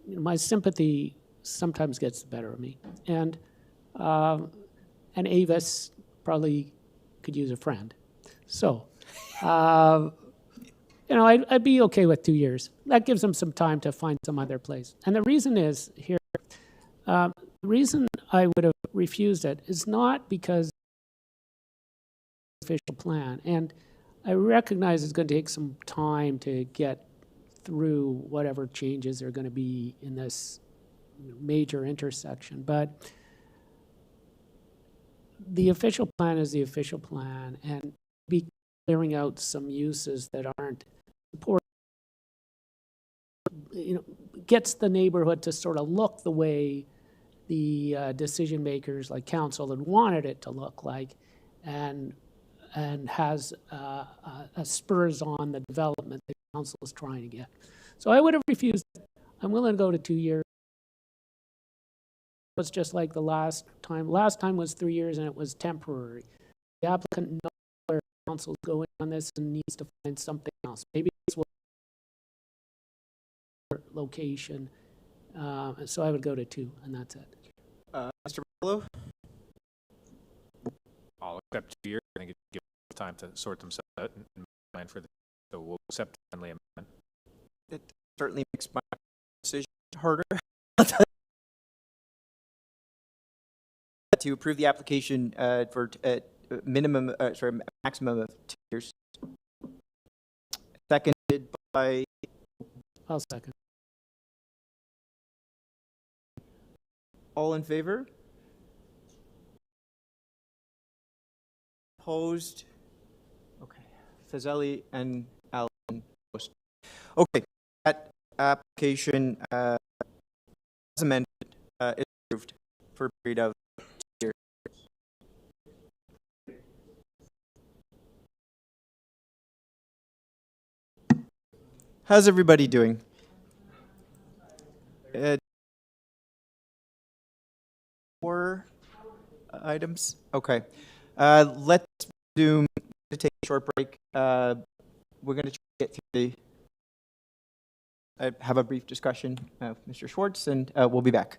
my sympathy sometimes gets the better of me. And Avis probably could use a friend. So, I'd be okay with 2 years. That gives them some time to find some other place. And the reason is here, the reason I would have refused it is not because of the official plan. And I recognize it's going to take some time to get through whatever changes are going to be in this major intersection. But the official plan is the official plan, and be clearing out some uses that aren't supported, gets the neighborhood to sort of look the way the decision makers like council had wanted it to look like, and has a spurs on the development the council is trying to get. So I would have refused it. I'm willing to go to 2 years. It's just like the last time. Last time was 3 years and it was temporary. The applicant knows where council's going on this and needs to find something else. Maybe it's location. So I would go to 2, and that's it. Mr. Bartolo? I'll accept 2 years. I think it gives them time to sort themselves out and plan for so we'll accept a friendly amendment. It certainly makes my decision harder. To approve the application for maximum of 2 years. Seconded by... I'll second. All in favor? Opposed? Okay. Fazeli and Allen opposed. Okay. That application as amended is approved for a period of How's everybody doing? Four items? Okay. Let's resume to take a short break. We're going to try to get through have a brief discussion with Mr. Schwartz, and we'll be back.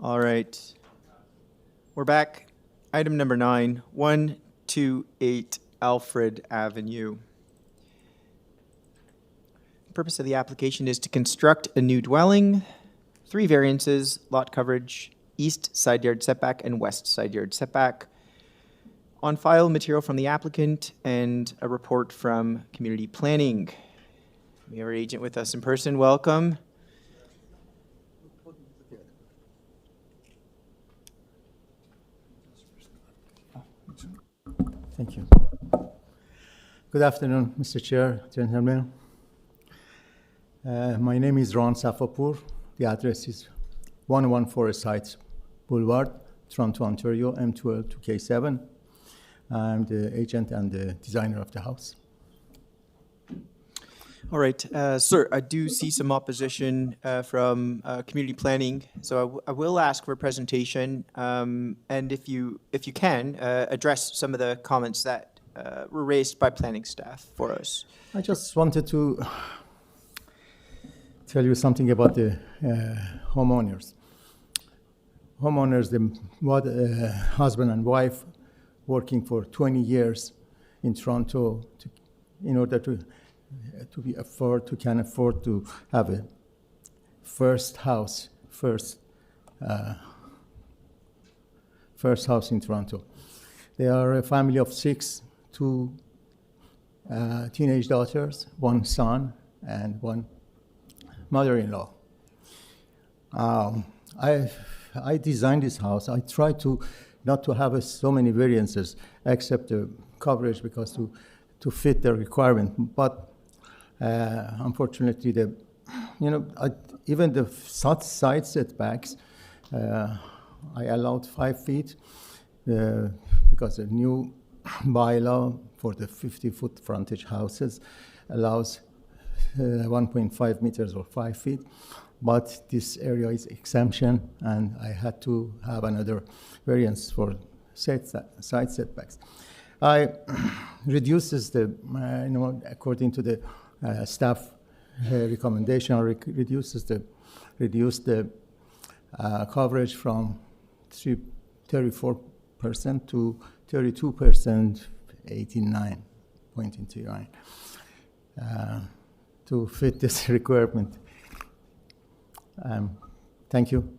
All right. We're back. Item number 9, 128 Alfred Avenue. The purpose of the application is to construct a new dwelling, 3 variances, lot coverage, east side yard setback and west side yard setback. On file, material from the applicant and a report from community planning. We have our agent with us in person. Welcome. Thank you. Good afternoon, Mr. Chair, gentlemen. My name is Ron Safapur. The address is 114 Sites Boulevard, Toronto, Ontario, M12 2K7. I'm the agent and the designer of the house. All right, sir, I do see some opposition from community planning, so I will ask for a presentation, and if you can, address some of the comments that were raised by planning staff for us. I just wanted to tell you something about the homeowners. Homeowners, husband and wife, working for 20 years in Toronto in order to can afford to have a first house in Toronto. They are a family of 6, 2 teenage daughters, 1 son, and 1 mother-in-law. I designed this house. I tried to not to have so many variances, except the coverage, because to fit the requirement. But unfortunately, even the side setbacks, I allowed 5 feet because the new bylaw for the 50-foot frontage houses allows 1.5 meters or 5 feet. But this area is exemption, and I had to have another variance for side setbacks. I reduces the, according to the staff recommendation, reduce the coverage from 34% to 32%, 89.29, to fit this requirement. Thank you.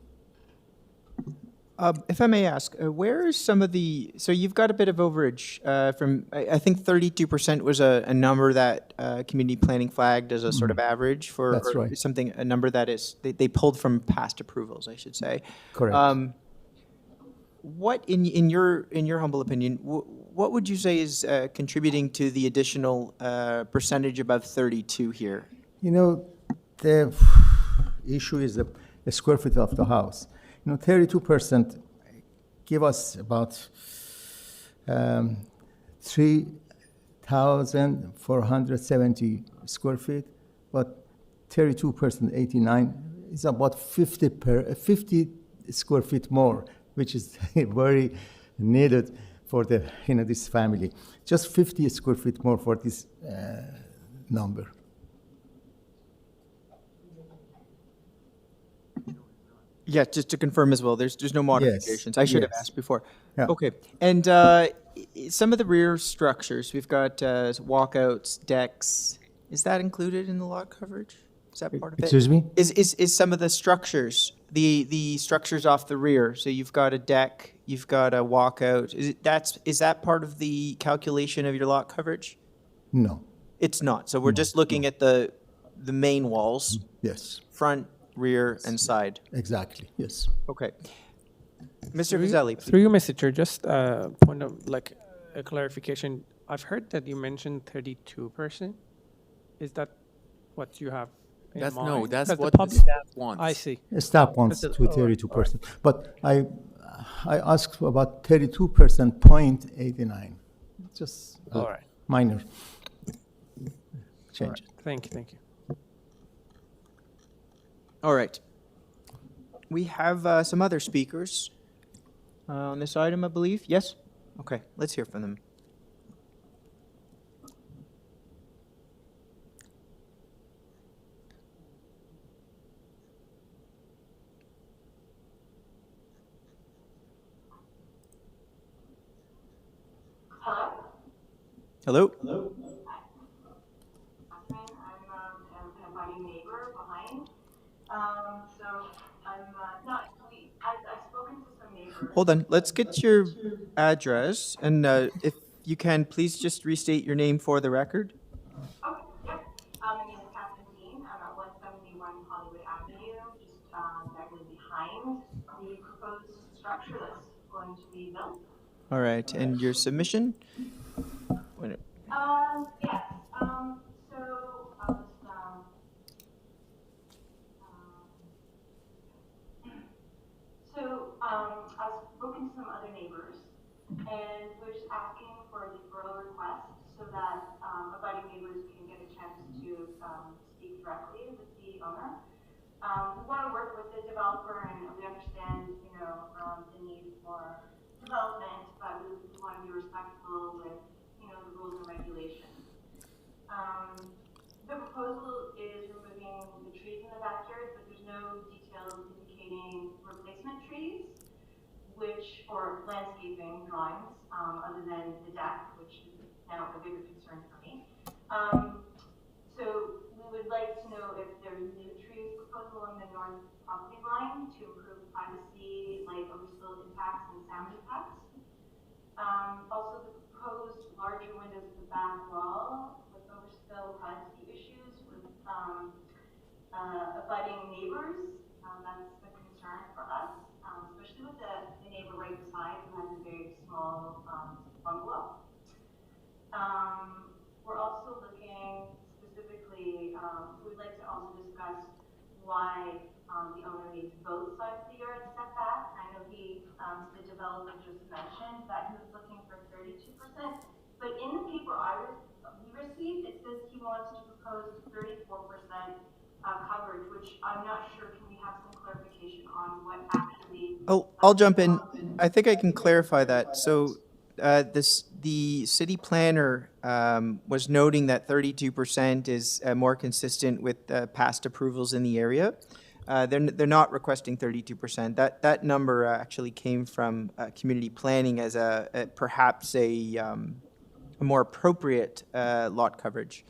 If I may ask, where is some of the, so you've got a bit of overage from, I think 32% was a number that community planning flagged as a sort of average for, That's right. something, a number that is, they pulled from past approvals, I should say. Correct. What, in your humble opinion, what would you say is contributing to the additional percentage above 32 here? The issue is the square feet of the house. 32% give us about 3,470 square feet, but 32%, 89, is about 50 square feet more, which is very needed for this family. Just 50 square feet more for this number. Yeah, just to confirm as well, there's no modifications. Yes, I should have yes. asked before. Yeah. Okay, and some of the rear structures, we've got walkouts, decks. Is that included in the lot coverage? Is that part of it? Excuse me? Is some of the structures, the structures off the rear, so you've got a deck, you've got a walkout, is that part of the calculation of your lot coverage? No. It's not, so we're just looking at the main walls? Yes. Front, rear, and side? Exactly, yes. Okay. Mr. Vizzelli. Through you, Mr. Chair, just a point of, like, a clarification. I've heard that you mentioned 32%. Is that what you have in That's mind? no, that's 'Cause the what the public- staff wants. I see. Staff wants That's to a- oh, 32%, but I asked for about 32%, 0.89. Just All right. minor All change. right. Thank you, thank you. All right. We have some other speakers on this item, I believe. Yes? Okay, let's hear from them. Hello? Hello? I'm an abiding neighbor behind. So I'm not, I've spoken to some neighbors. Hold on, let's get your address, and if you can, please just restate your name for the record. Okay, yep. My name is Catherine Dean. I'm at 171 Hollywood Avenue, just directly behind the proposed structure that's going to be built. All right, and your submission? Wait a- Yes. So I'll just, I've spoken to some other neighbors, and we're just asking for a deferral request so that abutting neighbors can get a chance to speak directly with the owner. We want to work with the developer, and we understand, the need for development, but we want to be respectful with, the rules and regulations. The proposal is removing the trees in the backyard, but there's no details indicating replacement trees, or landscaping drawings, other than the deck, which is now a bigger concern for me. So we would like to know if there's new trees proposed along the north property line to improve privacy, like overspill impacts and sound impacts. Also, the proposed larger windows at the back wall with overspill privacy issues with abutting neighbors. That's a concern for us, especially with the neighbor right beside who has a very small bungalow. We're also looking specifically, we'd like to also discuss why the owner needs both sides of the yard setback. I know the developer just mentioned that he was looking for 32%, but in the paper we received, it says he wants to propose 34% coverage, which I'm not sure. Can we have some clarification on what actually? I'll jump in. I think I can clarify that. So the city planner was noting that 32% is more consistent with past approvals in the area. They're not requesting 32%. That number actually came from community planning as perhaps a more appropriate lot coverage.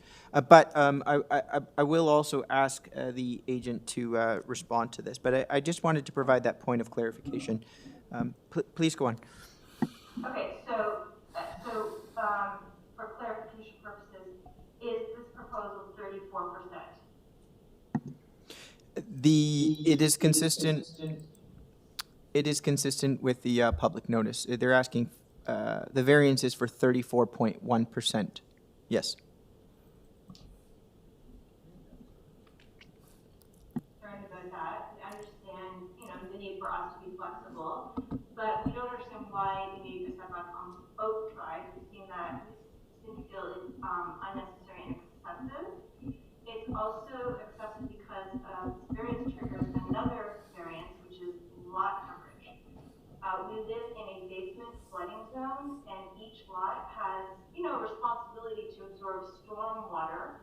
But I will also ask the agent to respond to this. But I just wanted to provide that point of clarification. Please go on. Okay, so for clarification purposes, is this proposal 34%? It is consistent. It is consistent with the public notice. They're asking the variance is for 34.1%. Yes. Concerned about that. We understand, the need for us to be flexible, but we don't understand why you need a setback on both sides. We've seen that. We seem to feel it's unnecessary and excessive. It's also excessive because this variance triggers another variance, which is lot coverage. We live in a basement flooding zone, and each lot has, a responsibility to absorb storm water.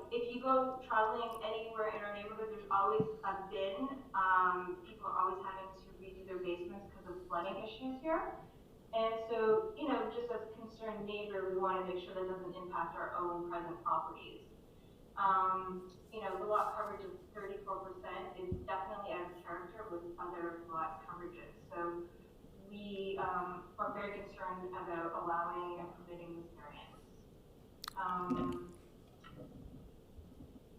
If you go traveling anywhere in our neighborhood, there's always a bin. People are always having to redo their basements because of flooding issues here. And so, you know, just as a concerned neighbor, we want to make sure that doesn't impact our own present properties. You know, the lot coverage of 34% is definitely out of character with other lot coverages. So we are very concerned about allowing and permitting this variance.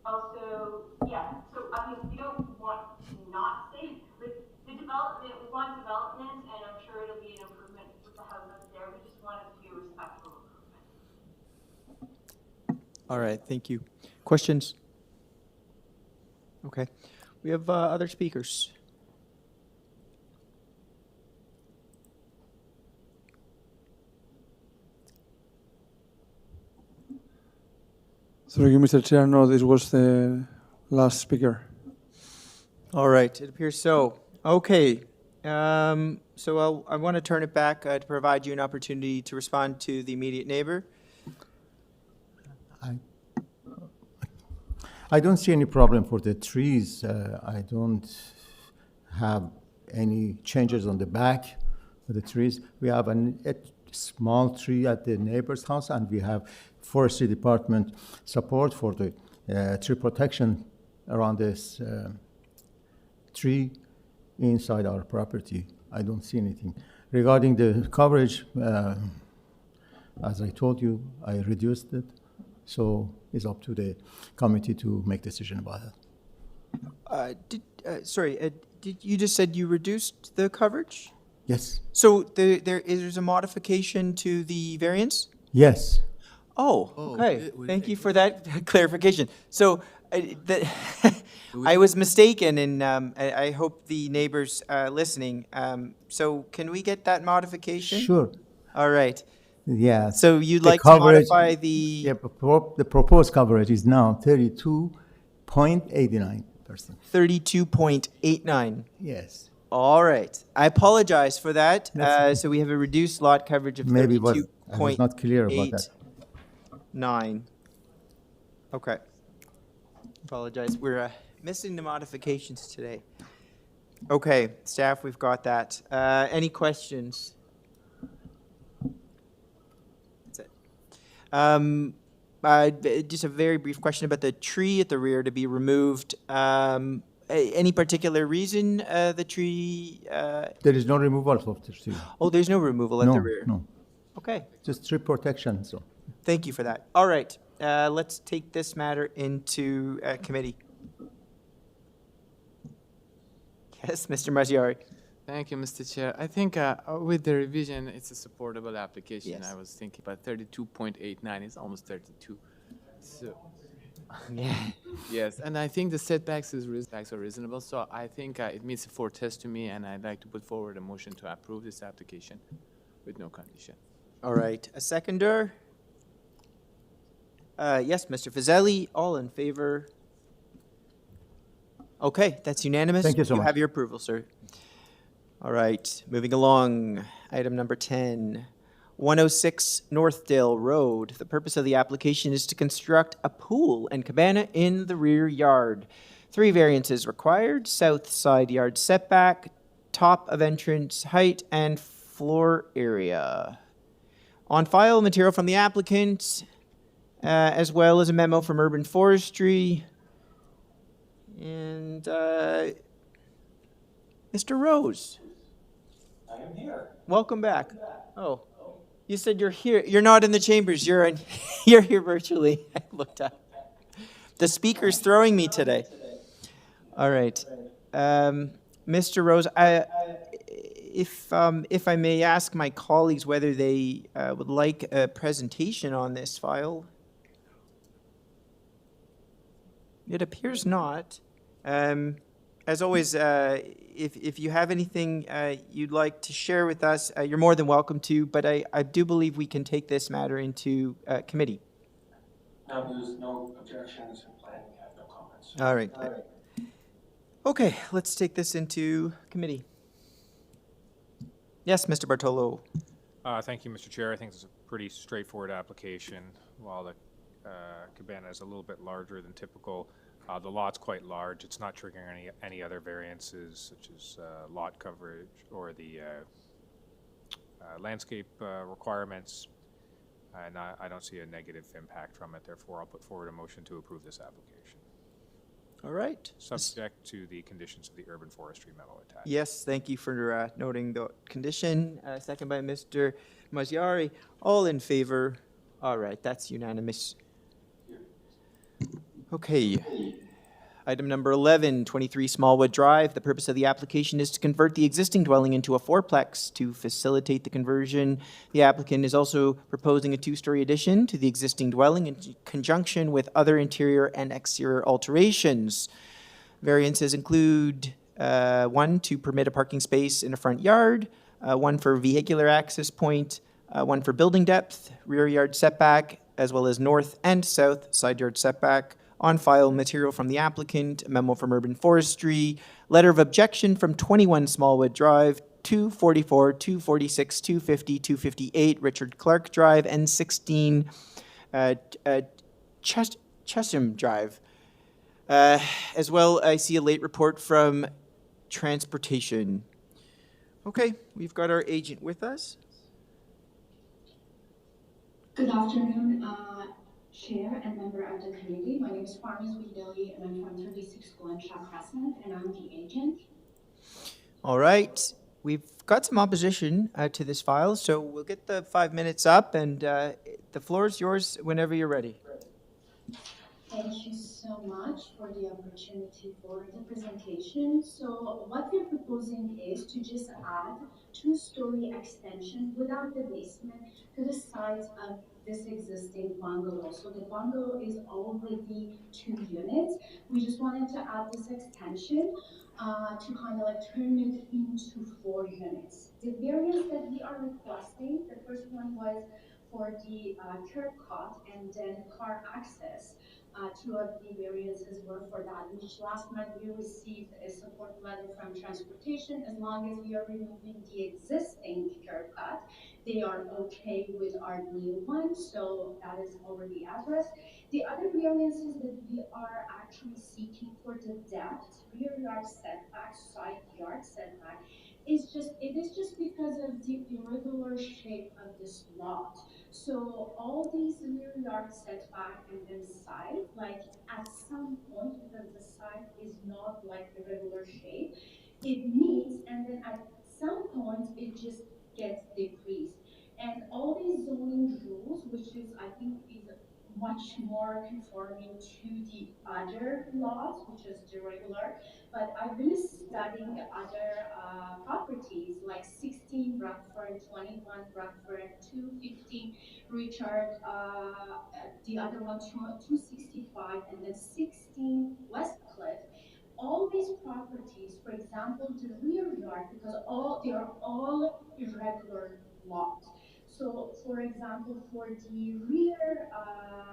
Also, yeah, so I mean, we don't want to not say, like, the development, we want development, and I'm sure it'll be an improvement with the house that's there. We just want it to be a respectful improvement. All right, thank you. Questions? Okay. We have other speakers. Through you, Mr. Chair, no, this was the last speaker. All right, it appears so. Okay. So I want to turn it back to provide you an opportunity to respond to the immediate neighbor. I don't see any problem for the trees. I don't have any changes on the back of the trees. We have a small tree at the neighbor's house, and we have forestry department support for the tree protection around this tree inside our property. I don't see anything. Regarding the coverage, as I told you, I reduced it. So it's up to the committee to make decision about it. Did you just said you reduced the coverage? Yes. So there's a modification to the variance? Yes. Oh, okay. Thank you for that clarification. So I was mistaken, and I hope the neighbors listening. So can we get that modification? Sure. All right. Yeah. So you'd The like coverage, to modify the... Yeah, the proposed coverage is now 32.89%. 32.89. Yes. All right. I apologize for that. So we have a reduced lot coverage of 32.89. I was not clear about that. Okay. Apologize. We're missing the modifications today. Okay, staff, we've got that. Any questions? That's it. Just a very brief question about the tree at the rear to be removed. Any particular reason the tree? There is no removal of the tree. Oh, there's no removal at the rear. No. Okay. Just tree protection. So. Thank you for that. All right. Let's take this matter into committee. Yes, Mr. Maggiari. Thank you, Mr. Chair. I think with the revision, it's a supportable application. Yes. I was thinking about 32.89 is almost 32. So, yeah. Yes, and I think the setbacks are reasonable. So I think it meets the 4 tests to me, and I'd like to put forward a motion to approve this application with no condition. All right. A seconder? Yes, Mr. Fazeli. All in favor? Okay, that's unanimous. Thank you so much. You have your approval, sir. All right, moving along. Item number 10, 106 Northdale Road. The purpose of the application is to construct a pool and cabana in the rear yard. 3 variances required: south side yard setback, top of entrance height, and floor area. On file, material from the applicant, as well as a memo from Urban Forestry. And Mr. Rose. I am here. Welcome back. Oh, you said you're here. You're not in the chambers. You're in. You're here virtually. I looked up. The speaker's throwing me today. All right, Mr. Rose. If I may ask my colleagues whether they would like a presentation on this file. It appears not. As always, if you have anything you'd like to share with us, you're more than welcome to, but I do believe we can take this matter into committee. No, there's no objections, and planning have no comments. All right. Okay, let's take this into committee. Yes, Mr. Bartolo. Thank you, Mr. Chair. I think it's a pretty straightforward application. While the cabana is a little bit larger than typical, the lot's quite large. It's not triggering any other variances, such as lot coverage or the landscape requirements, and I don't see a negative impact from it. Therefore, I'll put forward a motion to approve this application, All right. subject to the conditions of the urban forestry memo attached. Yes, thank you for noting the condition. Second by Mr. Mazziari. All in favor? All right, that's unanimous. Okay. Item number 11, 23 Smallwood Drive. The purpose of the application is to convert the existing dwelling into a fourplex. To facilitate the conversion, the applicant is also proposing a two-story addition to the existing dwelling in conjunction with other interior and exterior alterations. Variances include one, to permit a parking space in a front yard, one for vehicular access point, one for building depth, rear yard setback, as well as north and south side yard setback. On file, material from the applicant, a memo from Urban Forestry, letter of objection from 21 Smallwood Drive, 244, 246, 250, 258 Richard Clark Drive, and 16 Chesham Drive. As well, I see a late report from Transportation. Okay, we've got our agent with us. Good afternoon, Chair and member of the committee. My name is Farmis Vidali, and I'm from 36 GLENBOROUGH Crescent, and I'm the agent. All right, we've got some opposition to this file, so we'll get the 5 minutes up, and the floor is yours whenever you're ready. Thank you so much for the opportunity for the presentation. So what we're proposing is to just add two-story extension without the basement to the side of this existing bungalow. So the bungalow is already 2 units. We just wanted to add this extension to kind of like turn it into 4 units. The variance that we are requesting, the first one was for the curb cut and then car access. 2 of the variances were for that, which last night we received a support letter from Transportation. As long as we are removing the existing curb cut, they are okay with our new one, so that is already addressed. The other variances that we are actually seeking for the depth, rear yard setback, side yard setback, it is just because of the irregular shape of this lot. So all these rear yard setback and then side, like at some point, because the side is not like the regular shape, it meets, and then at some point it just gets decreased. And all these zoning rules, which is I think is much more conforming to the other lots, which is the regular. But I've been studying other properties like 16 Rockford, 21 Rockford, 215 Richard, the other one 265, and then 16 Westcliff. All these properties, for example, the rear yard, because they are all irregular lots. So, for example, for the rear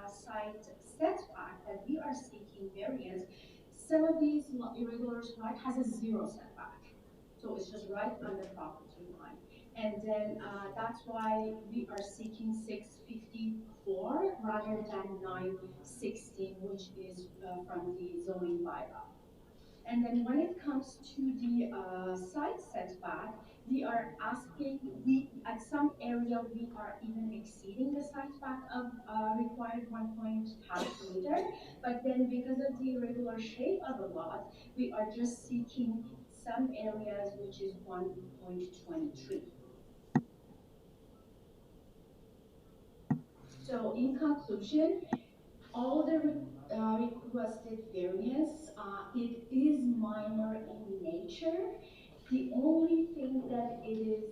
side setback that we are seeking variance, some of these irregular lot has a 0 setback. So it's just right on the property line. And then that's why we are seeking 654 rather than 916, which is from the zoning bylaw. And then when it comes to the side setback, we are asking, at some area we are even exceeding the setback of required 1.5 meter, but then because of the irregular shape of the lot, we are just seeking some areas which is 1.23. So in conclusion, all the requested variance, it is minor in nature. The only thing that it is,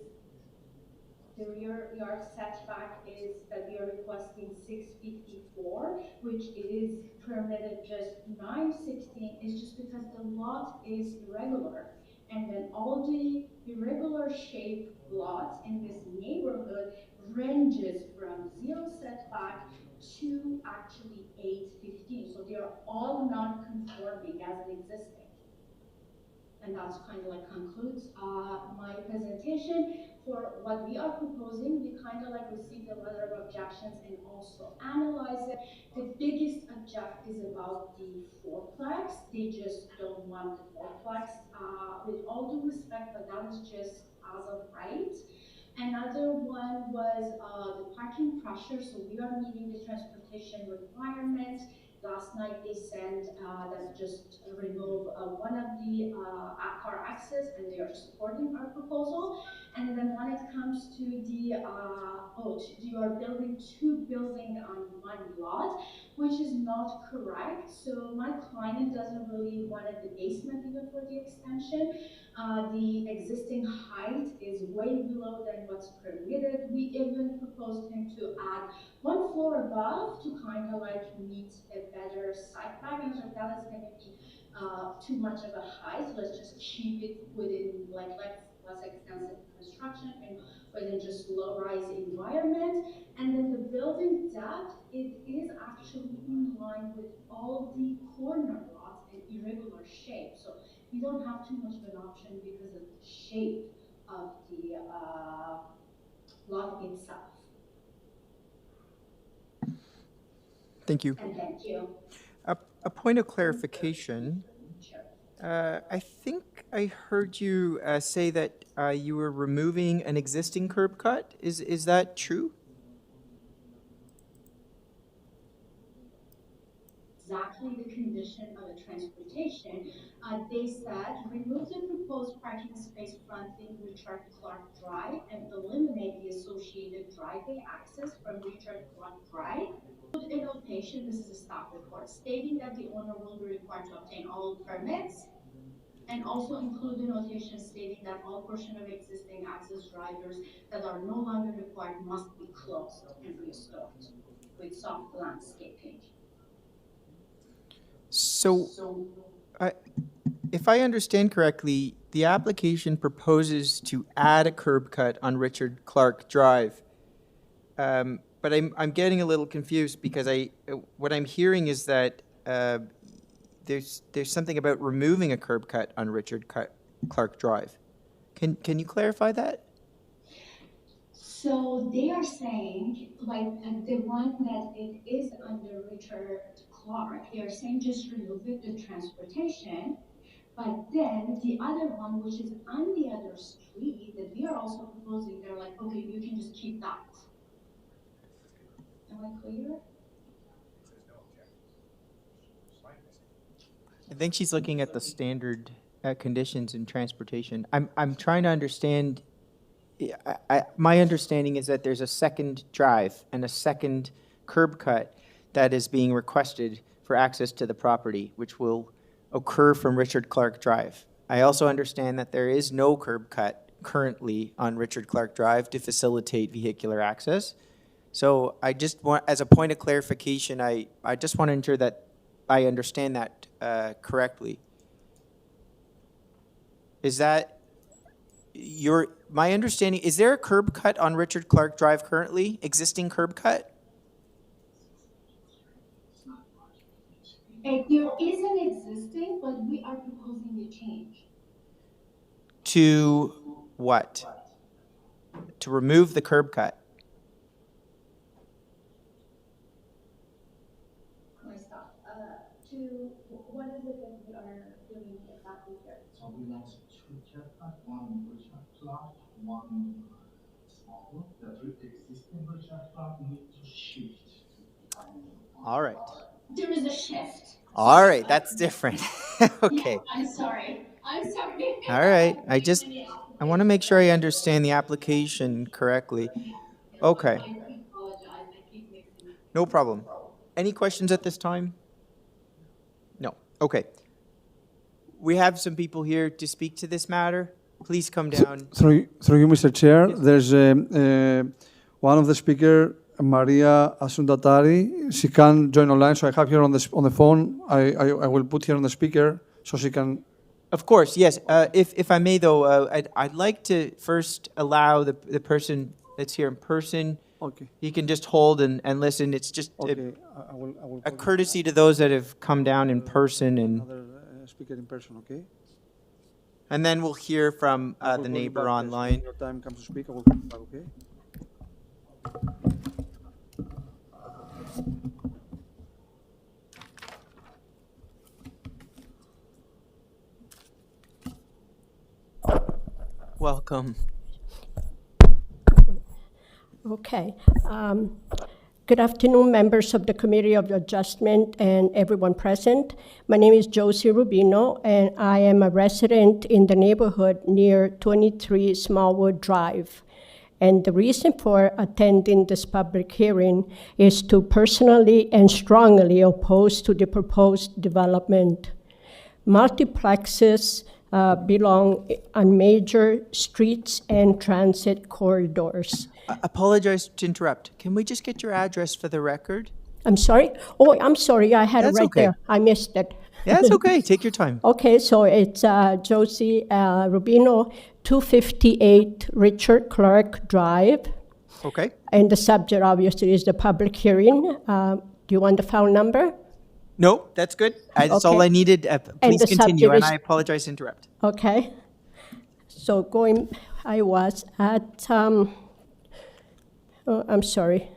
the rear yard setback is that we are requesting 654, which it is permitted just 916, is just because the lot is irregular. And then all the irregular shaped lots in this neighborhood ranges from 0 setback to actually 815. So they are all non-conforming as an existing. And that's kind of like concludes my presentation. For what we are proposing, we kind of like received a letter of objections and also analyze it. The biggest object is about the fourplex. They just don't want the fourplex. With all due respect, but that is just as of right. Another one was the parking pressure. So we are meeting the transportation requirement. Last night they sent that just remove one of the car access, and they are supporting our proposal. And then when it comes to the you are building two buildings on one lot, which is not correct. So my client doesn't really wanted the basement even for the extension. The existing height is way below than what's permitted. We even proposed him to add one floor above to kind of like meet a better setback. And I was like, that is going to be too much of a height. Let's just keep it within like less extensive construction and within just low-rise environment. And then the building depth, it is actually in line with all the corner lots and irregular shape. So you don't have too much of an option because of the shape of the lot itself. Thank you. And thank you. A point of clarification. I think I heard you say that you were removing an existing curb cut. Is that true? Exactly the condition of the transportation. They said remove the proposed parking space fronting Richard Clark Drive and eliminate the associated driveway access from Richard Clark Drive. Put a notation, this is a staff report, stating that the owner will be required to obtain all permits, and also include a notation stating that all portion of existing access drivers that are no longer required must be closed and restored with soft landscaping. So, if I understand correctly, the application proposes to add a curb cut on Richard Clark Drive. But I'm getting a little confused because what I'm hearing is that there's something about removing a curb cut on Richard Clark Drive. Can you clarify that? So they are saying, like the one that it is under Richard Clark, they are saying just remove it, the transportation. But then the other one, which is on the other street, that we are also proposing, they're like, okay, you can just keep that. Am I clear? I think she's looking at the standard conditions in transportation. I'm trying to understand. My understanding is that there's a second drive and a second curb cut that is being requested for access to the property, which will occur from Richard Clark Drive. I also understand that there is no curb cut currently on Richard Clark Drive to facilitate vehicular access. So I just want, as a point of clarification, I just want to ensure that I understand that correctly. Is that my understanding? Is there a curb cut on Richard Clark Drive currently? Existing curb cut? There is an existing, but we are proposing a change. To what? To remove the curb cut. To what is it that we are doing exactly here? So we launched two chapters, one Richard Clark, one SMALLWOOD. The existing Richard Clark need to shift to All right. There is a shift. All right, that's different. Okay. Yeah, I'm sorry. All right. I want to make sure I understand the application correctly. Okay. I apologize. I keep mixing up. No problem. Any questions at this time? No. Okay. We have some people here to speak to this matter. Please come down. Through you, Mr. Chair, there's one of the speaker, Maria Asundatari. She can join online, so I have her on the phone. I will put her on the speaker so she can. Of course, yes. If I may, though, I'd like to first allow the person that's here in person. Okay. He can just hold and listen. It's just okay. I will a courtesy to those that have come down in person and. Another speaker in person, okay? And then we'll hear from the neighbor online. When your time comes to speak, I will come back, okay? Welcome. Okay. Good afternoon, members of the Committee of Adjustment and everyone present. My name is Josie Rubino, and I am a resident in the neighborhood near 23 Smallwood Drive. And the reason for attending this public hearing is to personally and strongly oppose to the proposed development. Multiplexes belong on major streets and transit corridors. I apologize to interrupt. Can we just get your address for the record? I'm sorry? Oh, I'm sorry, I had That's it right okay. there. I missed it. Yeah, it's okay. Take your time. Okay, so it's Josie Rubino, 258 Richard Clark Drive. Okay. And the subject, obviously, is the public hearing. Do you want the file number? No, that's good. That's all Okay. I needed. Please the continue, subject and is- I apologize to interrupt. Okay. So I was at, I'm sorry.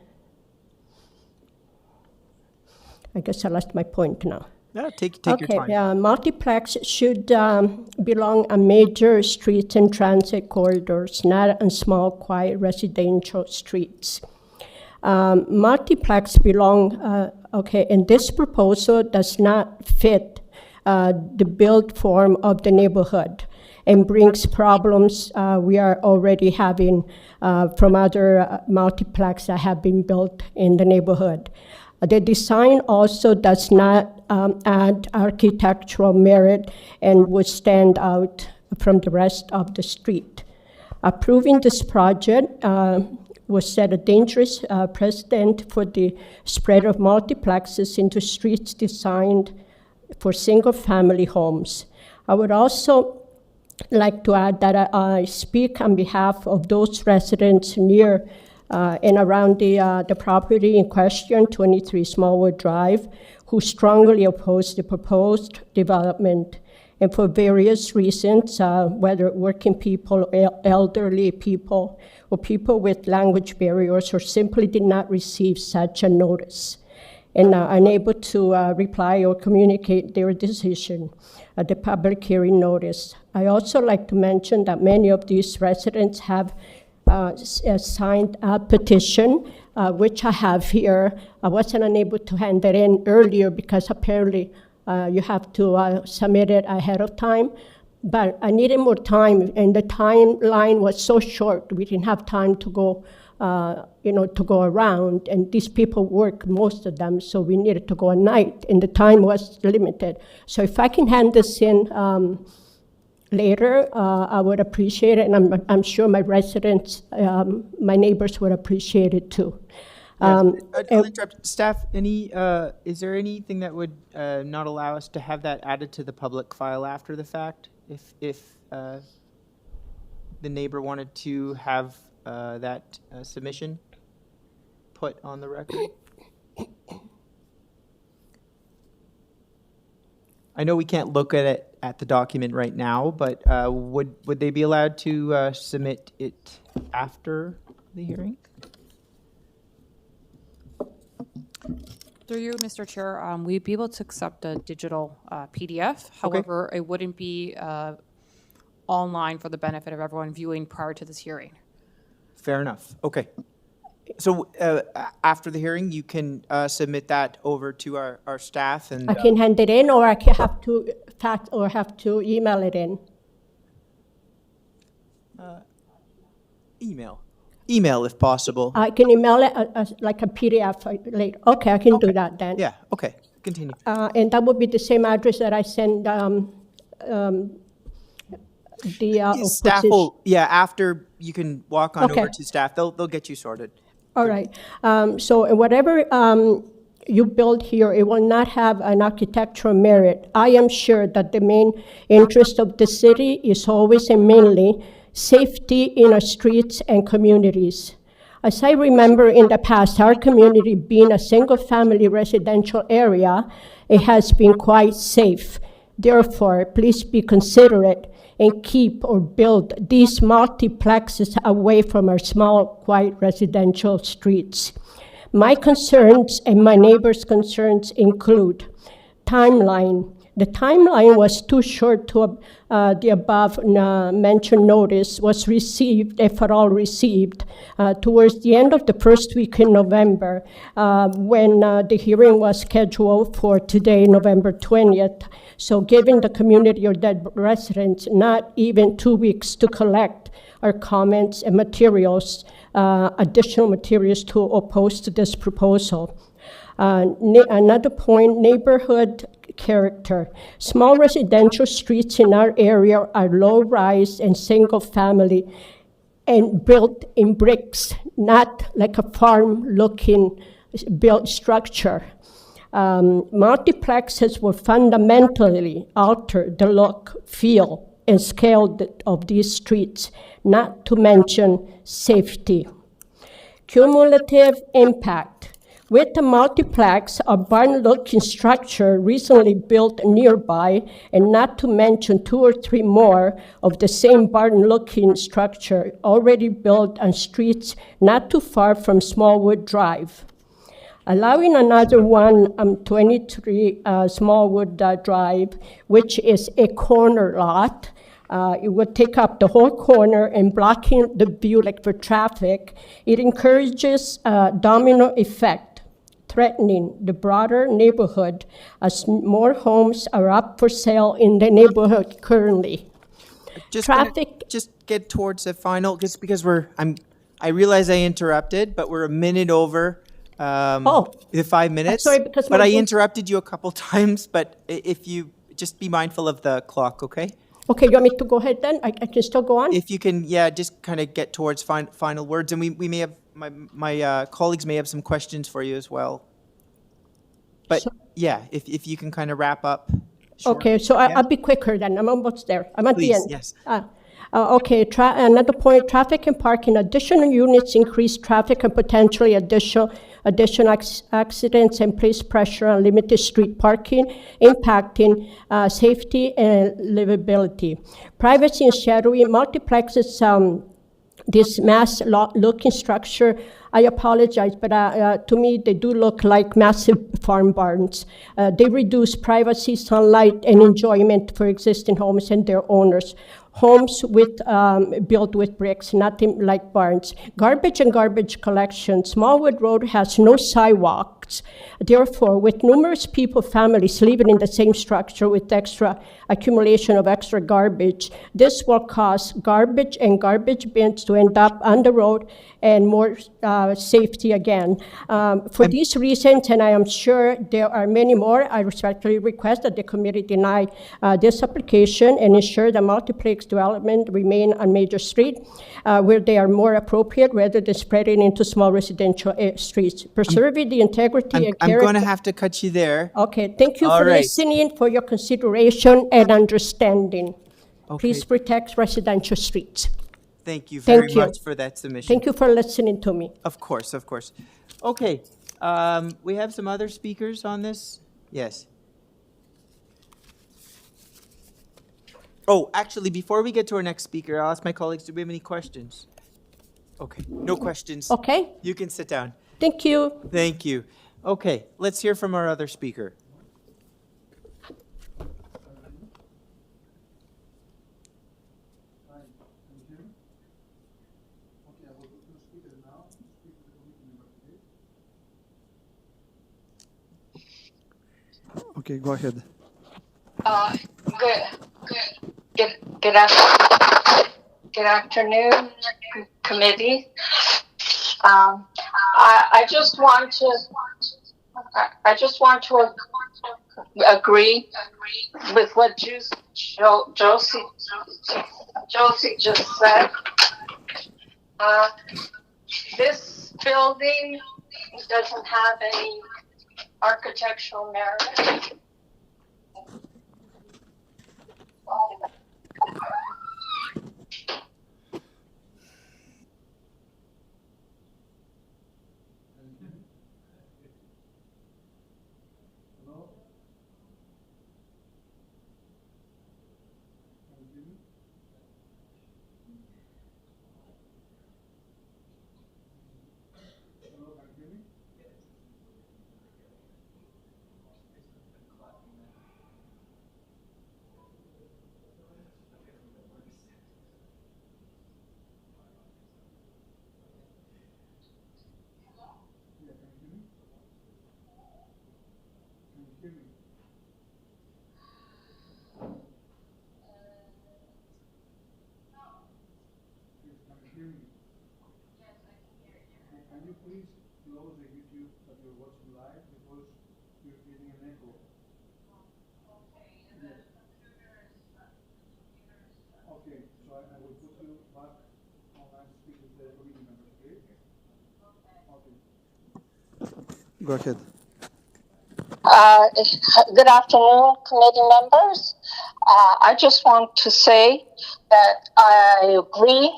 I guess I lost my point now. Yeah, take your time. Okay, multiplex should belong on major streets and transit corridors, not on small, quiet residential streets. Multiplex belong, and this proposal does not fit the build form of the neighborhood and brings problems we are already having from other multiplex that have been built in the neighborhood. The design also does not add architectural merit and would stand out from the rest of the street. Approving this project would set a dangerous precedent for the spread of multiplexes into streets designed for single-family homes. I would also like to add that I speak on behalf of those residents near and around the property in question, 23 Smallwood Drive, who strongly oppose the proposed development. And for various reasons, whether working people, elderly people, or people with language barriers, or simply did not receive such a notice and are unable to reply or communicate their decision at the public hearing notice. I also like to mention that many of these residents have signed a petition, which I have here. I wasn't unable to hand it in earlier because apparently you have to submit it ahead of time. But I needed more time, and the timeline was so short, we didn't have time to go, to go around. And these people work, most of them, so we needed to go at night, and the time was limited. So if I can hand this in later, I would appreciate it, and I'm sure my residents, my neighbors would appreciate it too. I'll interrupt. Staff, is there anything that would not allow us to have that added to the public file after the fact? If the neighbor wanted to have that submission put on the record? I know we can't look at it at the document right now, but would they be allowed to submit it after the hearing? Through you, Mr. Chair, we'd be able to accept a digital PDF. However, it wouldn't be online for the benefit of everyone viewing prior to this hearing. Fair enough. Okay. So after the hearing, you can submit that over to our staff, and I can hand it in, or I can have to fax or have to email it in. Email if possible. I can email it like a PDF later. Okay, I can do that then. Yeah. Okay. Continue. And that would be the same address that I send the staff will, after you can walk on Okay. over to staff, they'll get you sorted. All right. So whatever you build here, it will not have an architectural merit. I am sure that the main interest of the city is always and mainly safety in our streets and communities. As I remember in the past, our community being a single-family residential area, it has been quite safe. Therefore, please be considerate and keep or build these multiplexes away from our small, quiet residential streets. My concerns and my neighbors' concerns include timeline. The timeline was too short to the above mentioned notice was received, if at all received, towards the end of the first week in November, when the hearing was scheduled for today, November 20th. So giving the community or dead residents not even 2 weeks to collect our comments and materials, additional materials to oppose to this proposal. Another point, neighborhood character. Small residential streets in our area are low-rise and single-family and built in bricks, not like a farm-looking built structure. Multiplexes will fundamentally alter the look, feel, and scale of these streets, not to mention safety. Cumulative impact. With the multiplex, a barn-looking structure recently built nearby, and not to mention 2 or 3 more of the same barn-looking structure already built on streets not too far from Smallwood Drive. Allowing another one, 23 Smallwood Drive, which is a corner lot. It would take up the whole corner and blocking the view like for traffic. It encourages a domino effect, threatening the broader neighborhood as more homes are up for sale in the neighborhood currently. Just get towards the final, just because I realize I interrupted, but we're a minute over the 5 minutes. Sorry, because but I interrupted you a couple times, but if you just be mindful of the clock, okay? Okay, you want me to go ahead then? I can still go on? If you can, yeah, just kind of get towards final words, and we may have, my colleagues may have some questions for you as well. But yeah, if you can kind of wrap up. Sure. Okay, so I'll be quicker then. I'm almost there. I'm at the end. Yes. Okay, another point, traffic and parking. Additional units increase traffic and potentially additional accidents and place pressure on limited street parking, impacting safety and livability. Privacy and shadowing. Multiplexes, this mass-looking structure, I apologize, but to me, they do look like massive farm barns. They reduce privacy, sunlight, and enjoyment for existing homes and their owners. Homes built with bricks, nothing like barns. Garbage and garbage collection. Smallwood Road has no sidewalks. Therefore, with numerous people, families living in the same structure with extra accumulation of extra garbage, this will cause garbage and garbage bins to end up on the road and more safety again. For these reasons, and I am sure there are many more, I respectfully request that the committee deny this application and ensure the multiplex development remain on major street where they are more appropriate rather than spreading into small residential streets. Preserving the integrity and character. I'm going to have to cut you there. Okay, thank you for listening, for your consideration and understanding. Okay. Please protect residential streets. Thank you very much for that submission. Thank you for listening to me. Of course, of course. Okay, we have some other speakers on this? Yes. Oh, actually, before we get to our next speaker, I'll ask my colleagues, do we have any questions? Okay, no questions. Okay. You can sit down. Thank you. Thank you. Okay, let's hear from our other speaker. Okay, go ahead. Good afternoon, committee. I just want to agree with what Josie just said. This building doesn't have any architectural merit. please close the YouTube that you're watching live because you're getting an echo. Yes. Okay, so I will put you back online to speak with the committee members, okay? Okay. Go ahead. Good afternoon, committee members. I just want to say that I agree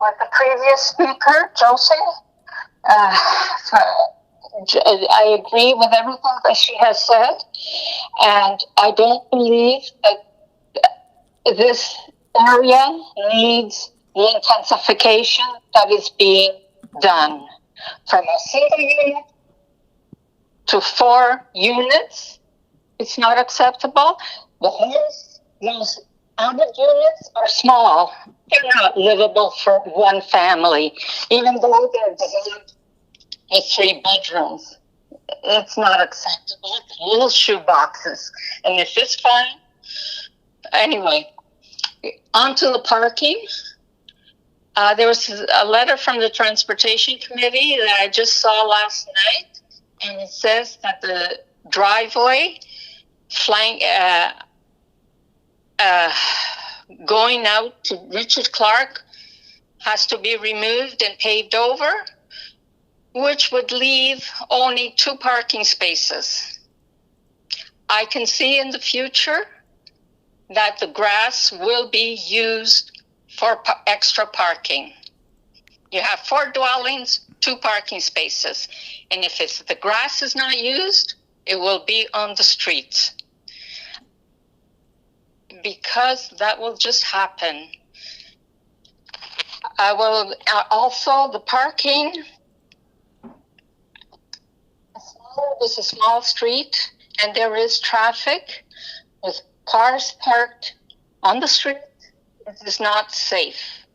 with the previous speaker, Josie. I agree with everything that she has said, and I don't believe that this area needs the intensification that is being done. From a single unit to 4 units, it's not acceptable. The homes, those added units are small. They're not livable for one family, even though they're designed with 3 bedrooms. It's not acceptable. It's little shoe boxes. And if it's fine, anyway, onto the parking. There was a letter from the Transportation Committee that I just saw last night, and it says that the driveway going out to Richard Clark has to be removed and paved over, which would leave only 2 parking spaces. I can see in the future that the grass will be used for extra parking. You have 4 dwellings, 2 parking spaces. And if the grass is not used, it will be on the streets. Because that will just happen. I will also, the parking, this is a small street and there is traffic with cars parked on the street. It is not safe.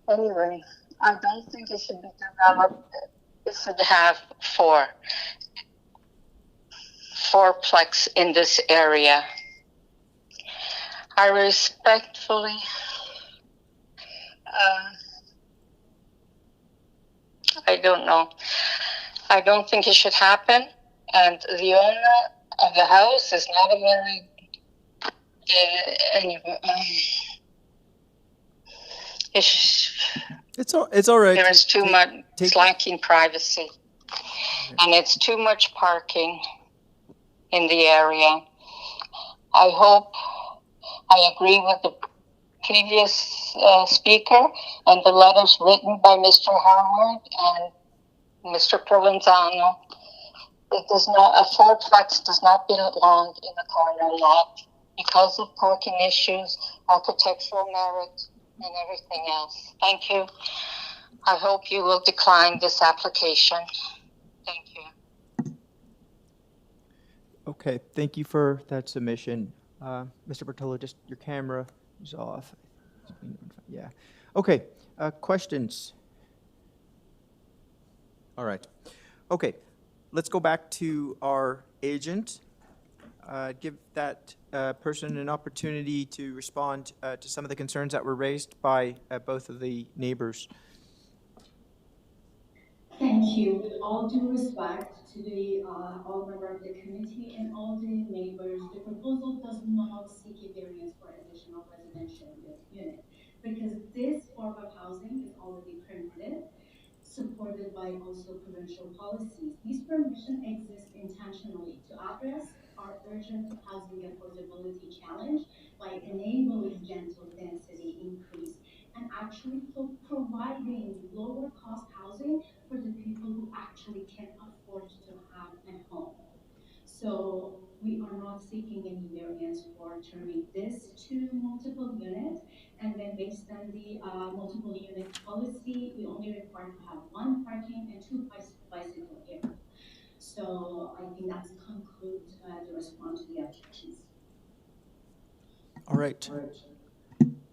Anyway, I don't think it should be developed. It should have 4-plex in this area. I respectfully I don't know. I don't think it should happen. And the owner of the house is not a very It's all right. There is too much lacking privacy, and it's too much parking in the area. I agree with the previous speaker and the letters written by Mr. Howard and Mr. Provenzano. It does not, a 4-plex does not belong in a corner lot because of parking issues, architectural merit, and everything else. Thank you. I hope you will decline this application. Thank you. Okay, thank you for that submission. Mr. Bertolo, just your camera is off. Yeah. Okay, questions? All right. Okay, let's go back to our agent. Give that person an opportunity to respond to some of the concerns that were raised by both of the neighbors. Thank you. With all due respect to the all member of the committee and all the neighbors, the proposal does not seek a variance for additional residential unit because this form of housing is already permitted, supported by also provincial policies. These permissions exist intentionally to address our urgent housing affordability challenge by enabling gentle density increase and actually providing lower cost housing for the people who actually can afford to have a home. So we are not seeking any variance for turning this to multiple unit. And then based on the multiple unit policy, we only require to have 1 parking and 2 bicycle area. So I think that's conclude the response to the objections. All right.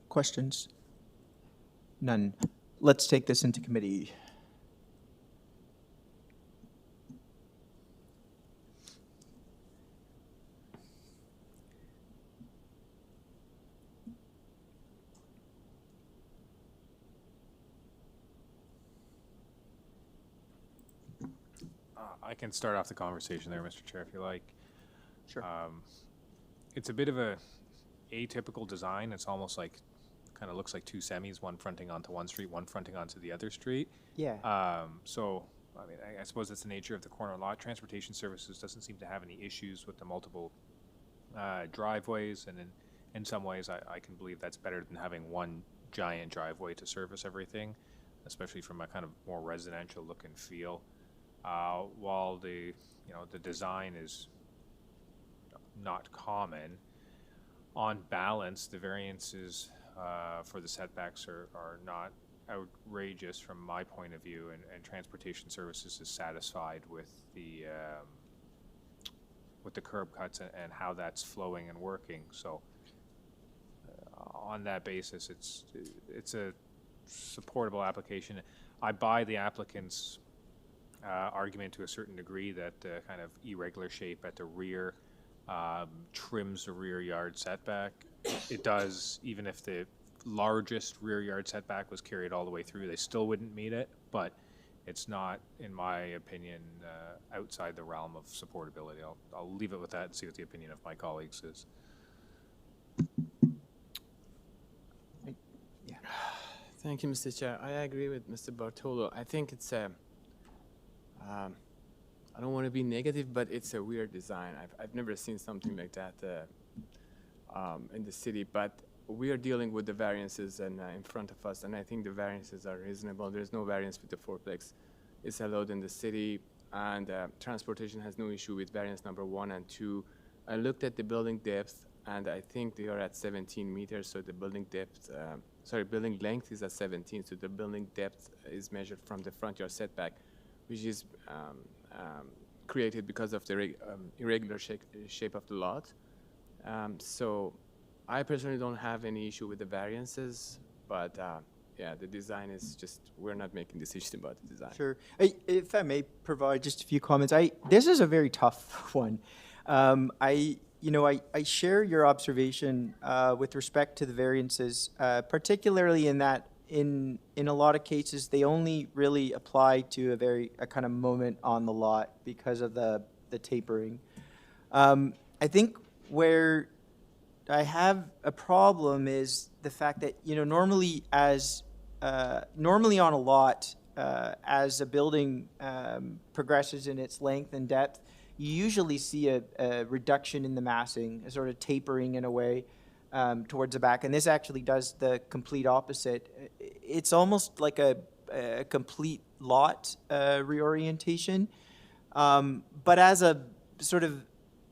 Questions? None. Let's take this into committee. I can start off the conversation there, Mr. Chair, if you like. Sure. It's a bit of a atypical design. It's almost like, kind of looks like two semis, one fronting onto one street, one fronting onto the other street. Yeah. So, I mean, I suppose it's the nature of the corner lot. Transportation Services doesn't seem to have any issues with the multiple driveways, and in some ways, I can believe that's better than having one giant driveway to service everything, especially from a kind of more residential look and feel. While the design is not common, on balance, the variances for the setbacks are not outrageous from my point of view, and Transportation Services is satisfied with the curb cuts and how that's flowing and working. So on that basis, it's a supportable application. I buy the applicant's argument to a certain degree that kind of irregular shape at the rear trims the rear yard setback. It does, even if the largest rear yard setback was carried all the way through, they still wouldn't meet it, but it's not, in my opinion, outside the realm of supportability. I'll leave it with that and see what the opinion of my colleagues is. Yeah. Thank you, Mr. Chair. I agree with Mr. Bartolo. I think it's a, I don't want to be negative, but it's a weird design. I've never seen something like that in the city, but we are dealing with the variances and in front of us, and I think the variances are reasonable. There's no variance with the fourplex. It's allowed in the city, and transportation has no issue with variance number 1 and 2. I looked at the building depth, and I think they are at 17 meters, so the building depth, building length is at 17, so the building depth is measured from the front yard setback, which is created because of the irregular shape of the lot. So I personally don't have any issue with the variances, but yeah, the design is just, we're not making decisions about the design. Sure. If I may provide just a few comments, this is a very tough one. I share your observation with respect to the variances, particularly in that in a lot of cases they only really apply to a kind of moment on the lot because of the tapering. I think where I have a problem is the fact that normally on a lot, as a building progresses in its length and depth, you usually see a reduction in the massing, a sort of tapering in a way towards the back, and this actually does the complete opposite. It's almost like a complete lot reorientation, but as a sort of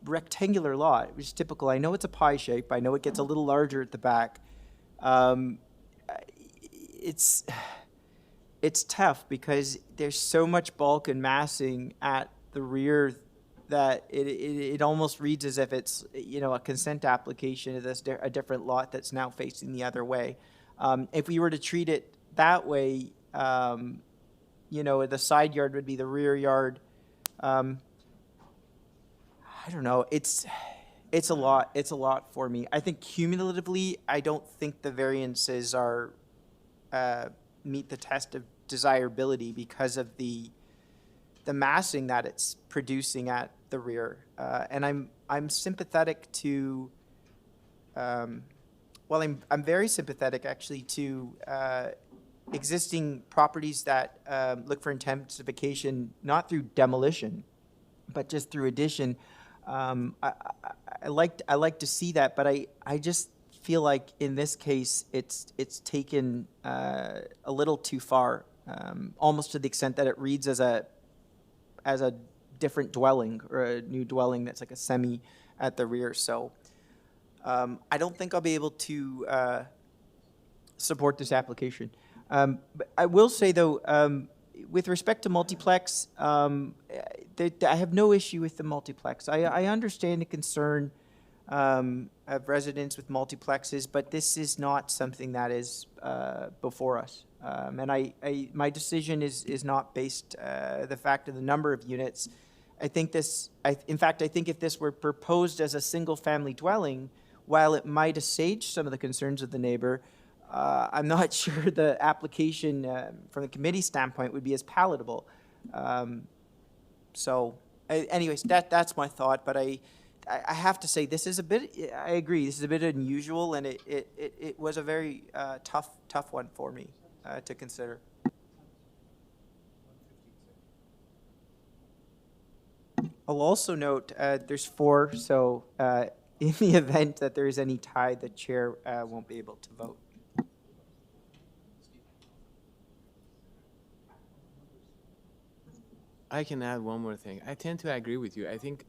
rectangular lot, which is typical. I know it's a pie shape. I know it gets a little larger at the back. It's tough because there's so much bulk and massing at the rear that it almost reads as if it's a consent application of this a different lot that's now facing the other way. If we were to treat it that way, the side yard would be the rear yard. I don't know. It's a lot. It's a lot for me. I think cumulatively, I don't think the variances are meet the test of desirability because of the massing that it's producing at the rear. And I'm sympathetic to. I'm very sympathetic actually to existing properties that look for intensification, not through demolition, but just through addition. I like to see that, but I just feel like in this case it's taken a little too far, almost to the extent that it reads as a different dwelling or a new dwelling that's like a semi at the rear. So I don't think I'll be able to support this application. But I will say though, with respect to multiplex, I have no issue with the multiplex. I understand the concern of residents with multiplexes, but this is not something that is before us. And my decision is not based the fact of the number of units. I think in fact, I think if this were proposed as a single-family dwelling, while it might assuage some of the concerns of the neighbor, I'm not sure the application from the committee standpoint would be as palatable. So, anyways, that's my thought. But I have to say, this is a bit. I agree. This is a bit unusual, and it was a very tough one for me to consider. I'll also note there's 4, so in the event that there is any tie, the chair won't be able to vote. I can add one more thing. I tend to agree with you. I think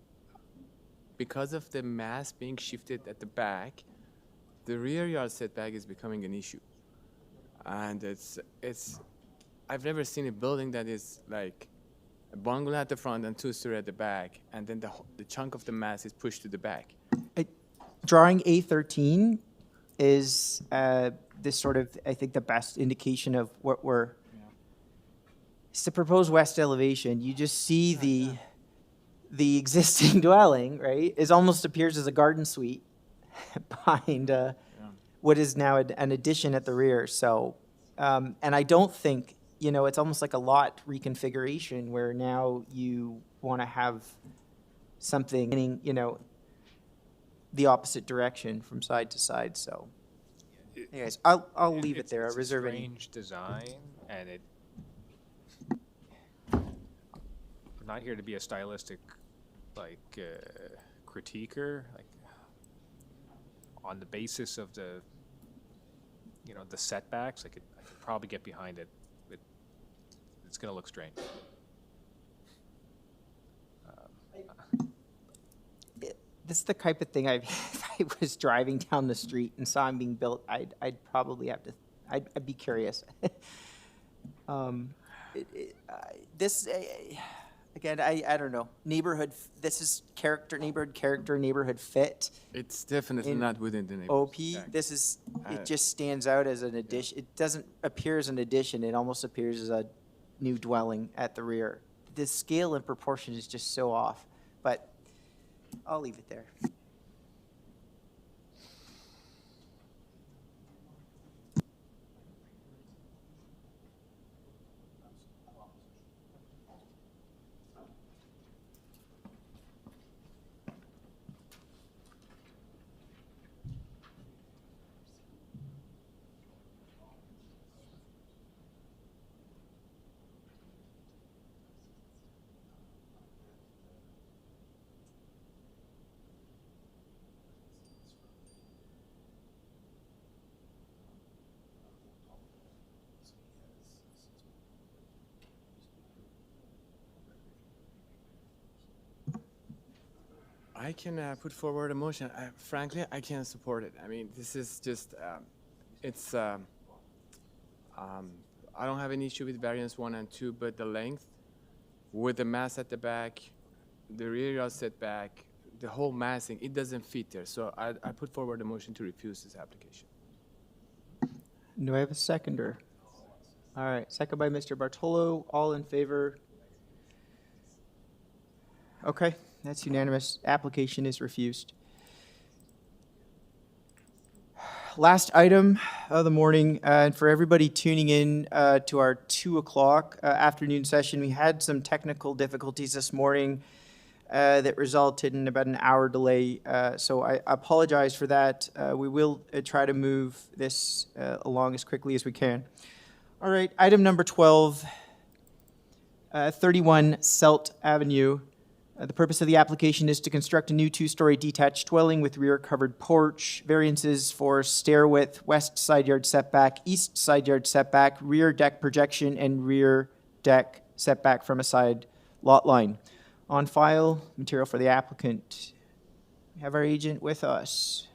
because of the mass being shifted at the back, the rear yard setback is becoming an issue. And I've never seen a building that is like a bungalow at the front and 2-story at the back, and then the chunk of the mass is pushed to the back. Drawing A13 is this sort of, I think, the best indication of what we're. It's the proposed west elevation. You just see the existing dwelling, right? It almost appears as a garden suite behind what is now an addition at the rear. So, and I don't think, it's almost like a lot reconfiguration where now you want to have something, the opposite direction from side to side. So, anyways, I'll leave it there. I'll reserve any. Strange design, and I'm not here to be a stylistic, critiquer. On the basis of the setbacks, I could probably get behind it. It's going to look strange. This is the type of thing if I was driving down the street and saw them being built, I'd probably have to, I'd be curious. Again, I don't know. Neighborhood, this is neighborhood character, neighborhood fit. It's definitely not within the neighborhood. OP, this is, it just stands out as an addition. It doesn't appear as an addition. It almost appears as a new dwelling at the rear. The scale and proportion is just so off, but I'll leave it there. I can put forward a motion. Frankly, I can't support it. I mean, this is just, I don't have an issue with variance 1 and 2, but the length with the mass at the back, the rear yard setback, the whole massing, it doesn't fit there. So I put forward a motion to refuse this application. Do I have a seconder? All right, second by Mr. Bartolo. All in favor? Okay, that's unanimous. Application is refused. Last item of the morning, and for everybody tuning in to our 2 o'clock afternoon session, we had some technical difficulties this morning that resulted in about an hour delay. So I apologize for that. We will try to move this along as quickly as we can. All right, item number 12, 31 CELT Avenue. The purpose of the application is to construct a new 2-story detached dwelling with rear covered porch, variances for stair width, west side yard setback, east side yard setback, rear deck projection, and rear deck setback from a side lot line. On file, material for the applicant. We have our agent with us.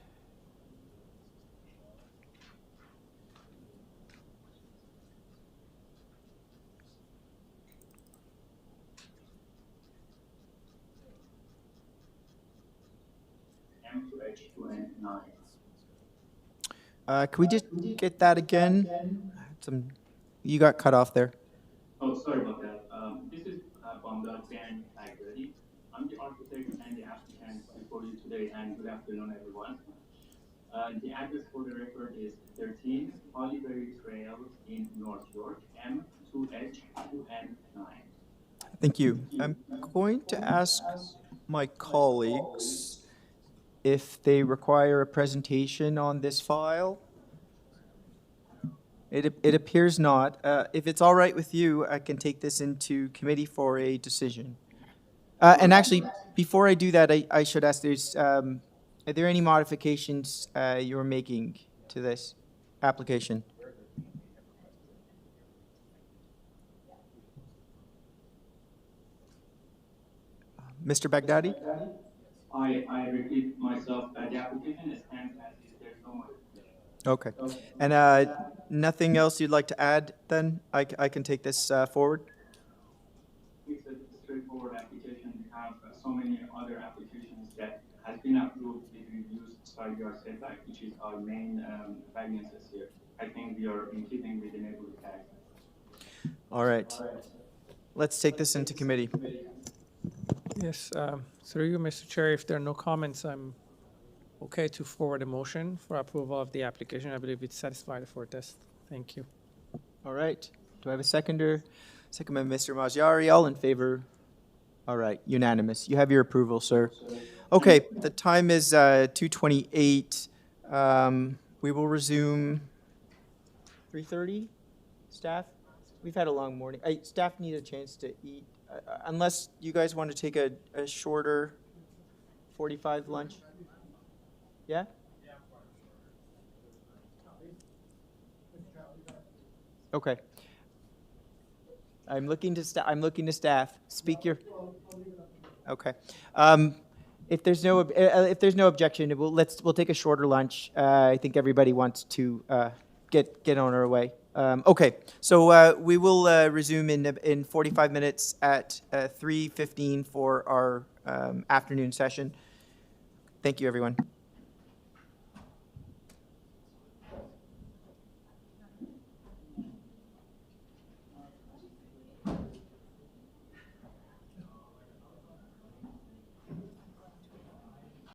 Can we just get that again? You got cut off there. Oh, sorry about that. This is from the band library. I'm the architect and the applicant before you today, and good afternoon, everyone. The address for the record is 13 Hollyberry Trail in North York, M2H2N9. Thank you. going to ask my colleagues if they require a presentation on this file. It appears not. If it's all right with you, I can take this into committee for a decision. And actually, before I do that, I should ask, are there any modifications you're making to this application? Mr. Baghdadi? I repeat myself, the application stands as is, there's no modification. Okay. And nothing else you'd like to add then? I can take this forward? It's a straightforward application. We have so many other applications that has been approved with reduced side yard setback, which is our main variances here. I think we are in keeping with the neighborhood character. All right. Let's take this into committee. Yes, through you, Mr. Chair, if there are no comments, I'm okay to forward a motion for approval of the application. I believe it's satisfied for test. Thank you. All right. Do I have a seconder? Second by Mr. Mazziari. All in favor? All right. Unanimous. You have your approval, sir. Okay. The time is 2:28. We will resume 3:30. Staff? We've had a long morning. Staff need a chance to eat. Unless you guys want to take a shorter 45 lunch? Yeah? Okay. I'm looking to staff. Speak your. Okay. If there's no objection, we'll take a shorter lunch. I think everybody wants to get on our way. Okay, so we will resume in 45 minutes at 3:15 for our afternoon session. Thank you, everyone.